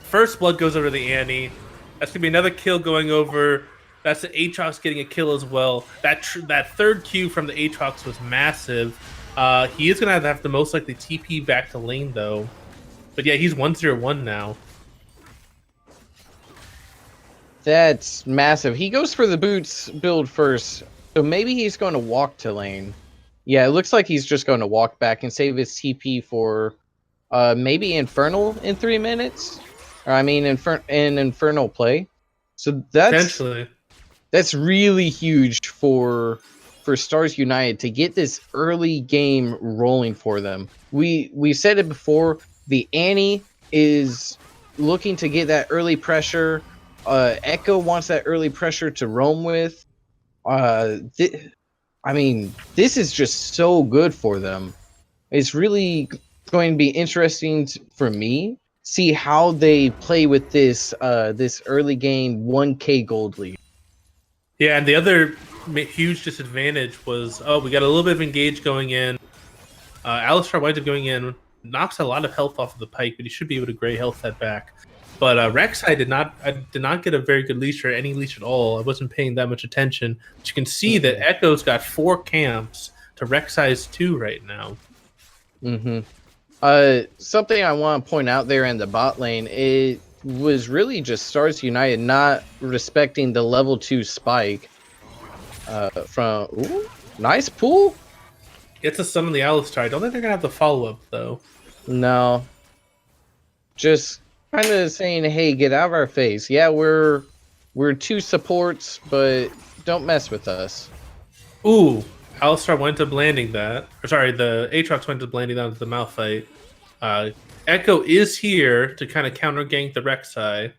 First blood goes over the Annie. That's going to be another kill going over. That's the Aatrox getting a kill as well. That third Q from the Aatrox was massive. He is going to have to most likely TP back to lane, though. But yeah, he's 1-0-1 now. That's massive. He goes for the boots build first. So maybe he's going to walk to lane. Yeah, it looks like he's just going to walk back and save his TP for maybe Infernal in 3 minutes. Or I mean, Infernal play. So that's really huge for Stars United to get this early game rolling for them. We said it before. The Annie is looking to get that early pressure. Echo wants that early pressure to roam with. This is just so good for them. It's really going to be interesting for me see how they play with this early game 1K gold lead. Yeah, and the other huge disadvantage was we got a little bit of engage going in. Alistar winds up going in, knocks a lot of health off of the Pike, but he should be able to gray health that back. But Rek'Sai did not get a very good leash or any leash at all. I wasn't paying that much attention. But you can see that Echo's got 4 camps to Rek'Sai's 2 right now. Something I want to point out there in the bot lane, it was really just Stars United not respecting the level 2 spike. Nice pull. Gets a stun on the Alistar. I don't think they're gonna have the follow up though. No. Just kind of saying, hey, get out of our face. Yeah, we're 2 supports, but don't mess with us. Ooh, Alistar went to landing that. Or sorry, the Aatrox went to landing that with the Malphite. Echo is here to kind of counter gank the Rek'Sai.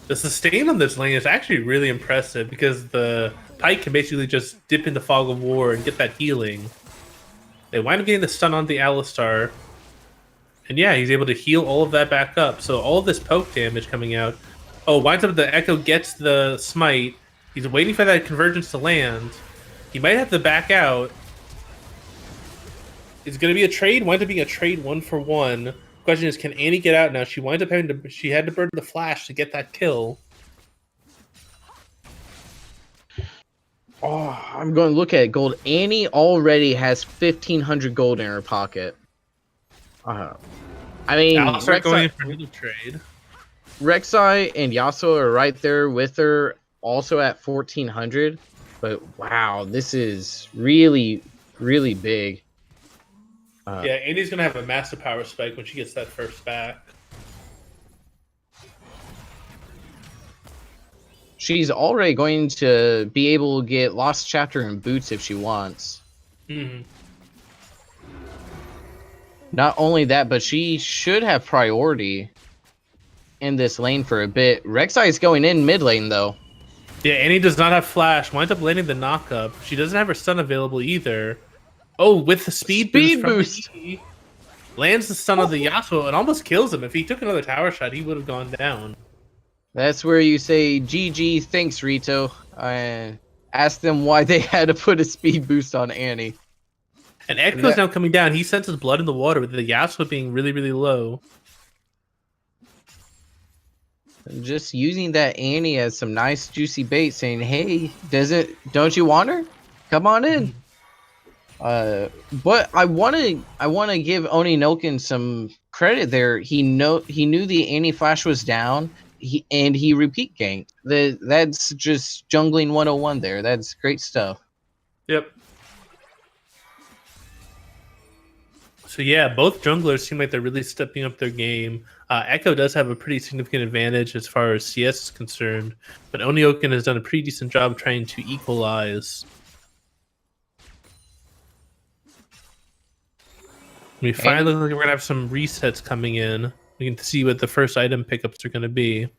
The sustain on this lane is actually really impressive because the Pike can basically just dip into Fog of War and get that healing. They wind up getting the stun on the Alistar. And yeah, he's able to heal all of that back up. So all of this poke damage coming out. Oh, winds up the Echo gets the smite. He's waiting for that convergence to land. He might have to back out. It's going to be a trade. Winds up being a trade 1-for-1. Question is, can Annie get out now? She winds up having to. She had to burn the flash to get that kill. Oh, I'm going to look at gold. Annie already has 1,500 gold in her pocket. I mean, I'll start going in for another trade. Rek'Sai and Yasuo are right there with her, also at 1,400. But wow, this is really, really big. Yeah, Annie's gonna have a massive power spike when she gets that first back. She's already going to be able to get Lost Chapter and boots if she wants. Mm-hmm. Not only that, but she should have priority in this lane for a bit. Rek'Sai is going in mid lane, though. Yeah, Annie does not have flash. Winds up landing the knockup. She doesn't have her stun available either. Oh, with the speed boost. Lands the stun of the Yasuo and almost kills him. If he took another tower shot, he would have gone down. That's where you say, GG, thanks, Rito. I asked them why they had to put a speed boost on Annie. And Echo's now coming down. He senses blood in the water with the Yasuo being really, really low. Just using that Annie as some nice juicy bait, saying, "Hey, don't you want her? Come on in." But I wanna give Oni Noken some credit there. He knew the Annie flash was down. He repeat ganked. That's just jungling 101 there. That's great stuff. Yep. So yeah, both junglers seem like they're really stepping up their game. Echo does have a pretty significant advantage as far as CS is concerned, but Onioken has done a pretty decent job trying to equalize. We finally look like we're gonna have some resets coming in. We can see what the first item pickups are gonna be.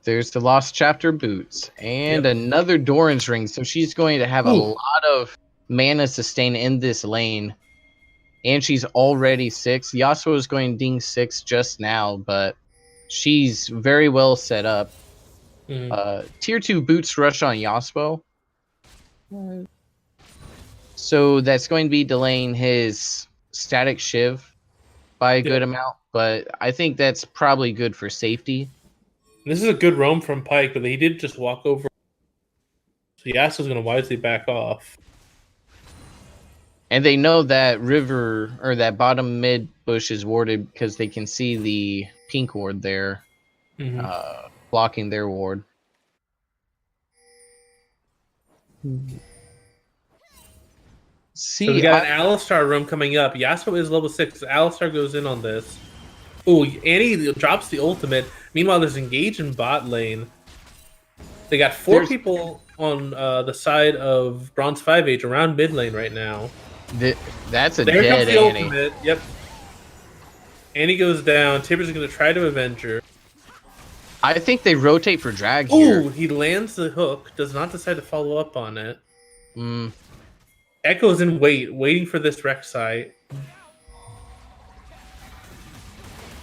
There's the Lost Chapter boots and another Doran's ring, so she's going to have a lot of mana sustain in this lane. And she's already 6. Yasuo is going ding 6 just now, but she's very well set up. Tier 2 boots rush on Yasuo. So that's going to be delaying his static shiv by a good amount, but I think that's probably good for safety. This is a good roam from Pyke, but he did just walk over. So Yasuo's going to wisely back off. And they know that river or that bottom mid bush is warded because they can see the pink ward there, blocking their ward. See, so we got an Alistar room coming up. Yasuo is level 6. Alistar goes in on this. Oh, Annie drops the ultimate. Meanwhile, there's engage in bot lane. They got 4 people on the side of Bronze 5 Age around mid lane right now. That's a there dead comes the Annie. Ultimate. Yep. Annie goes down. Tibbers is going to try to avenge her. I think they rotate for drag here. Oh, he lands the hook. Does not decide to follow up on it. Echo's in waiting for this Rek'Sai.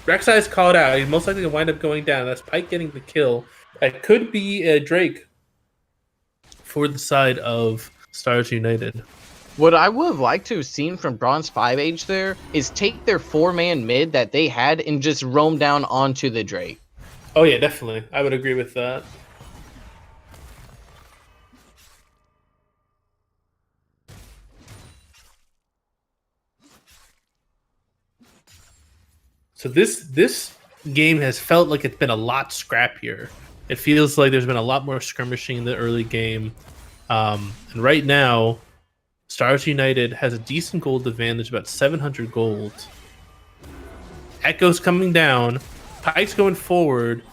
Rek'Sai is called out. He's most likely going to wind up going down. That's Pyke getting the kill. It could be a Drake for the side of Stars United. What I would have liked to have seen from Bronze 5 Age there is take their 4-man mid that they had and just roam down onto the Drake. Oh yeah, definitely. I would agree with that. So this game has felt like it's been a lot scrappier. It feels like there's been a lot more skirmishing in the early game. And right now, Stars United has a decent gold advantage, about 700 gold. Echo's coming down. Pyke's going forward.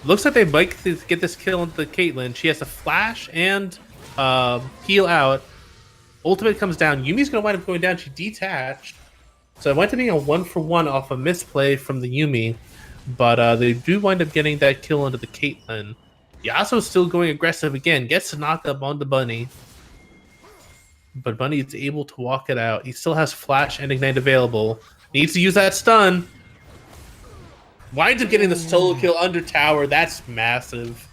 Looks like they might get this kill into the Caitlyn. She has to flash and heal out. Ultimate comes down. Yumi's going to wind up going down. She detached. So it went to being a 1-for-1 off a misplay from the Yumi. But they do wind up getting that kill into the Caitlyn. Yasuo's still going aggressive again. Gets to knock up on the Bunny. But Bunny is able to walk it out. He still has Flash and Ignite available. Needs to use that stun. Winds up getting the solo kill under tower. That's massive.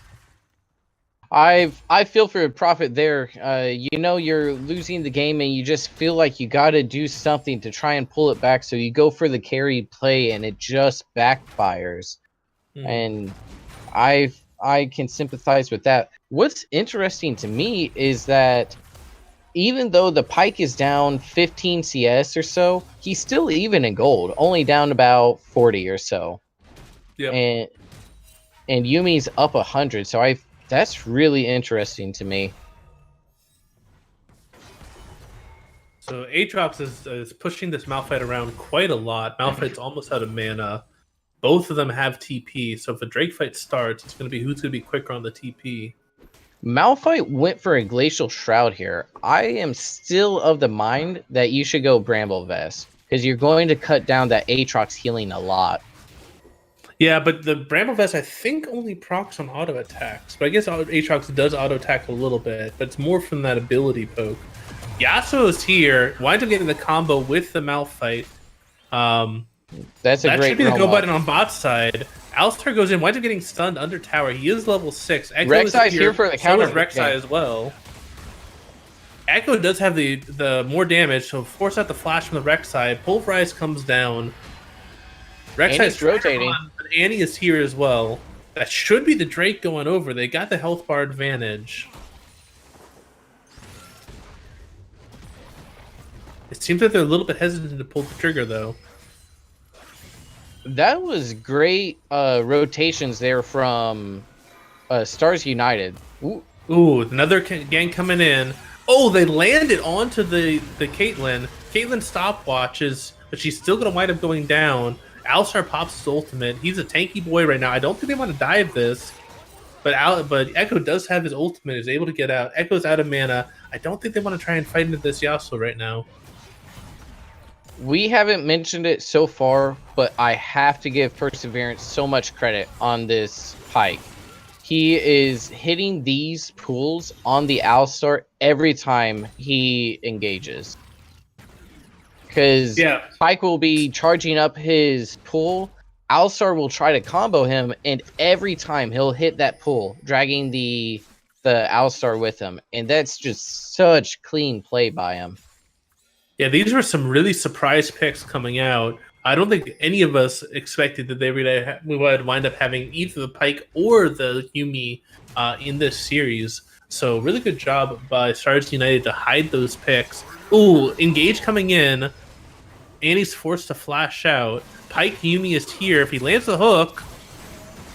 I feel for Prophet there. You know you're losing the game, and you just feel like you got to do something to try and pull it back. So you go for the carry play, and it just backfires. And I can sympathize with that. What's interesting to me is that even though the Pike is down 15 CS or so, he's still even in gold, only down about 40 or so. Yep. And Yumi's up 100, so that's really interesting to me. So Aatrox is pushing this Malphite around quite a lot. Malphite's almost out of mana. Both of them have TP, so if a Drake fight starts, it's going to be who's going to be quicker on the TP. Malphite went for a Glacial Shroud here. I am still of the mind that you should go Bramble Vest, because you're going to cut down that Aatrox healing a lot. Yeah, but the Bramble Vest, I think, only procs on auto attacks. But I guess Aatrox does auto attack a little bit, but it's more from that ability poke. Yasuo's here, winds up getting the combo with the Malphite. That's a that great should be the go roam button up. on bot side. Alistar goes in, winds up getting stunned under tower. He is level 6. Echo Rek'Sai's here for the counter. So is Rek'Sai as well. Echo does have the more damage, so force out the flash from the Rek'Sai. Pulverize comes down. Rek'Sai's rotating. but Annie is here as well. That should be the Drake going over. They got the health bar advantage. It seems like they're a little bit hesitant to pull the trigger, though. That was great rotations there from Stars United. Ooh, another gang coming in. Oh, they landed onto the Caitlyn. Caitlyn stopwatches, but she's still going to wind up going down. Alistar pops his ultimate. He's a tanky boy right now. I don't think they want to dive this. But Echo does have his ultimate. Is able to get out. Echo's out of mana. I don't think they want to try and fight into this Yasuo right now. We haven't mentioned it so far, but I have to give Perseverance so much credit on this Pike. He is hitting these pools on the Alistar every time he engages. Because Pike will be charging up his pool, Alistar will try to combo him, and every time he'll hit that pool, dragging the Alistar with him. And that's just such clean play by him. Yeah, these were some really surprise picks coming out. I don't think any of us expected that we would wind up having either the Pike or the Yumi in this series. So really good job by Stars United to hide those picks. Ooh, Engage coming in. Annie's forced to flash out. Pike Yumi is here. If he lands the hook,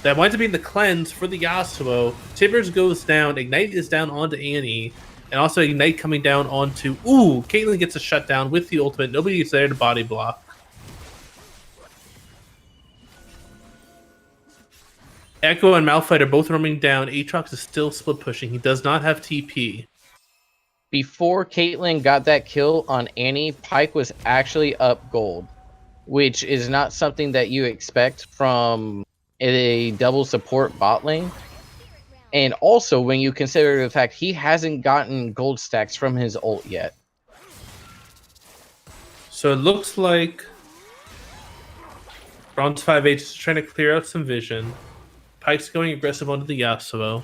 that winds up being the cleanse for the Yasuo. Tibbers goes down. Ignite is down onto Annie. And also Ignite coming down onto... Ooh, Caitlyn gets a shutdown with the ultimate. Nobody is there to body block. Echo and Malphite are both roaming down. Aatrox is still split pushing. He does not have TP. Before Caitlyn got that kill on Annie, Pike was actually up gold, which is not something that you expect from a double support bot lane. And also, when you consider the fact he hasn't gotten gold stacks from his ult yet. So it looks like Bronze 5H is trying to clear out some vision. Pike's going aggressive onto the Yasuo.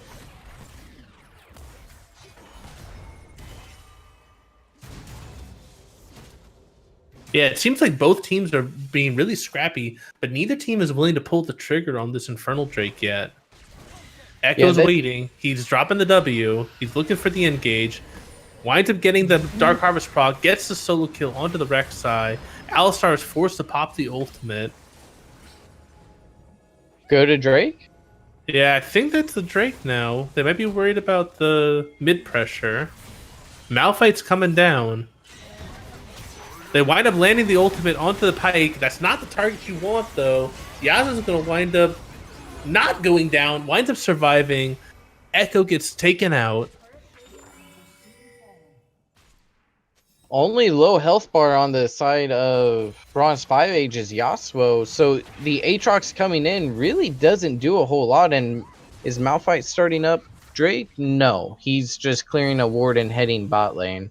Yeah, it seems like both teams are being really scrappy, but neither team is willing to pull the trigger on this Infernal Drake yet. Echo's waiting. He's dropping the W. He's looking for the engage. Winds up getting the Dark Harvest proc. Gets the solo kill onto the Rek'Sai. Alistar is forced to pop the ultimate. Go to Drake? Yeah, I think that's the Drake now. They might be worried about the mid pressure. Malphite's coming down. They wind up landing the ultimate onto the Pike. That's not the target you want, though. Yasuo's going to wind up not going down, winds up surviving. Echo gets taken out. Only low health bar on the side of Bronze 5H is Yasuo, so the Aatrox coming in really doesn't do a whole lot. And is Malphite starting up Drake? No, he's just clearing a ward and heading bot lane.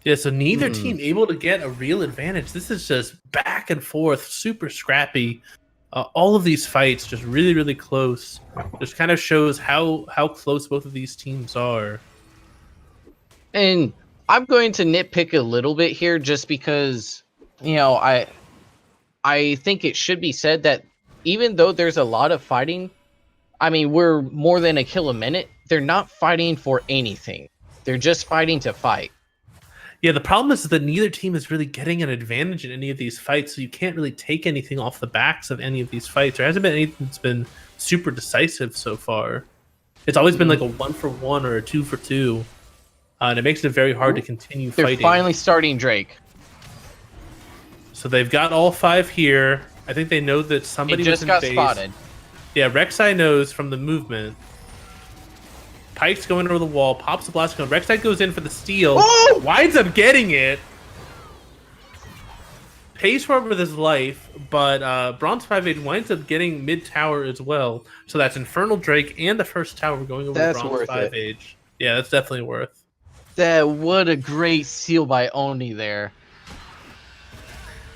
Yeah, so neither team able to get a real advantage. This is just back and forth, super scrappy. All of these fights just really, really close. Just kind of shows how close both of these teams are. And I'm going to nitpick a little bit here just because, I think it should be said that even though there's a lot of fighting, I mean, we're more than a kill a minute. They're not fighting for anything. They're just fighting to fight. Yeah, the problem is that neither team is really getting an advantage in any of these fights, so you can't really take anything off the backs of any of these fights. There hasn't been anything that's been super decisive so far. It's always been like a 1-for-1 or a 2-for-2, and it makes it very hard to continue fighting. They're finally starting Drake. So they've got all 5 here. I think they know that somebody just got spotted. Yeah, Rek'Sai knows from the movement. Pike's going over the wall, pops the blast gun. Rek'Sai goes in for the steal, winds up getting it. Pays for it with his life, but Bronze 5-8 winds up getting mid-tower as well. So that's Infernal Drake and the first tower going over Bronze 5-8. Yeah, that's definitely worth. What a great steal by Oni there.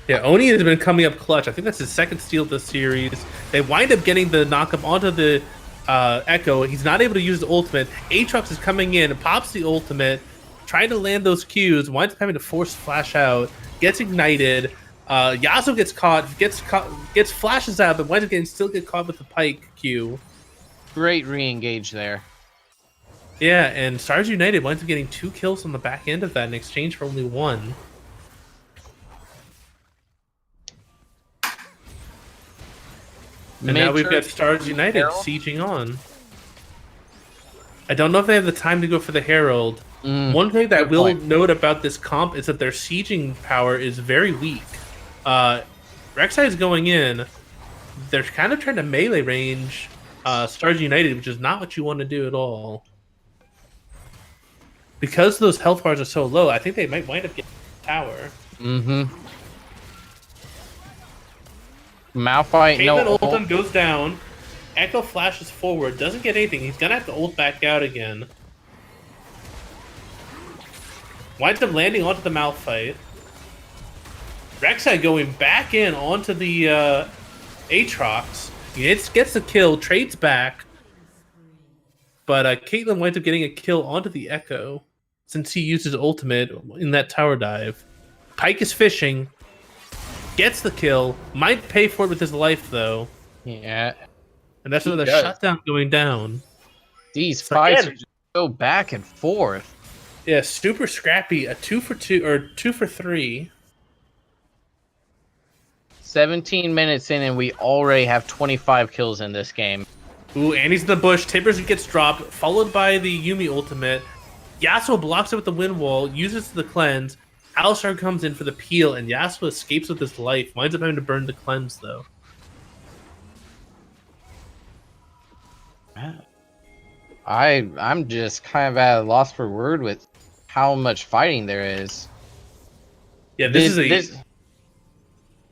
Yeah, Oni has been coming up clutch. I think that's his second steal this series. They wind up getting the knockup onto the Echo. He's not able to use the ultimate. Aatrox is coming in, pops the ultimate, trying to land those Qs, winds up having to force flash out, gets ignited. Yasuo gets caught, gets flashes out, but winds up still get caught with the Pike Q. Great re-engage there. Yeah, and Stars United winds up getting 2 kills on the back end of that in exchange for only 1. And now we've got Stars United sieging on. I don't know if they have the time to go for the Herald. One thing that I will note about this comp is that their sieging power is very weak. Rek'Sai is going in. They're kind of trying to melee range Stars United, which is not what you want to do at all. Because those health bars are so low, I think they might wind up getting the tower. Malphite, Caitlyn ultim goes down. Echo flashes forward, doesn't get anything. He's gonna have to ult back out again. Winds up landing onto the Malphite. Rek'Sai going back in onto the Aatrox. He gets the kill, trades back. But Caitlyn winds up getting a kill onto the Echo since he used his ultimate in that tower dive. Pyke is fishing. Gets the kill. Might pay for it with his life, though. Yeah. And that's another shutdown going down. These fights are just go back and forth. Yeah, super scrappy. A 2-for-2 or 2-for-3. 17 minutes in, and we already have 25 kills in this game. Ooh, Annie's in the bush. Tibbers gets dropped, followed by the Yuumi ultimate. Yasuo blocks it with the wind wall, uses the cleanse. Alistar comes in for the peel, and Yasuo escapes with his life. Winds up having to burn the cleanse, though. I'm just kind of at a loss for word with how much fighting there is. Yeah, this is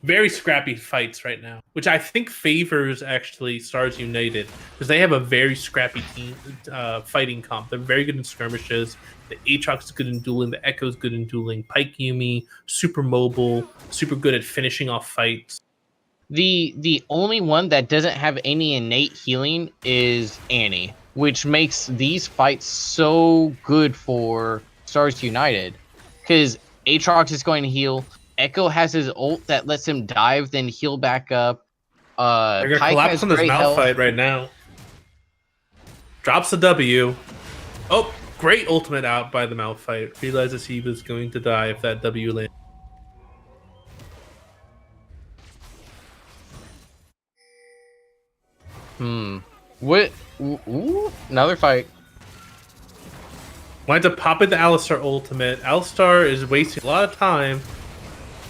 very scrappy fights right now, which I think favors actually Stars United because they have a very scrappy team fighting comp. They're very good in skirmishes. The Aatrox is good in dueling. The Echo is good in dueling. Pyke Yuumi, super mobile, super good at finishing off fights. The only one that doesn't have any innate healing is Annie, which makes these fights so good for Stars United because Aatrox is going to heal. Echo has his ult that lets him dive, then heal back up. They're gonna collapse on this Malphite right now. Drops the W. Oh, great ultimate out by the Malphite. Realizes he was going to die if that W landed. What? Ooh, another fight. Winds up popping the Alistar ultimate. Alistar is wasting a lot of time.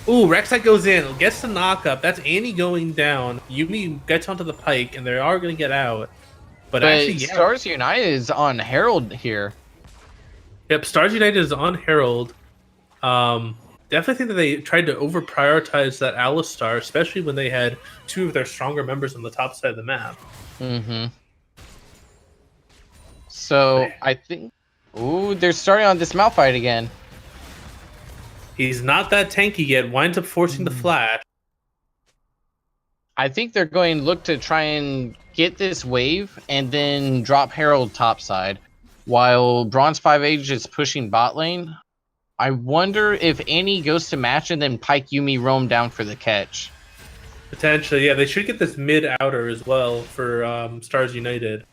Ooh, Rek'Sai goes in, gets the knock-up. That's Annie going down. Yuumi gets onto the Pyke, and they are going to get out. But actually, yeah. Stars United is on Herald here. Yep, Stars United is on Herald. Definitely think that they tried to over-prioritize that Alistar, especially when they had 2 of their stronger members on the top side of the map. So, I think... Ooh, they're starting on this Malphite again. He's not that tanky yet. Winds up forcing the flash. I think they're going to look to try and get this wave and then drop Herald topside while Bronze 5H is pushing bot lane. I wonder if Annie goes to match and then Pike Yumi roam down for the catch. Potentially, yeah. They should get this mid outer as well for Stars United.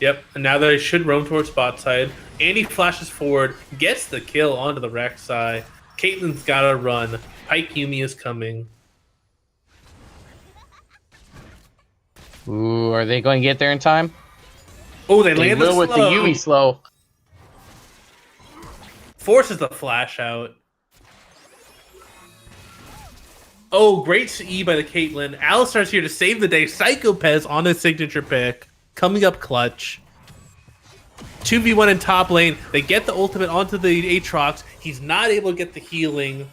Yep, and now they should roam towards bot side. Andy flashes forward, gets the kill onto the Rek'Sai. Caitlyn's gotta run. Pike Yumi is coming. Ooh, are they going to get there in time? Oh, they land the slow. With the Yumi slow. Forces the flash out. Oh, great E by the Caitlyn. Alistar's here to save the day. Psychopez on his signature pick. Coming up clutch. 2v1 in top lane. They get the ultimate onto the Aatrox. He's not able to get the healing.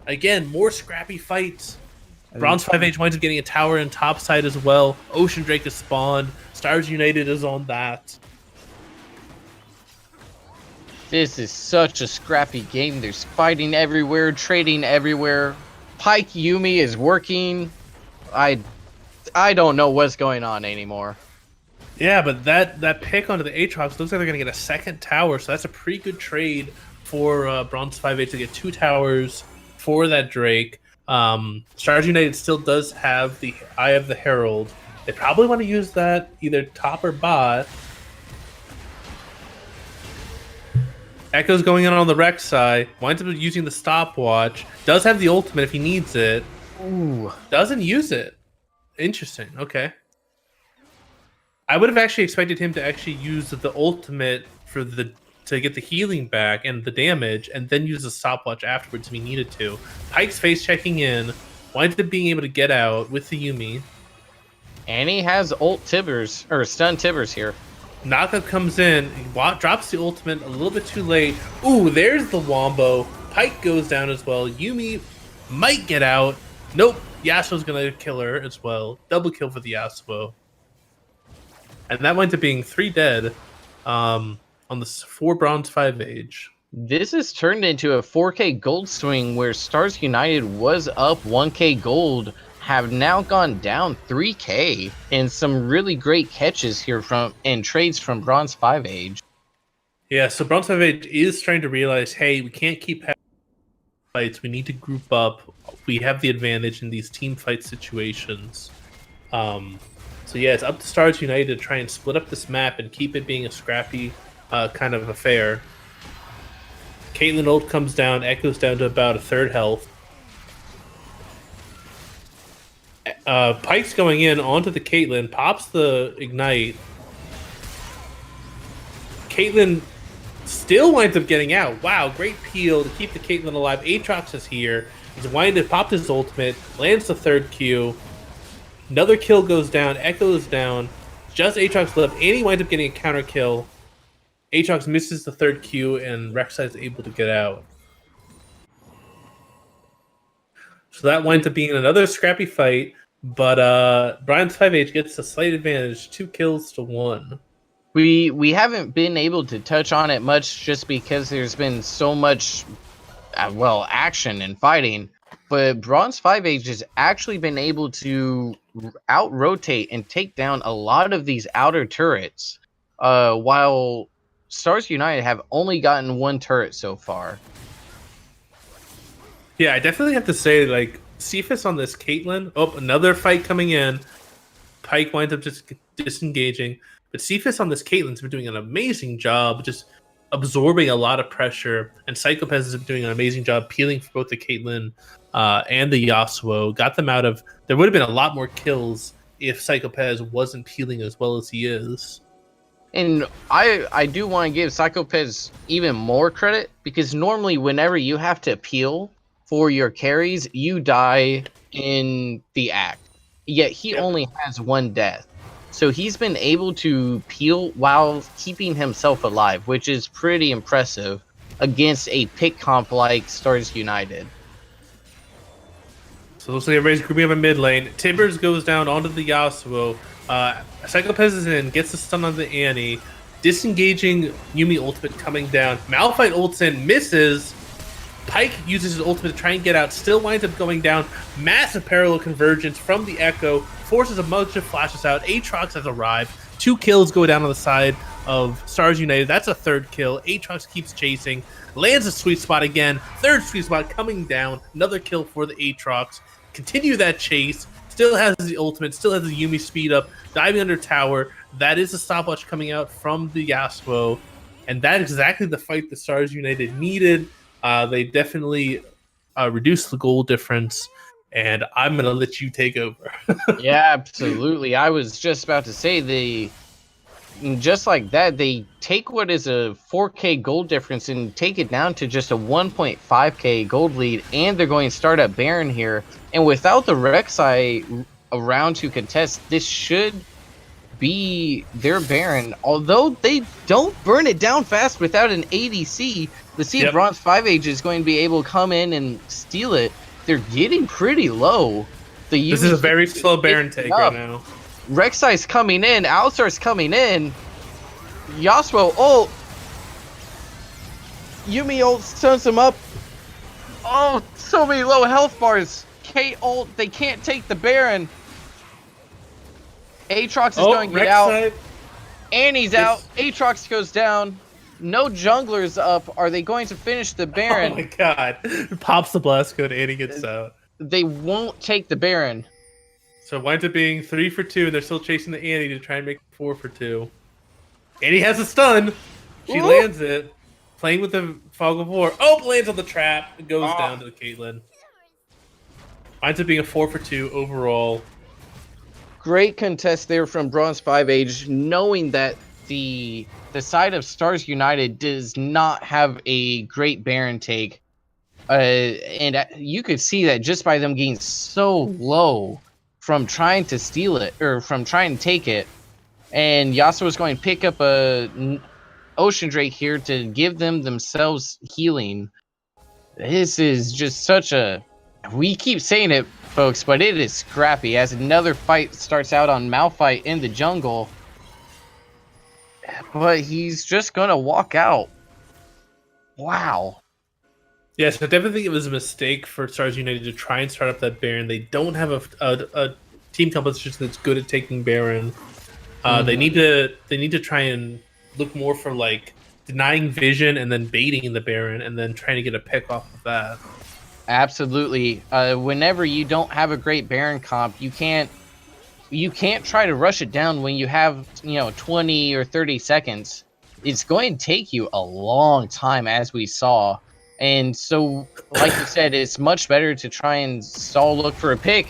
Again, more scrappy fights. Bronze 5H winds up getting a tower in top side as well. Ocean Drake is spawned. Stars United is on that. This is such a scrappy game. There's fighting everywhere, trading everywhere. Pike Yumi is working. I don't know what's going on anymore. Yeah, but that pick onto the Aatrox looks like they're going to get a second tower, so that's a pretty good trade for Bronze 5H to get 2 towers for that Drake. Stars United still does have the Eye of the Herald. They probably want to use that either top or bot. Echo's going in on the Rek'Sai. Winds up using the stopwatch. Does have the ultimate if he needs it. Ooh. Doesn't use it. Interesting. Okay. I would have actually expected him to actually use the ultimate to get the healing back and the damage, and then use the stopwatch afterwards if he needed to. Pike's face checking in. Winds up being able to get out with the Yumi. And he has ult Tibbers, or stun Tibbers here. Knockup comes in, drops the ultimate a little bit too late. Ooh, there's the Wombo. Pike goes down as well. Yumi might get out. Nope, Yasuo's gonna kill her as well. Double kill for the Yasuo. And that went to being 3 dead on the 4 Bronze 5H. This has turned into a 4K gold swing where Stars United was up 1K gold, have now gone down 3K, and some really great catches here and trades from Bronze 5H. Yeah, so Bronze 5H is trying to realize, hey, we can't keep having fights. We need to group up. We have the advantage in these team fight situations. So yeah, it's up to Stars United to try and split up this map and keep it being a scrappy kind of affair. Caitlyn ult comes down, Echo's down to about a 1/3 health. Pike's going in onto the Caitlyn, pops the ignite. Caitlyn still winds up getting out. Wow, great peel to keep the Caitlyn alive. Aatrox is here. He's winded, popped his ultimate, lands the 3rd Q. Another kill goes down, Echo is down. Just Aatrox left, and he winds up getting a counter kill. Aatrox misses the 3rd Q, and Rek'Sai is able to get out. So that winds up being another scrappy fight, but Bronze 5H gets a slight advantage, 2 kills to 1. We haven't been able to touch on it much just because there's been so much, action and fighting. But Bronze 5H has actually been able to out-rotate and take down a lot of these outer turrets, while Stars United have only gotten 1 turret so far. Yeah, I definitely have to say, like, Cephas on this Caitlyn. Oh, another fight coming in. Pike winds up just disengaging. But Cephas on this Caitlyn's been doing an amazing job just absorbing a lot of pressure. And Psychopez has been doing an amazing job peeling for both the Caitlyn and the Yasuo. Got them out of... There would have been a lot more kills if Psychopez wasn't peeling as well as he is. And I do want to give Psychopez even more credit, because normally whenever you have to peel for your carries, you die in the act. Yet he only has 1 death. So he's been able to peel while keeping himself alive, which is pretty impressive against a pick comp like Stars United. So it looks like everybody's grouping up in mid lane. Tibbers goes down onto the Yasuo. Psychopez is in, gets the stun on the Annie. Disengaging Yumi ultimate coming down. Malphite ults in, misses. Pike uses his ultimate to try and get out, still winds up going down. Massive parallel convergence from the Echo, forces a bunch of flashes out. Aatrox has arrived. 2 kills go down on the side of Stars United. That's a 3rd kill. Aatrox keeps chasing, lands a sweet spot again. 3rd sweet spot coming down. Another kill for the Aatrox. Continue that chase. Still has the ultimate, still has the Yumi speed up, diving under tower. That is a stopwatch coming out from the Yasuo. And that is exactly the fight the Stars United needed. They definitely reduced the goal difference, and I'm going to let you take over. Yeah, absolutely. I was just about to say, just like that, they take what is a 4K gold difference and take it down to just a 1.5K gold lead, and they're going to start at Baron here. And without the Rek'Sai around to contest, this should be their Baron. Although they don't burn it down fast without an ADC, let's see if Bronze 5 Age is going to be able to come in and steal it. They're getting pretty low. This is a very slow Baron take right now. Rek'Sai's coming in, Alistar's coming in. Yasuo ult. Yumi ult stuns him up. Oh, so many low health bars. K ult, they can't take the Baron. Aatrox is going to get out. Annie's out. Aatrox goes down. No junglers up. Are they going to finish the Baron? Oh my god. Pops the blast code, Annie gets out. They won't take the Baron. So it winds up being 3 for 2, and they're still chasing the Annie to try and make 4 for 2. Annie has a stun. She lands it. Playing with the Fog of War. Oh, lands on the trap. It goes down to the Caitlyn. Winds up being a 4 for 2 overall. Great contest there from Bronze 5 Age, knowing that the side of Stars United does not have a great Baron take. And you could see that just by them getting so low from trying to steal it, or from trying to take it. And Yasuo is going to pick up a Ocean Drake here to give themselves healing. This is just such a... We keep saying it, folks, but it is scrappy as another fight starts out on Malphite in the jungle. But he's just going to walk out. Wow. Yes, I definitely think it was a mistake for Stars United to try and start up that Baron. They don't have a team composition that's good at taking Baron. They need to try and look more for like denying vision and then baiting the Baron and then trying to get a pick off of that. Absolutely. Whenever you don't have a great Baron comp, you can't try to rush it down when you have 20 or 30 seconds. It's going to take you a long time, as we saw. And so, like you said, it's much better to try and stall, look for a pick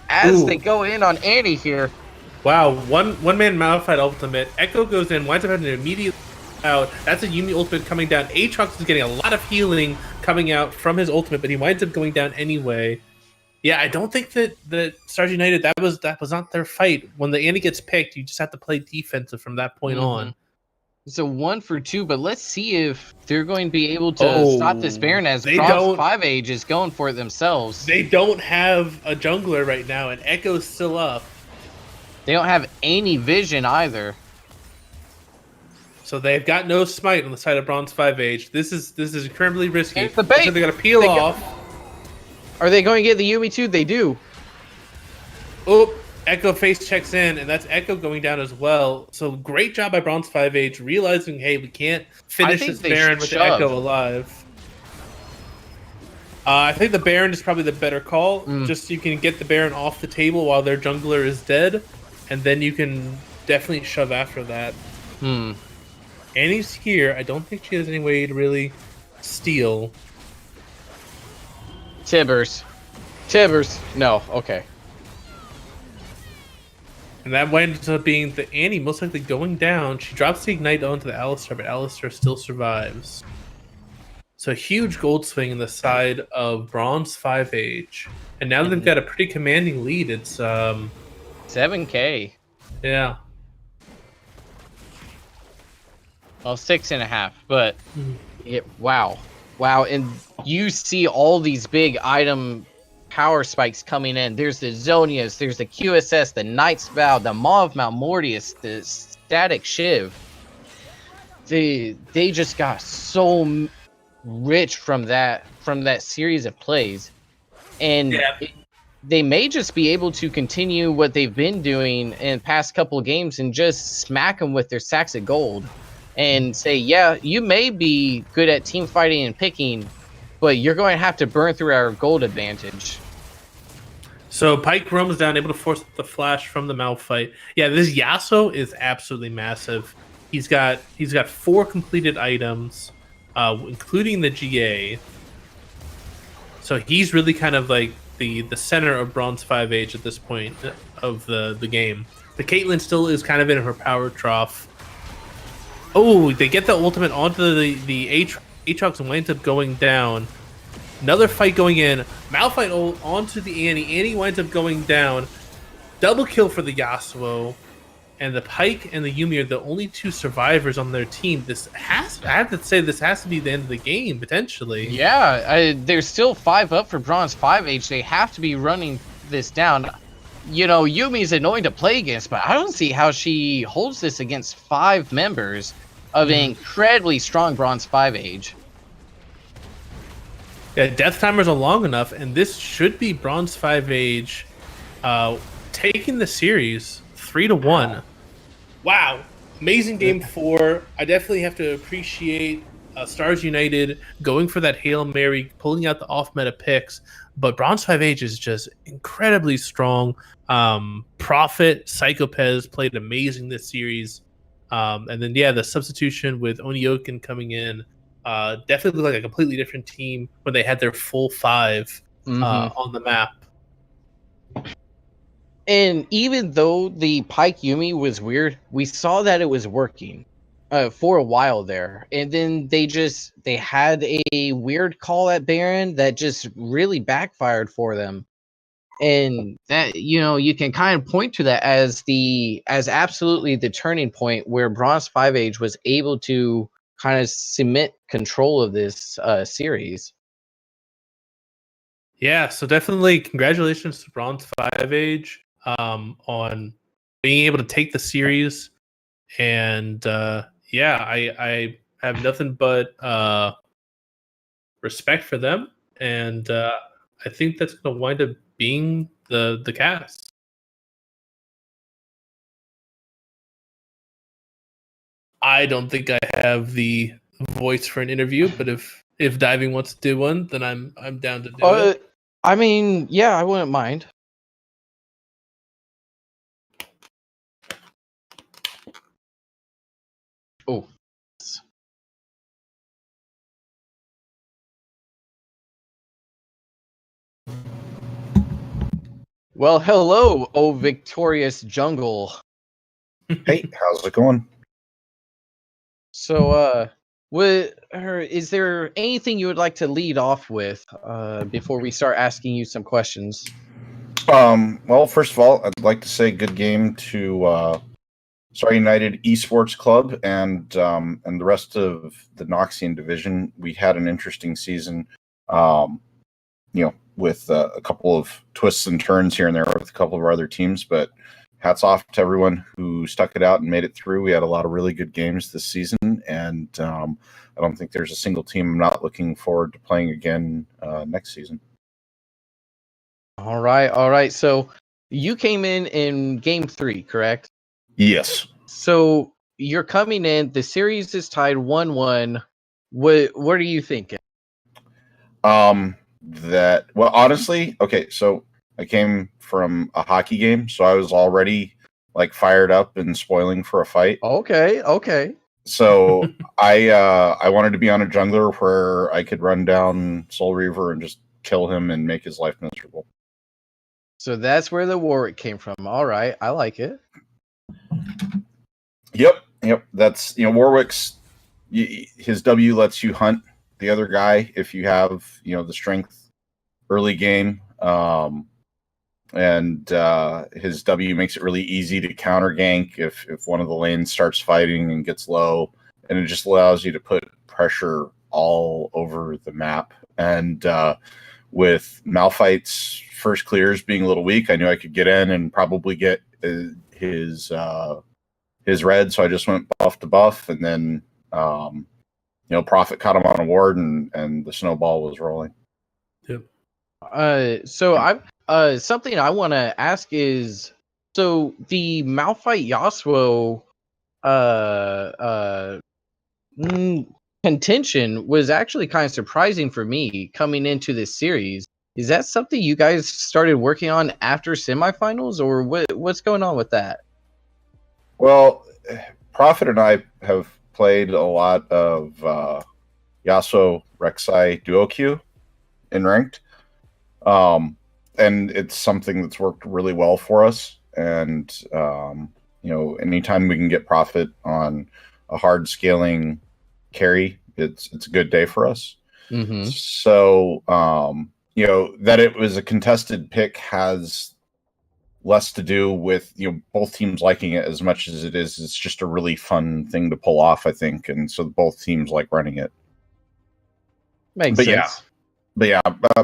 as they go in on Annie here. Wow, one man Malphite ultimate. Echo goes in, winds up having an immediate out. That's a Yumi ultimate coming down. Aatrox is getting a lot of healing coming out from his ultimate, but he winds up going down anyway. Yeah, I don't think that Stars United, that was not their fight. When the Annie gets picked, you just have to play defensive from that point on. So 1 for 2, but let's see if they're going to be able to stop this Baron as Bronze 5 Age is going for it themselves. They don't have a jungler right now, and Echo's still up. They don't have any vision either. So they've got no smite on the side of Bronze 5 Age. This is incredibly risky. It's the bait. So they got to peel off. Are they going to get the Yumi too? They do. Oh, Echo face checks in, and that's Echo going down as well. So great job by Bronze 5 Age, realizing, hey, we can't finish this Baron with the Echo alive. I think the Baron is probably the better call. Just so you can get the Baron off the table while their jungler is dead, and then you can definitely shove after that. Annie's here. I don't think she has any way to really steal. Tibbers. No, okay. And that winds up being the Annie most likely going down. She drops the Ignite onto the Alistar, but Alistar still survives. So huge gold swing in the side of Bronze 5 Age. And now they've got a pretty commanding lead. It's 7K. Yeah. Well, 6.5, but wow, and you see all these big item power spikes coming in. There's the Zonias, there's the QSS, the Knight's Vow, the Maw of Malmortius, the Static Shiv. They just got so rich from that series of plays, and Yeah. they may just be able to continue what they've been doing in past couple of games and just smack them with their sacks of gold and say, yeah, you may be good at team fighting and picking, but you're going to have to burn through our gold advantage. So Pike roams down, able to force the flash from the Malphite. Yeah, this Yasuo is absolutely massive. He's got 4 completed items, including the GA. So he's really kind of like the center of Bronze 5 Age at this point of the game. The Caitlyn still is kind of in her power trough. Oh, they get the ultimate onto the Aatrox and winds up going down. Another fight going in. Malphite onto the Annie. Annie winds up going down. Double kill for the Yasuo. And the Pike and the Yumi are the only 2 survivors on their team. I have to say, this has to be the end of the game, potentially. Yeah, there's still 5 up for Bronze 5 Age. They have to be running this down. You know, Yumi's annoying to play against, but I don't see how she holds this against 5 members of an incredibly strong Bronze 5 Age. Yeah, death timers are long enough, and this should be Bronze 5 Age taking the series 3-1. Wow. Amazing game 4. I definitely have to appreciate Stars United going for that Hail Mary, pulling out the off-meta picks, but Bronze 5 Age is just incredibly strong. Prophet, Psychopez played amazing this series. And then, yeah, the substitution with Onioken coming in definitely looked like a completely different team when they had their full 5 on the map. And even though the Pike Yumi was weird, we saw that it was working for a while there. And then they had a weird call at Baron that just really backfired for them. And that, you know, you can kind of point to that as absolutely the turning point where Bronze 5 Age was able to kind of cement control of this series. Yeah, so definitely congratulations to Bronze 5 Age on being able to take the series. And yeah, I have nothing but respect for them. And I think that's going to wind up being the cast. I don't think I have the voice for an interview, but if Diving wants to do one, then I'm down to do it. I mean, yeah, I wouldn't mind. Oh. Well, hello, oh victorious jungle. Hey, how's it going? So, is there anything you would like to lead off with before we start asking you some questions? Well, first of all, I'd like to say good game to Star United Esports Club and the rest of the Noxian division. We had an interesting season, with a couple of twists and turns here and there with a couple of our other teams, but hats off to everyone who stuck it out and made it through. We had a lot of really good games this season, and I don't think there's a single team I'm not looking forward to playing again next season. All right. So you came in game 3, correct? Yes. So you're coming in. The series is tied 1-1. What are you thinking? Well, honestly, okay, so I came from a hockey game, so I was already like fired up and spoiling for a fight. Okay. So I wanted to be on a jungler where I could run down Soul Reaver and just kill him and make his life miserable. So that's where the Warwick came from. All right, I like it. Yep. That's, Warwick's, his W lets you hunt the other guy if you have, the strength early game. And his W makes it really easy to counter gank if one of the lanes starts fighting and gets low, and it just allows you to put pressure all over the map. And with Malphite's first clears being a little weak, I knew I could get in and probably get his red, so I just went buff to buff, and then Prophet caught him on a ward, and the snowball was rolling. Yep. So something I want to ask is, so the Malphite Yasuo contention was actually kind of surprising for me coming into this series. Is that something you guys started working on after semifinals, or what's going on with that? Well, Prophet and I have played a lot of Yasuo Rek'Sai duo queue in ranked, and it's something that's worked really well for us. And anytime we can get Prophet on a hard scaling carry, it's a good day for us. Mm-hmm. So that it was a contested pick has less to do with both teams liking it as much as it's just a really fun thing to pull off, I think, and so both teams like running it. Makes sense.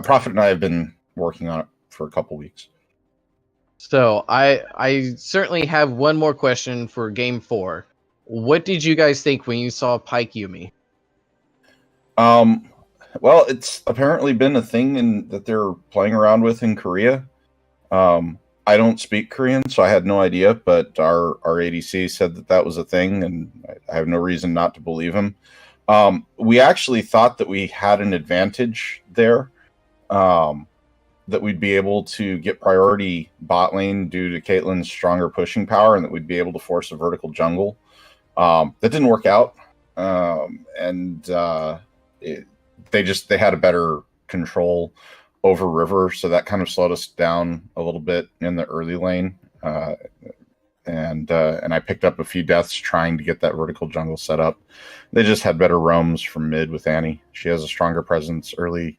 Prophet and I have been working on it for a couple weeks. So I certainly have one more question for Game 4. What did you guys think when you saw Pike Yumi? Well, it's apparently been a thing that they're playing around with in Korea. I don't speak Korean, so I had no idea, but our ADC said that was a thing, and I have no reason not to believe him. We actually thought that we had an advantage there, that we'd be able to get priority bot lane due to Caitlyn's stronger pushing power, and that we'd be able to force a vertical jungle. That didn't work out, they had a better control over river, so that kind of slowed us down a little bit in the early lane. And I picked up a few deaths trying to get that vertical jungle set up. They just had better roams from mid with Annie. She has a stronger presence early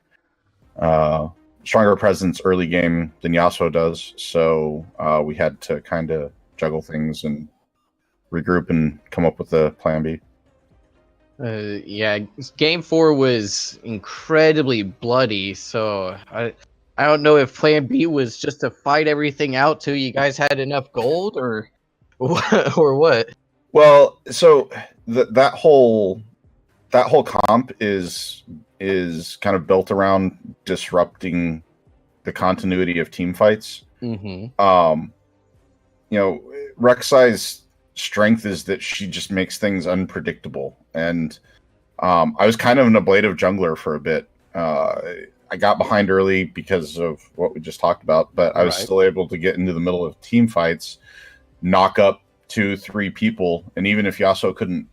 game than Yasuo does. So we had to kind of juggle things and regroup and come up with a plan B. Game 4 was incredibly bloody, so I don't know if plan B was just to fight everything out till you guys had enough gold, or what. Well, so that whole comp is kind of built around disrupting the continuity of team fights. Mm-hmm. Rek'Sai's strength is that she just makes things unpredictable, and I was kind of an ablative jungler for a bit. I got behind early because of what we just talked about, but I was still able to get into the middle of team fights, knock up 2-3 people, and even if Yasuo couldn't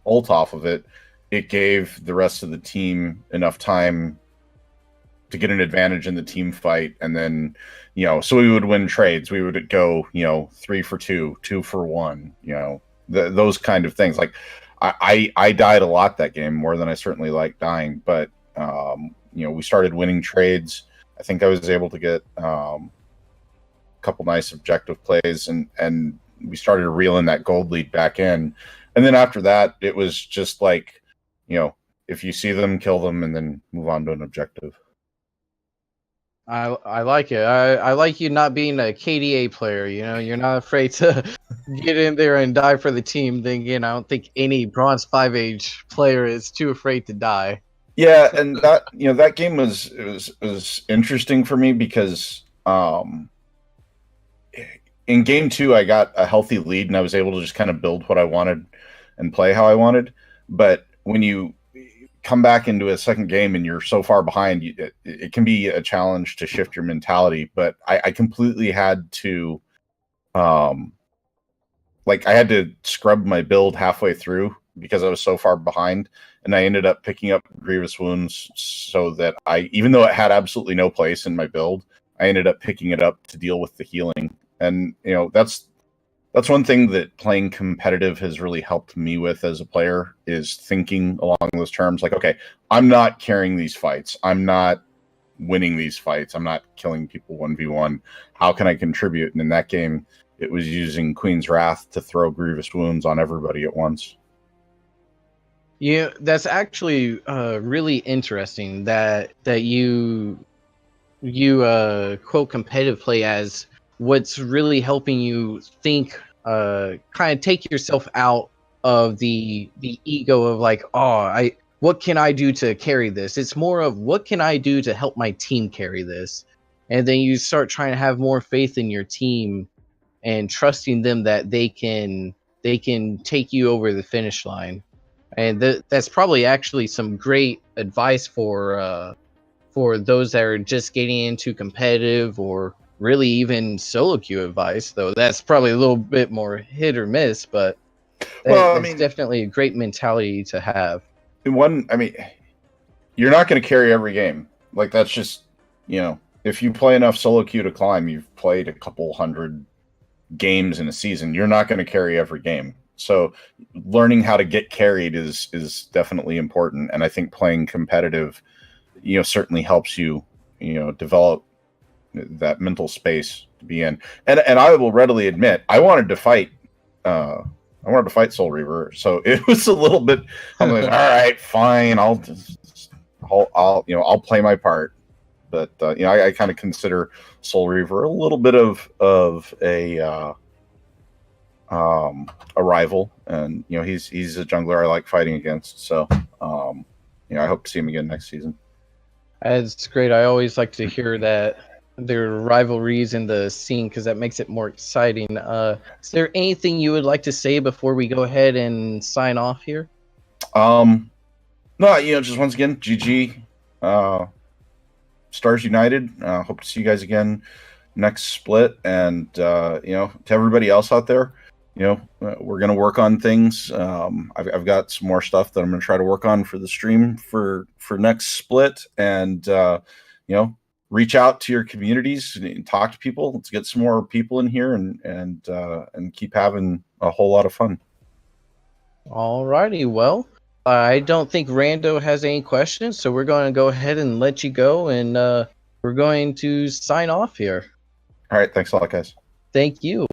ult off of it, it gave the rest of the team enough time to get an advantage in the team fight. And then, so we would win trades. We would go, 3 for 2, 2 for 1, those kind of things. Like I died a lot that game, more than I certainly like dying, but we started winning trades. I think I was able to get a couple nice objective plays, and we started reeling that gold lead back in. And then after that, it was just like, if you see them, kill them, and then move on to an objective. I like it. I like you not being a KDA player. You're not afraid to get in there and die for the team. Then I don't think any Bronze 5 Age player is too afraid to die. Yeah, and that game was interesting for me because in game 2 I got a healthy lead and I was able to just kind of build what I wanted and play how I wanted. But when you come back into a second game and you're so far behind, it can be a challenge to shift your mentality. But I completely had to I had to scrub my build halfway through because I was so far behind, and I ended up picking up Grievous Wounds so that even though it had absolutely no place in my build, I ended up picking it up to deal with the healing. And that's one thing that playing competitive has really helped me with as a player, is thinking along those terms. Like, okay, I'm not carrying these fights. I'm not winning these fights. I'm not killing people 1v1. How can I contribute? And in that game, it was using Queen's Wrath to throw Grievous Wounds on everybody at once. Yeah, that's actually really interesting that you quote competitive play as what's really helping you think, kind of take yourself out of the ego of like, what can I do to carry this? It's more of what can I do to help my team carry this? And then you start trying to have more faith in your team and trusting them that they can take you over the finish line. And that's probably actually some great advice for those that are just getting into competitive or really even solo queue advice, though that's probably a little bit more hit or miss, but that's definitely a great mentality to have. You're not going to carry every game. Like, that's just, if you play enough solo queue to climb, you've played a couple hundred games in a season, you're not going to carry every game. So learning how to get carried is definitely important. And I think playing competitive, certainly helps you, develop that mental space to be in. And I will readily admit, I wanted to fight Soul Reaver. So it was a little bit, I'm like, all right, fine. I'll play my part. But, I kind of consider Soul Reaver a little bit of a rival, and he's a jungler I like fighting against. So I hope to see him again next season. It's great. I always like to hear that there are rivalries in the scene because that makes it more exciting. Is there anything you would like to say before we go ahead and sign off here? No, just once again, GG, Stars United. Hope to see you guys again next split, and to everybody else out there, we're going to work on things. I've got some more stuff that I'm going to try to work on for the stream for next split, and reach out to your communities and talk to people. Let's get some more people in here and keep having a whole lot of fun. Alrighty, well, I don't think Rando has any questions, so we're going to go ahead and let you go, and we're going to sign off here. All right, thanks a lot, guys. Thank you.